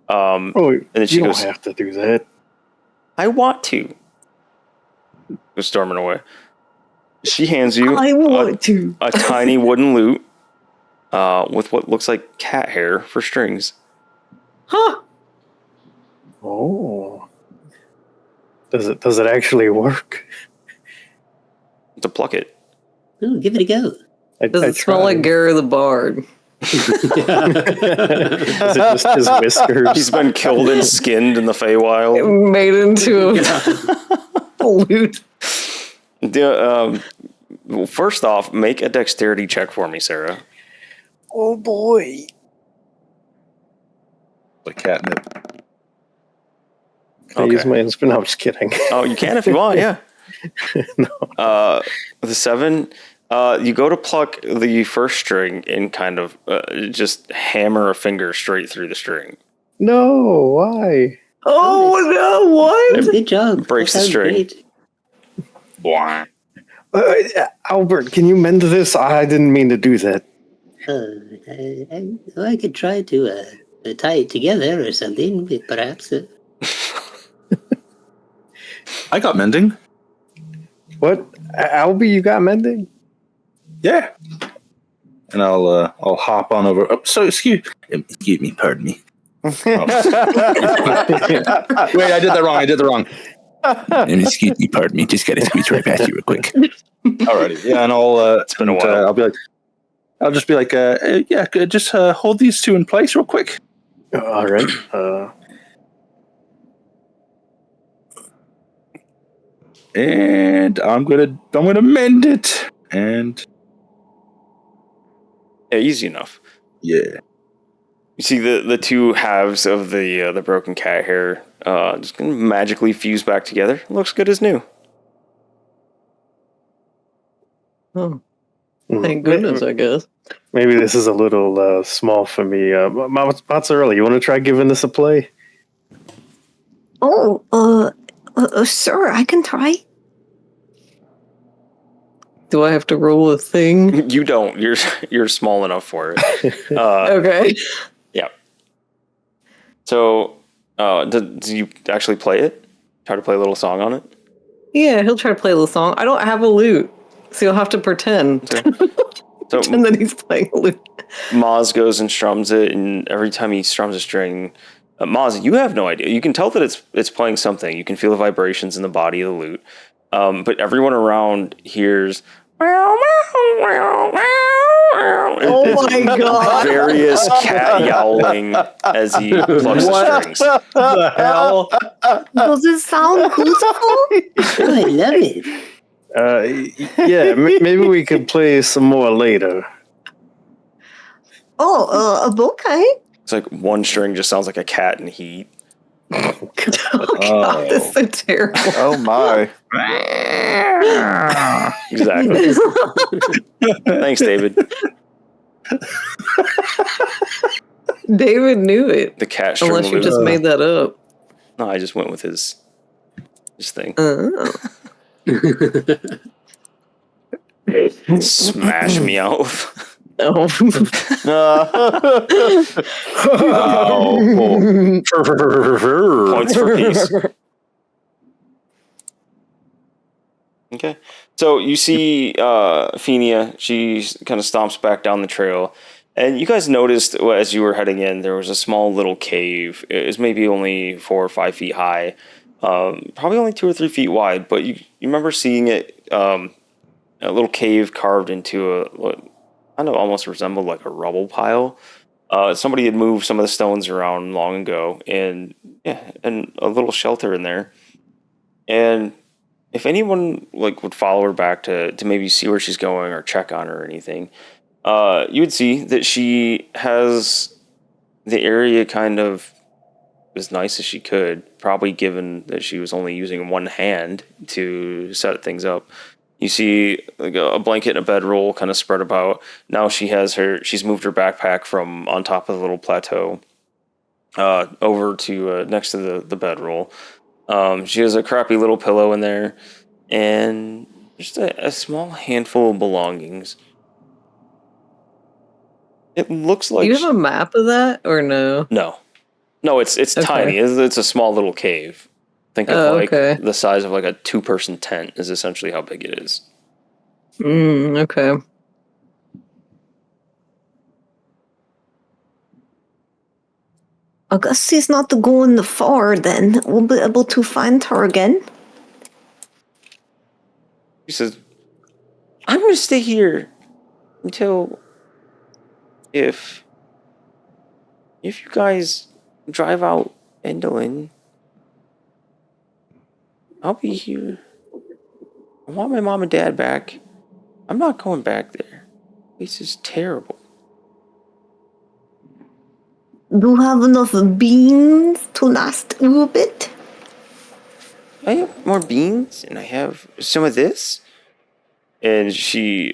And then she you goes, don't have to do that. I want to. Goes storming away. She hands you I want to. a tiny wooden lute with what looks like cat hair for strings. Huh? Oh. Does it actually work? To pluck it. Oh, give it a go. Does it smell like Gary the Bard? Is it just his whiskers? He's been killed and skinned in the Feywild. Made into a lute. Well, first off, make a dexterity check for me, Sarah. Oh boy. Like catnip. Can I use my instrument? No, I'm just kidding. Oh, you can if you want, yeah. No. The 7, you go to pluck the first string and kind of just hammer a finger straight through the string. No, why? Oh no! What? Good job. Breaks That the sounds string. great. Albert, can you mend this? I didn't mean to do that. I could try to tie it together or something, perhaps. I got mending. What? Albie, you got mending? Yeah. And I'll hop on over. Oh, so excuse me, pardon me. Oh. Wait, I did that wrong. Excuse me, pardon me. Just gotta squeeze right past you real quick. Alrighty, yeah, and I'll. It's been a while. I'll just be like, yeah, just hold these two in place real quick. All right. And I'm gonna mend it, and Yeah, easy enough. yeah. You see the two halves of the broken cat hair just gonna magically fuse back together. Looks good as new. Oh, thank goodness, I guess. Maybe this is a little small for me. It's early. You want to try giving this a play? Oh, sure, I can try. Do I have to roll a thing? You don't. You're small enough for it. Okay. Yeah. So, do you actually play it? Try to play a little song on it? Yeah, he'll try to play a little song. I don't have a lute, so you'll have to pretend. Okay. So Pretend that he's playing a lute. Maz goes and strums it, and every time he strums a string, Maz, you have no idea. You can tell that it's playing something. You can feel the vibrations in the body of the lute. But everyone around hears Oh my god! various cat yowling as he plucks the strings. The hell? Does it sound beautiful? Oh, I love it. Yeah, maybe we could play some more later. Oh, okay. It's like one string just sounds like a cat in heat. Oh god, this is so terrible. Oh my. Exactly. Thanks, David. David knew it. The cat string Unless you lute. just made that up. No, I just went with his thing. Oh. Smash me out. Oh. Points for peace. Okay. So you see Fenia, she kind of stomps back down the trail. And you guys noticed as you were heading in, there was a small little cave. It was maybe only 4 or 5 feet high. Probably only 2 or 3 feet wide. But you remember seeing it, a little cave carved into what kind of almost resembled like a rubble pile. Somebody had moved some of the stones around long ago. And and a little shelter in there. And if anyone like would follow her back to maybe see where she's going or check on her or anything, you would see that she has the area kind of as nice as she could, probably given that she was only using one hand to set things up. You see like a blanket and a bedroll kind of spread about. Now she's moved her backpack from on top of the little plateau over to next to the bedroll. She has a crappy little pillow in there and just a small handful of belongings. It looks like... Do you have a map of that or no? No, it's okay. Tiny. It's a small little cave. Think of the size of like a 2-person tent is essentially how big it is. Okay. I guess she's not going far then. We'll be able to find her again. She says, I'm going to stay here until if you guys drive out Endolin, I'll be here. I want my mom and dad back. I'm not going back there. This is terrible. Do you have enough beans to last a little bit? I have more beans, and I have some of this. And she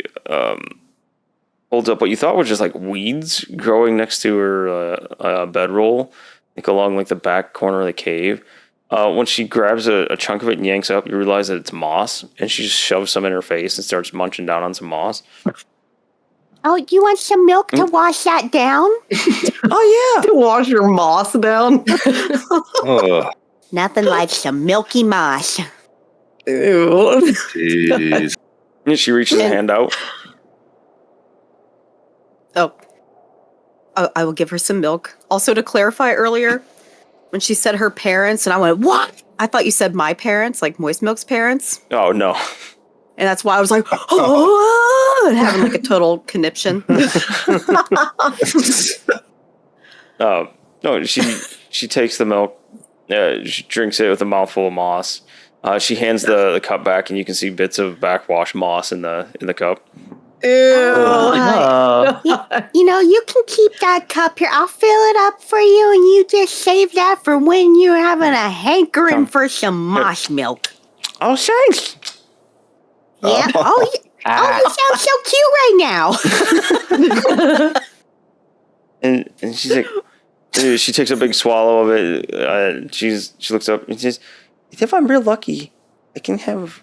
holds up what you thought were just like weeds growing next to her bedroll, like along like the back corner of the cave. When she grabs a chunk of it and yanks up, you realize that it's moss, and she just shoves some in her face and starts munching down on some moss. Oh, you want some milk to wash that down? Oh, yeah. To wash your moss down? Nothing like some milky moss. Ew. Jeez. And she reaches a hand out. Oh, I will give her some milk. Also, to clarify earlier, when she said her parents, and I went, what? I thought you said my parents, like Moist Milk's parents. Oh, no. And that's why I was like, oh, and having like a total conniption. No, she takes the milk, she drinks it with a mouthful of moss. She hands the cup back, and you can see bits of backwash moss in the cup. Ew. You know, you can keep that cup here. I'll fill it up for you, and you just save that for when you're having a hankering for some moss milk. Oh, thanks. Yeah. You sound so cute right now. And she's like, she takes a big swallow of it. She looks up and says, if I'm real lucky, I can have...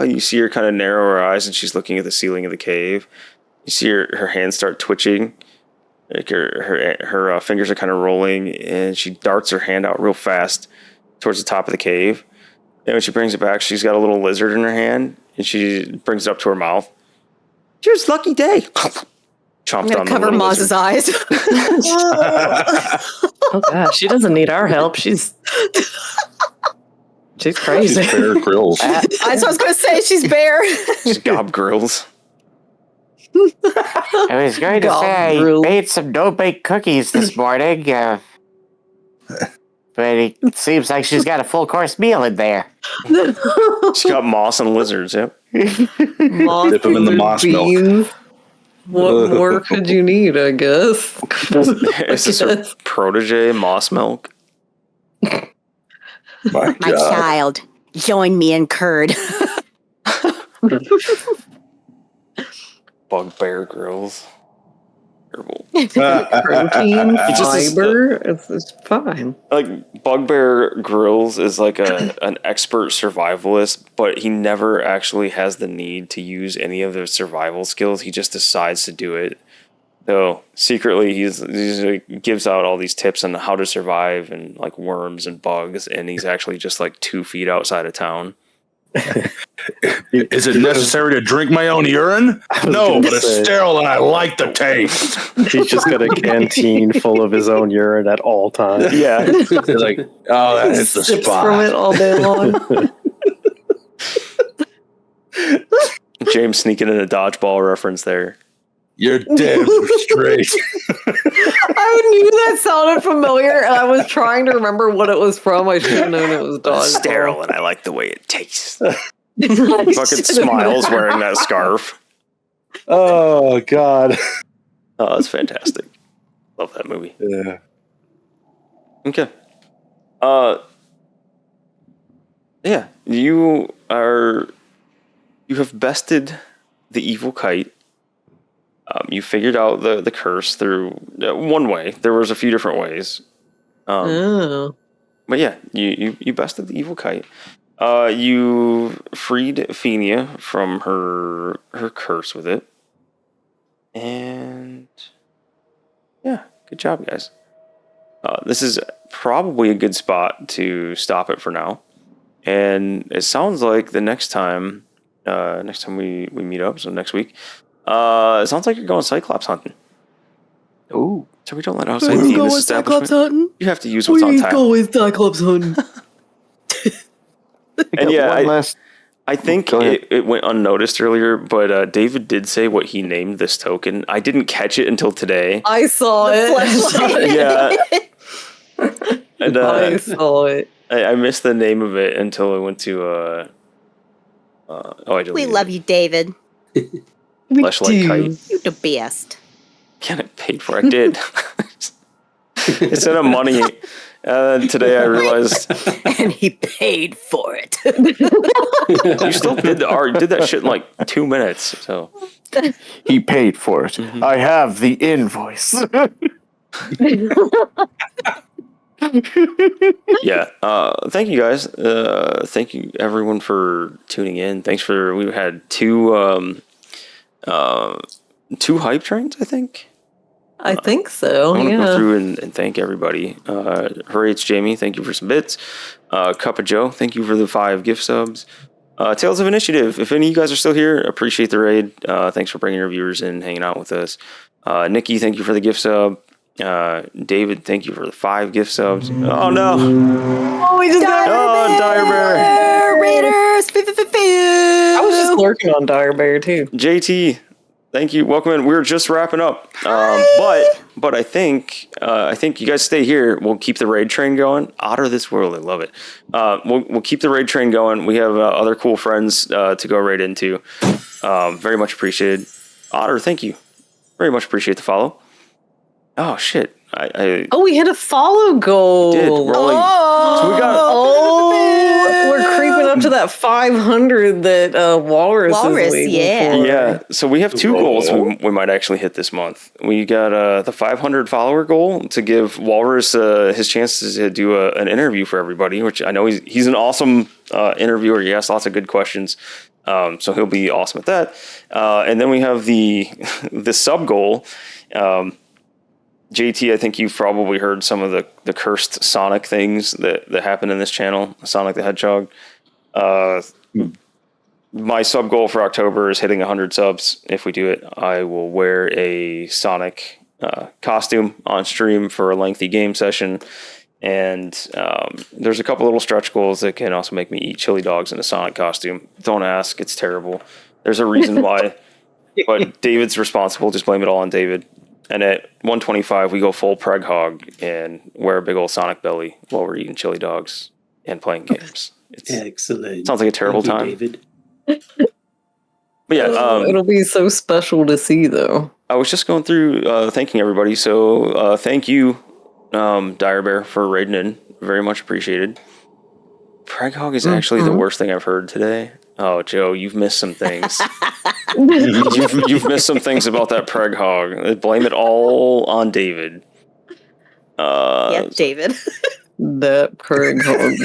you see her kind of narrow her eyes, and she's looking at the ceiling of the cave. You see her hands start twitching. Like her fingers are kind of rolling, and she darts her hand out real fast towards the top of the cave. And when she brings it back, she's got a little lizard in her hand, and she brings it up to her mouth. Cheers, lucky day. I'm going to cover Maz's eyes. Oh, gosh. She doesn't need our help. She's crazy. She's Bear Grylls. That's what I was going to say. She's Bear. She's Gob Grills. I was going to say I made some no-bake cookies this morning, but it seems like she's got a full-course meal in there. She's got moss and lizards, yep. Moss Dip them in the moss milk. What more could you need, I guess? Is this her protege, moss milk? My My God. child, join me in curd. Bugbear Grills. Terrible. Protein, just fiber, it's fine. Like Bugbear Grills is like an expert survivalist, but he never actually has the need to use any of those survival skills. He just decides to do it. So secretly, he's like, gives out all these tips on how to survive and like worms and bugs, and he's actually just like 2 feet outside of town. Is it necessary to drink my own urine? No, but it's sterile and I like the taste. He's just got a canteen full of his own urine at all times. Yeah. They're like, oh, that hits the Sips spot. from it all day long. James sneaking in a dodgeball reference there. You're damn straight. I knew that sounded familiar, and I was trying to remember what it was from. I should have known it was dodgeball. Sterile, and I like the way it tastes. Fucking smiles wearing that scarf. Oh God. Oh, that's fantastic. Love that movie. Yeah. Okay. Yeah, you have bested the evil kite. You figured out the curse through one way. There was a few different ways. But yeah, you bested the evil kite. You freed Fenia from her curse with it. And yeah, good job, guys. This is probably a good spot to stop it for now. And it sounds like the next time we meet up, so next week, it sounds like you're going Cyclops hunting. Ooh. So we don't let outside in this establishment. Hunting? You have to use what's on tap. Going Cyclops hunting. And yeah, I think Go ahead. it went unnoticed earlier, but David did say what he named this token. I didn't catch it until today. I saw it. Yeah. And I saw it. I missed the name of it until I went to I deleted We it. love you, David. Fleshlight Kite. You're the best. Can't I paid for it? I did. Instead of money. Today I realized And he paid for it. you still did the art. You did that shit in like 2 minutes. So He paid for it. I have the invoice. yeah. Thank you guys. Thank you everyone for tuning in. We had two hype trains, I think. I think so. I want to Yeah. go through and thank everybody. Hooray, it's Jamie. Thank you for some bits. Cup of Joe. Thank you for the 5 gift subs. Tales of Initiative. If any of you guys are still here, appreciate the raid. Thanks for bringing your viewers in, hanging out with us. Nikki, thank you for the gift sub. David, thank you for the 5 gift subs. Oh no! Oh, we just got Dire Bear. Raiders. I was just lurking on Dire Bear too. JT, thank you. Welcome in. We're just wrapping up. But I think you guys stay here. We'll keep the raid train going. Otter this world, I love it. We'll keep the raid train going. We have other cool friends to go raid into. Very much appreciated. Otter, thank you. Very much appreciate the follow. Oh shit! We hit a follow goal. Did. We're only, so we got. We're creeping up to that 500 that Walrus is waiting for. Yeah, so we have 2 goals we might actually hit this month. We got the 500 follower goal to give Walrus his chances to do an interview for everybody, which I know he's an awesome interviewer. He asks lots of good questions, so he'll be awesome at that. And then we have the sub goal. JT, I think you've probably heard some of the cursed Sonic things that happen in this channel, Sonic the Hedgehog. My sub goal for October is hitting 100 subs. If we do it, I will wear a Sonic costume on stream for a lengthy game session. And there's a couple little stretch goals that can also make me eat chili dogs in a Sonic costume. Don't ask, it's terrible. There's a reason why, but David's responsible. Just blame it all on David. And at 125, we go full preg hog and wear a big old Sonic belly while we're eating chili dogs and playing games. Excellent. Sounds like a terrible Thank you, time. David. But yeah, It'll be so special to see, though. I was just going through thanking everybody. So thank you, Dire Bear, for raiding in. Very much appreciated. Preg hog is actually the worst thing I've heard today. Oh, Joe, you've missed some things. you've missed some things about that preg hog. Blame it all on David. Yep, David. That preg hog.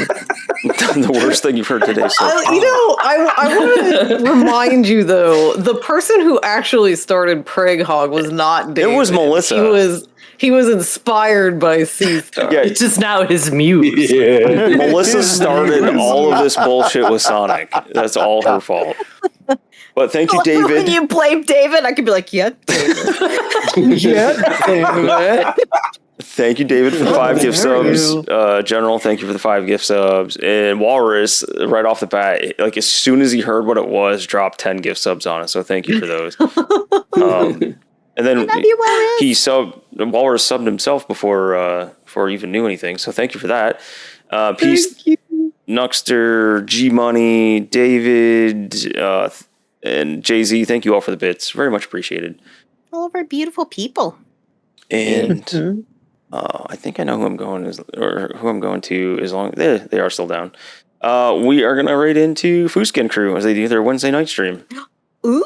The worst thing you've heard today so far. I want to remind you, though, the person who actually started preg hog was not David. It was Melissa. He was inspired by C-Star. Yeah. It's just now his muse. Yeah. Melissa started all of this bullshit with Sonic. That's all her fault. But thank you, David. When you blame David, I could be like, yeah, David. Yeah, David. Thank you, David, for the 5 gift subs. General, thank you for the 5 gift subs. And Walrus, right off the bat, like as soon as he heard what it was, dropped 10 gift subs on us. So thank you for those. And then Walrus subbed himself before he even knew anything. So thank you for that. Peace, Nuxter, G Money, David, and Jay-Z. Thank you all for the bits. Very much appreciated. All of our beautiful people. And I think I know who I'm going to. As long as they are still down. We are gonna raid into Fooskin Crew as they do their Wednesday night stream. Ooh.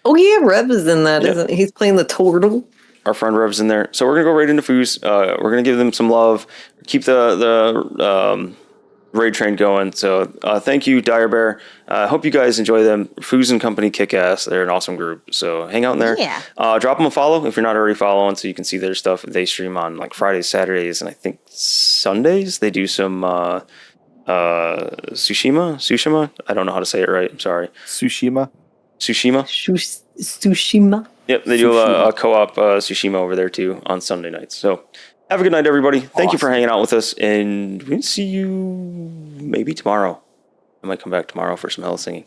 Oh yeah, Rev is in that, isn't he? He's playing the turtle. Our friend Rev's in there, so we're gonna go right into Foos. We're gonna give them some love, keep the raid train going. So thank you, Dire Bear. Hope you guys enjoy them. Foos and Company kick ass. They're an awesome group. So hang out in there. Yeah. Drop them a follow if you're not already following, so you can see their stuff. They stream on like Fridays, Saturdays, and I think Sundays. They do some Tsushima. I don't know how to say it right. I'm sorry. Tsushima. Tsushima. Yep, they do a co-op Tsushima over there too on Sunday nights. So have a good night, everybody. Thank you for hanging out with us, and we'll see you maybe tomorrow. I might come back tomorrow for some hell singing.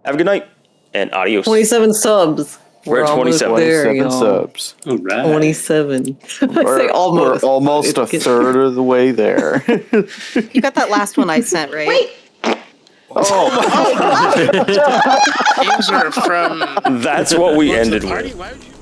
Have a good night, and adios. 27 subs. We're at 27. There, 27 y'all. subs. All right. 27. I say We're almost. almost a third of the way there. You got that last one I sent, right? Wait. Games are from. That's what we ended with. Why would you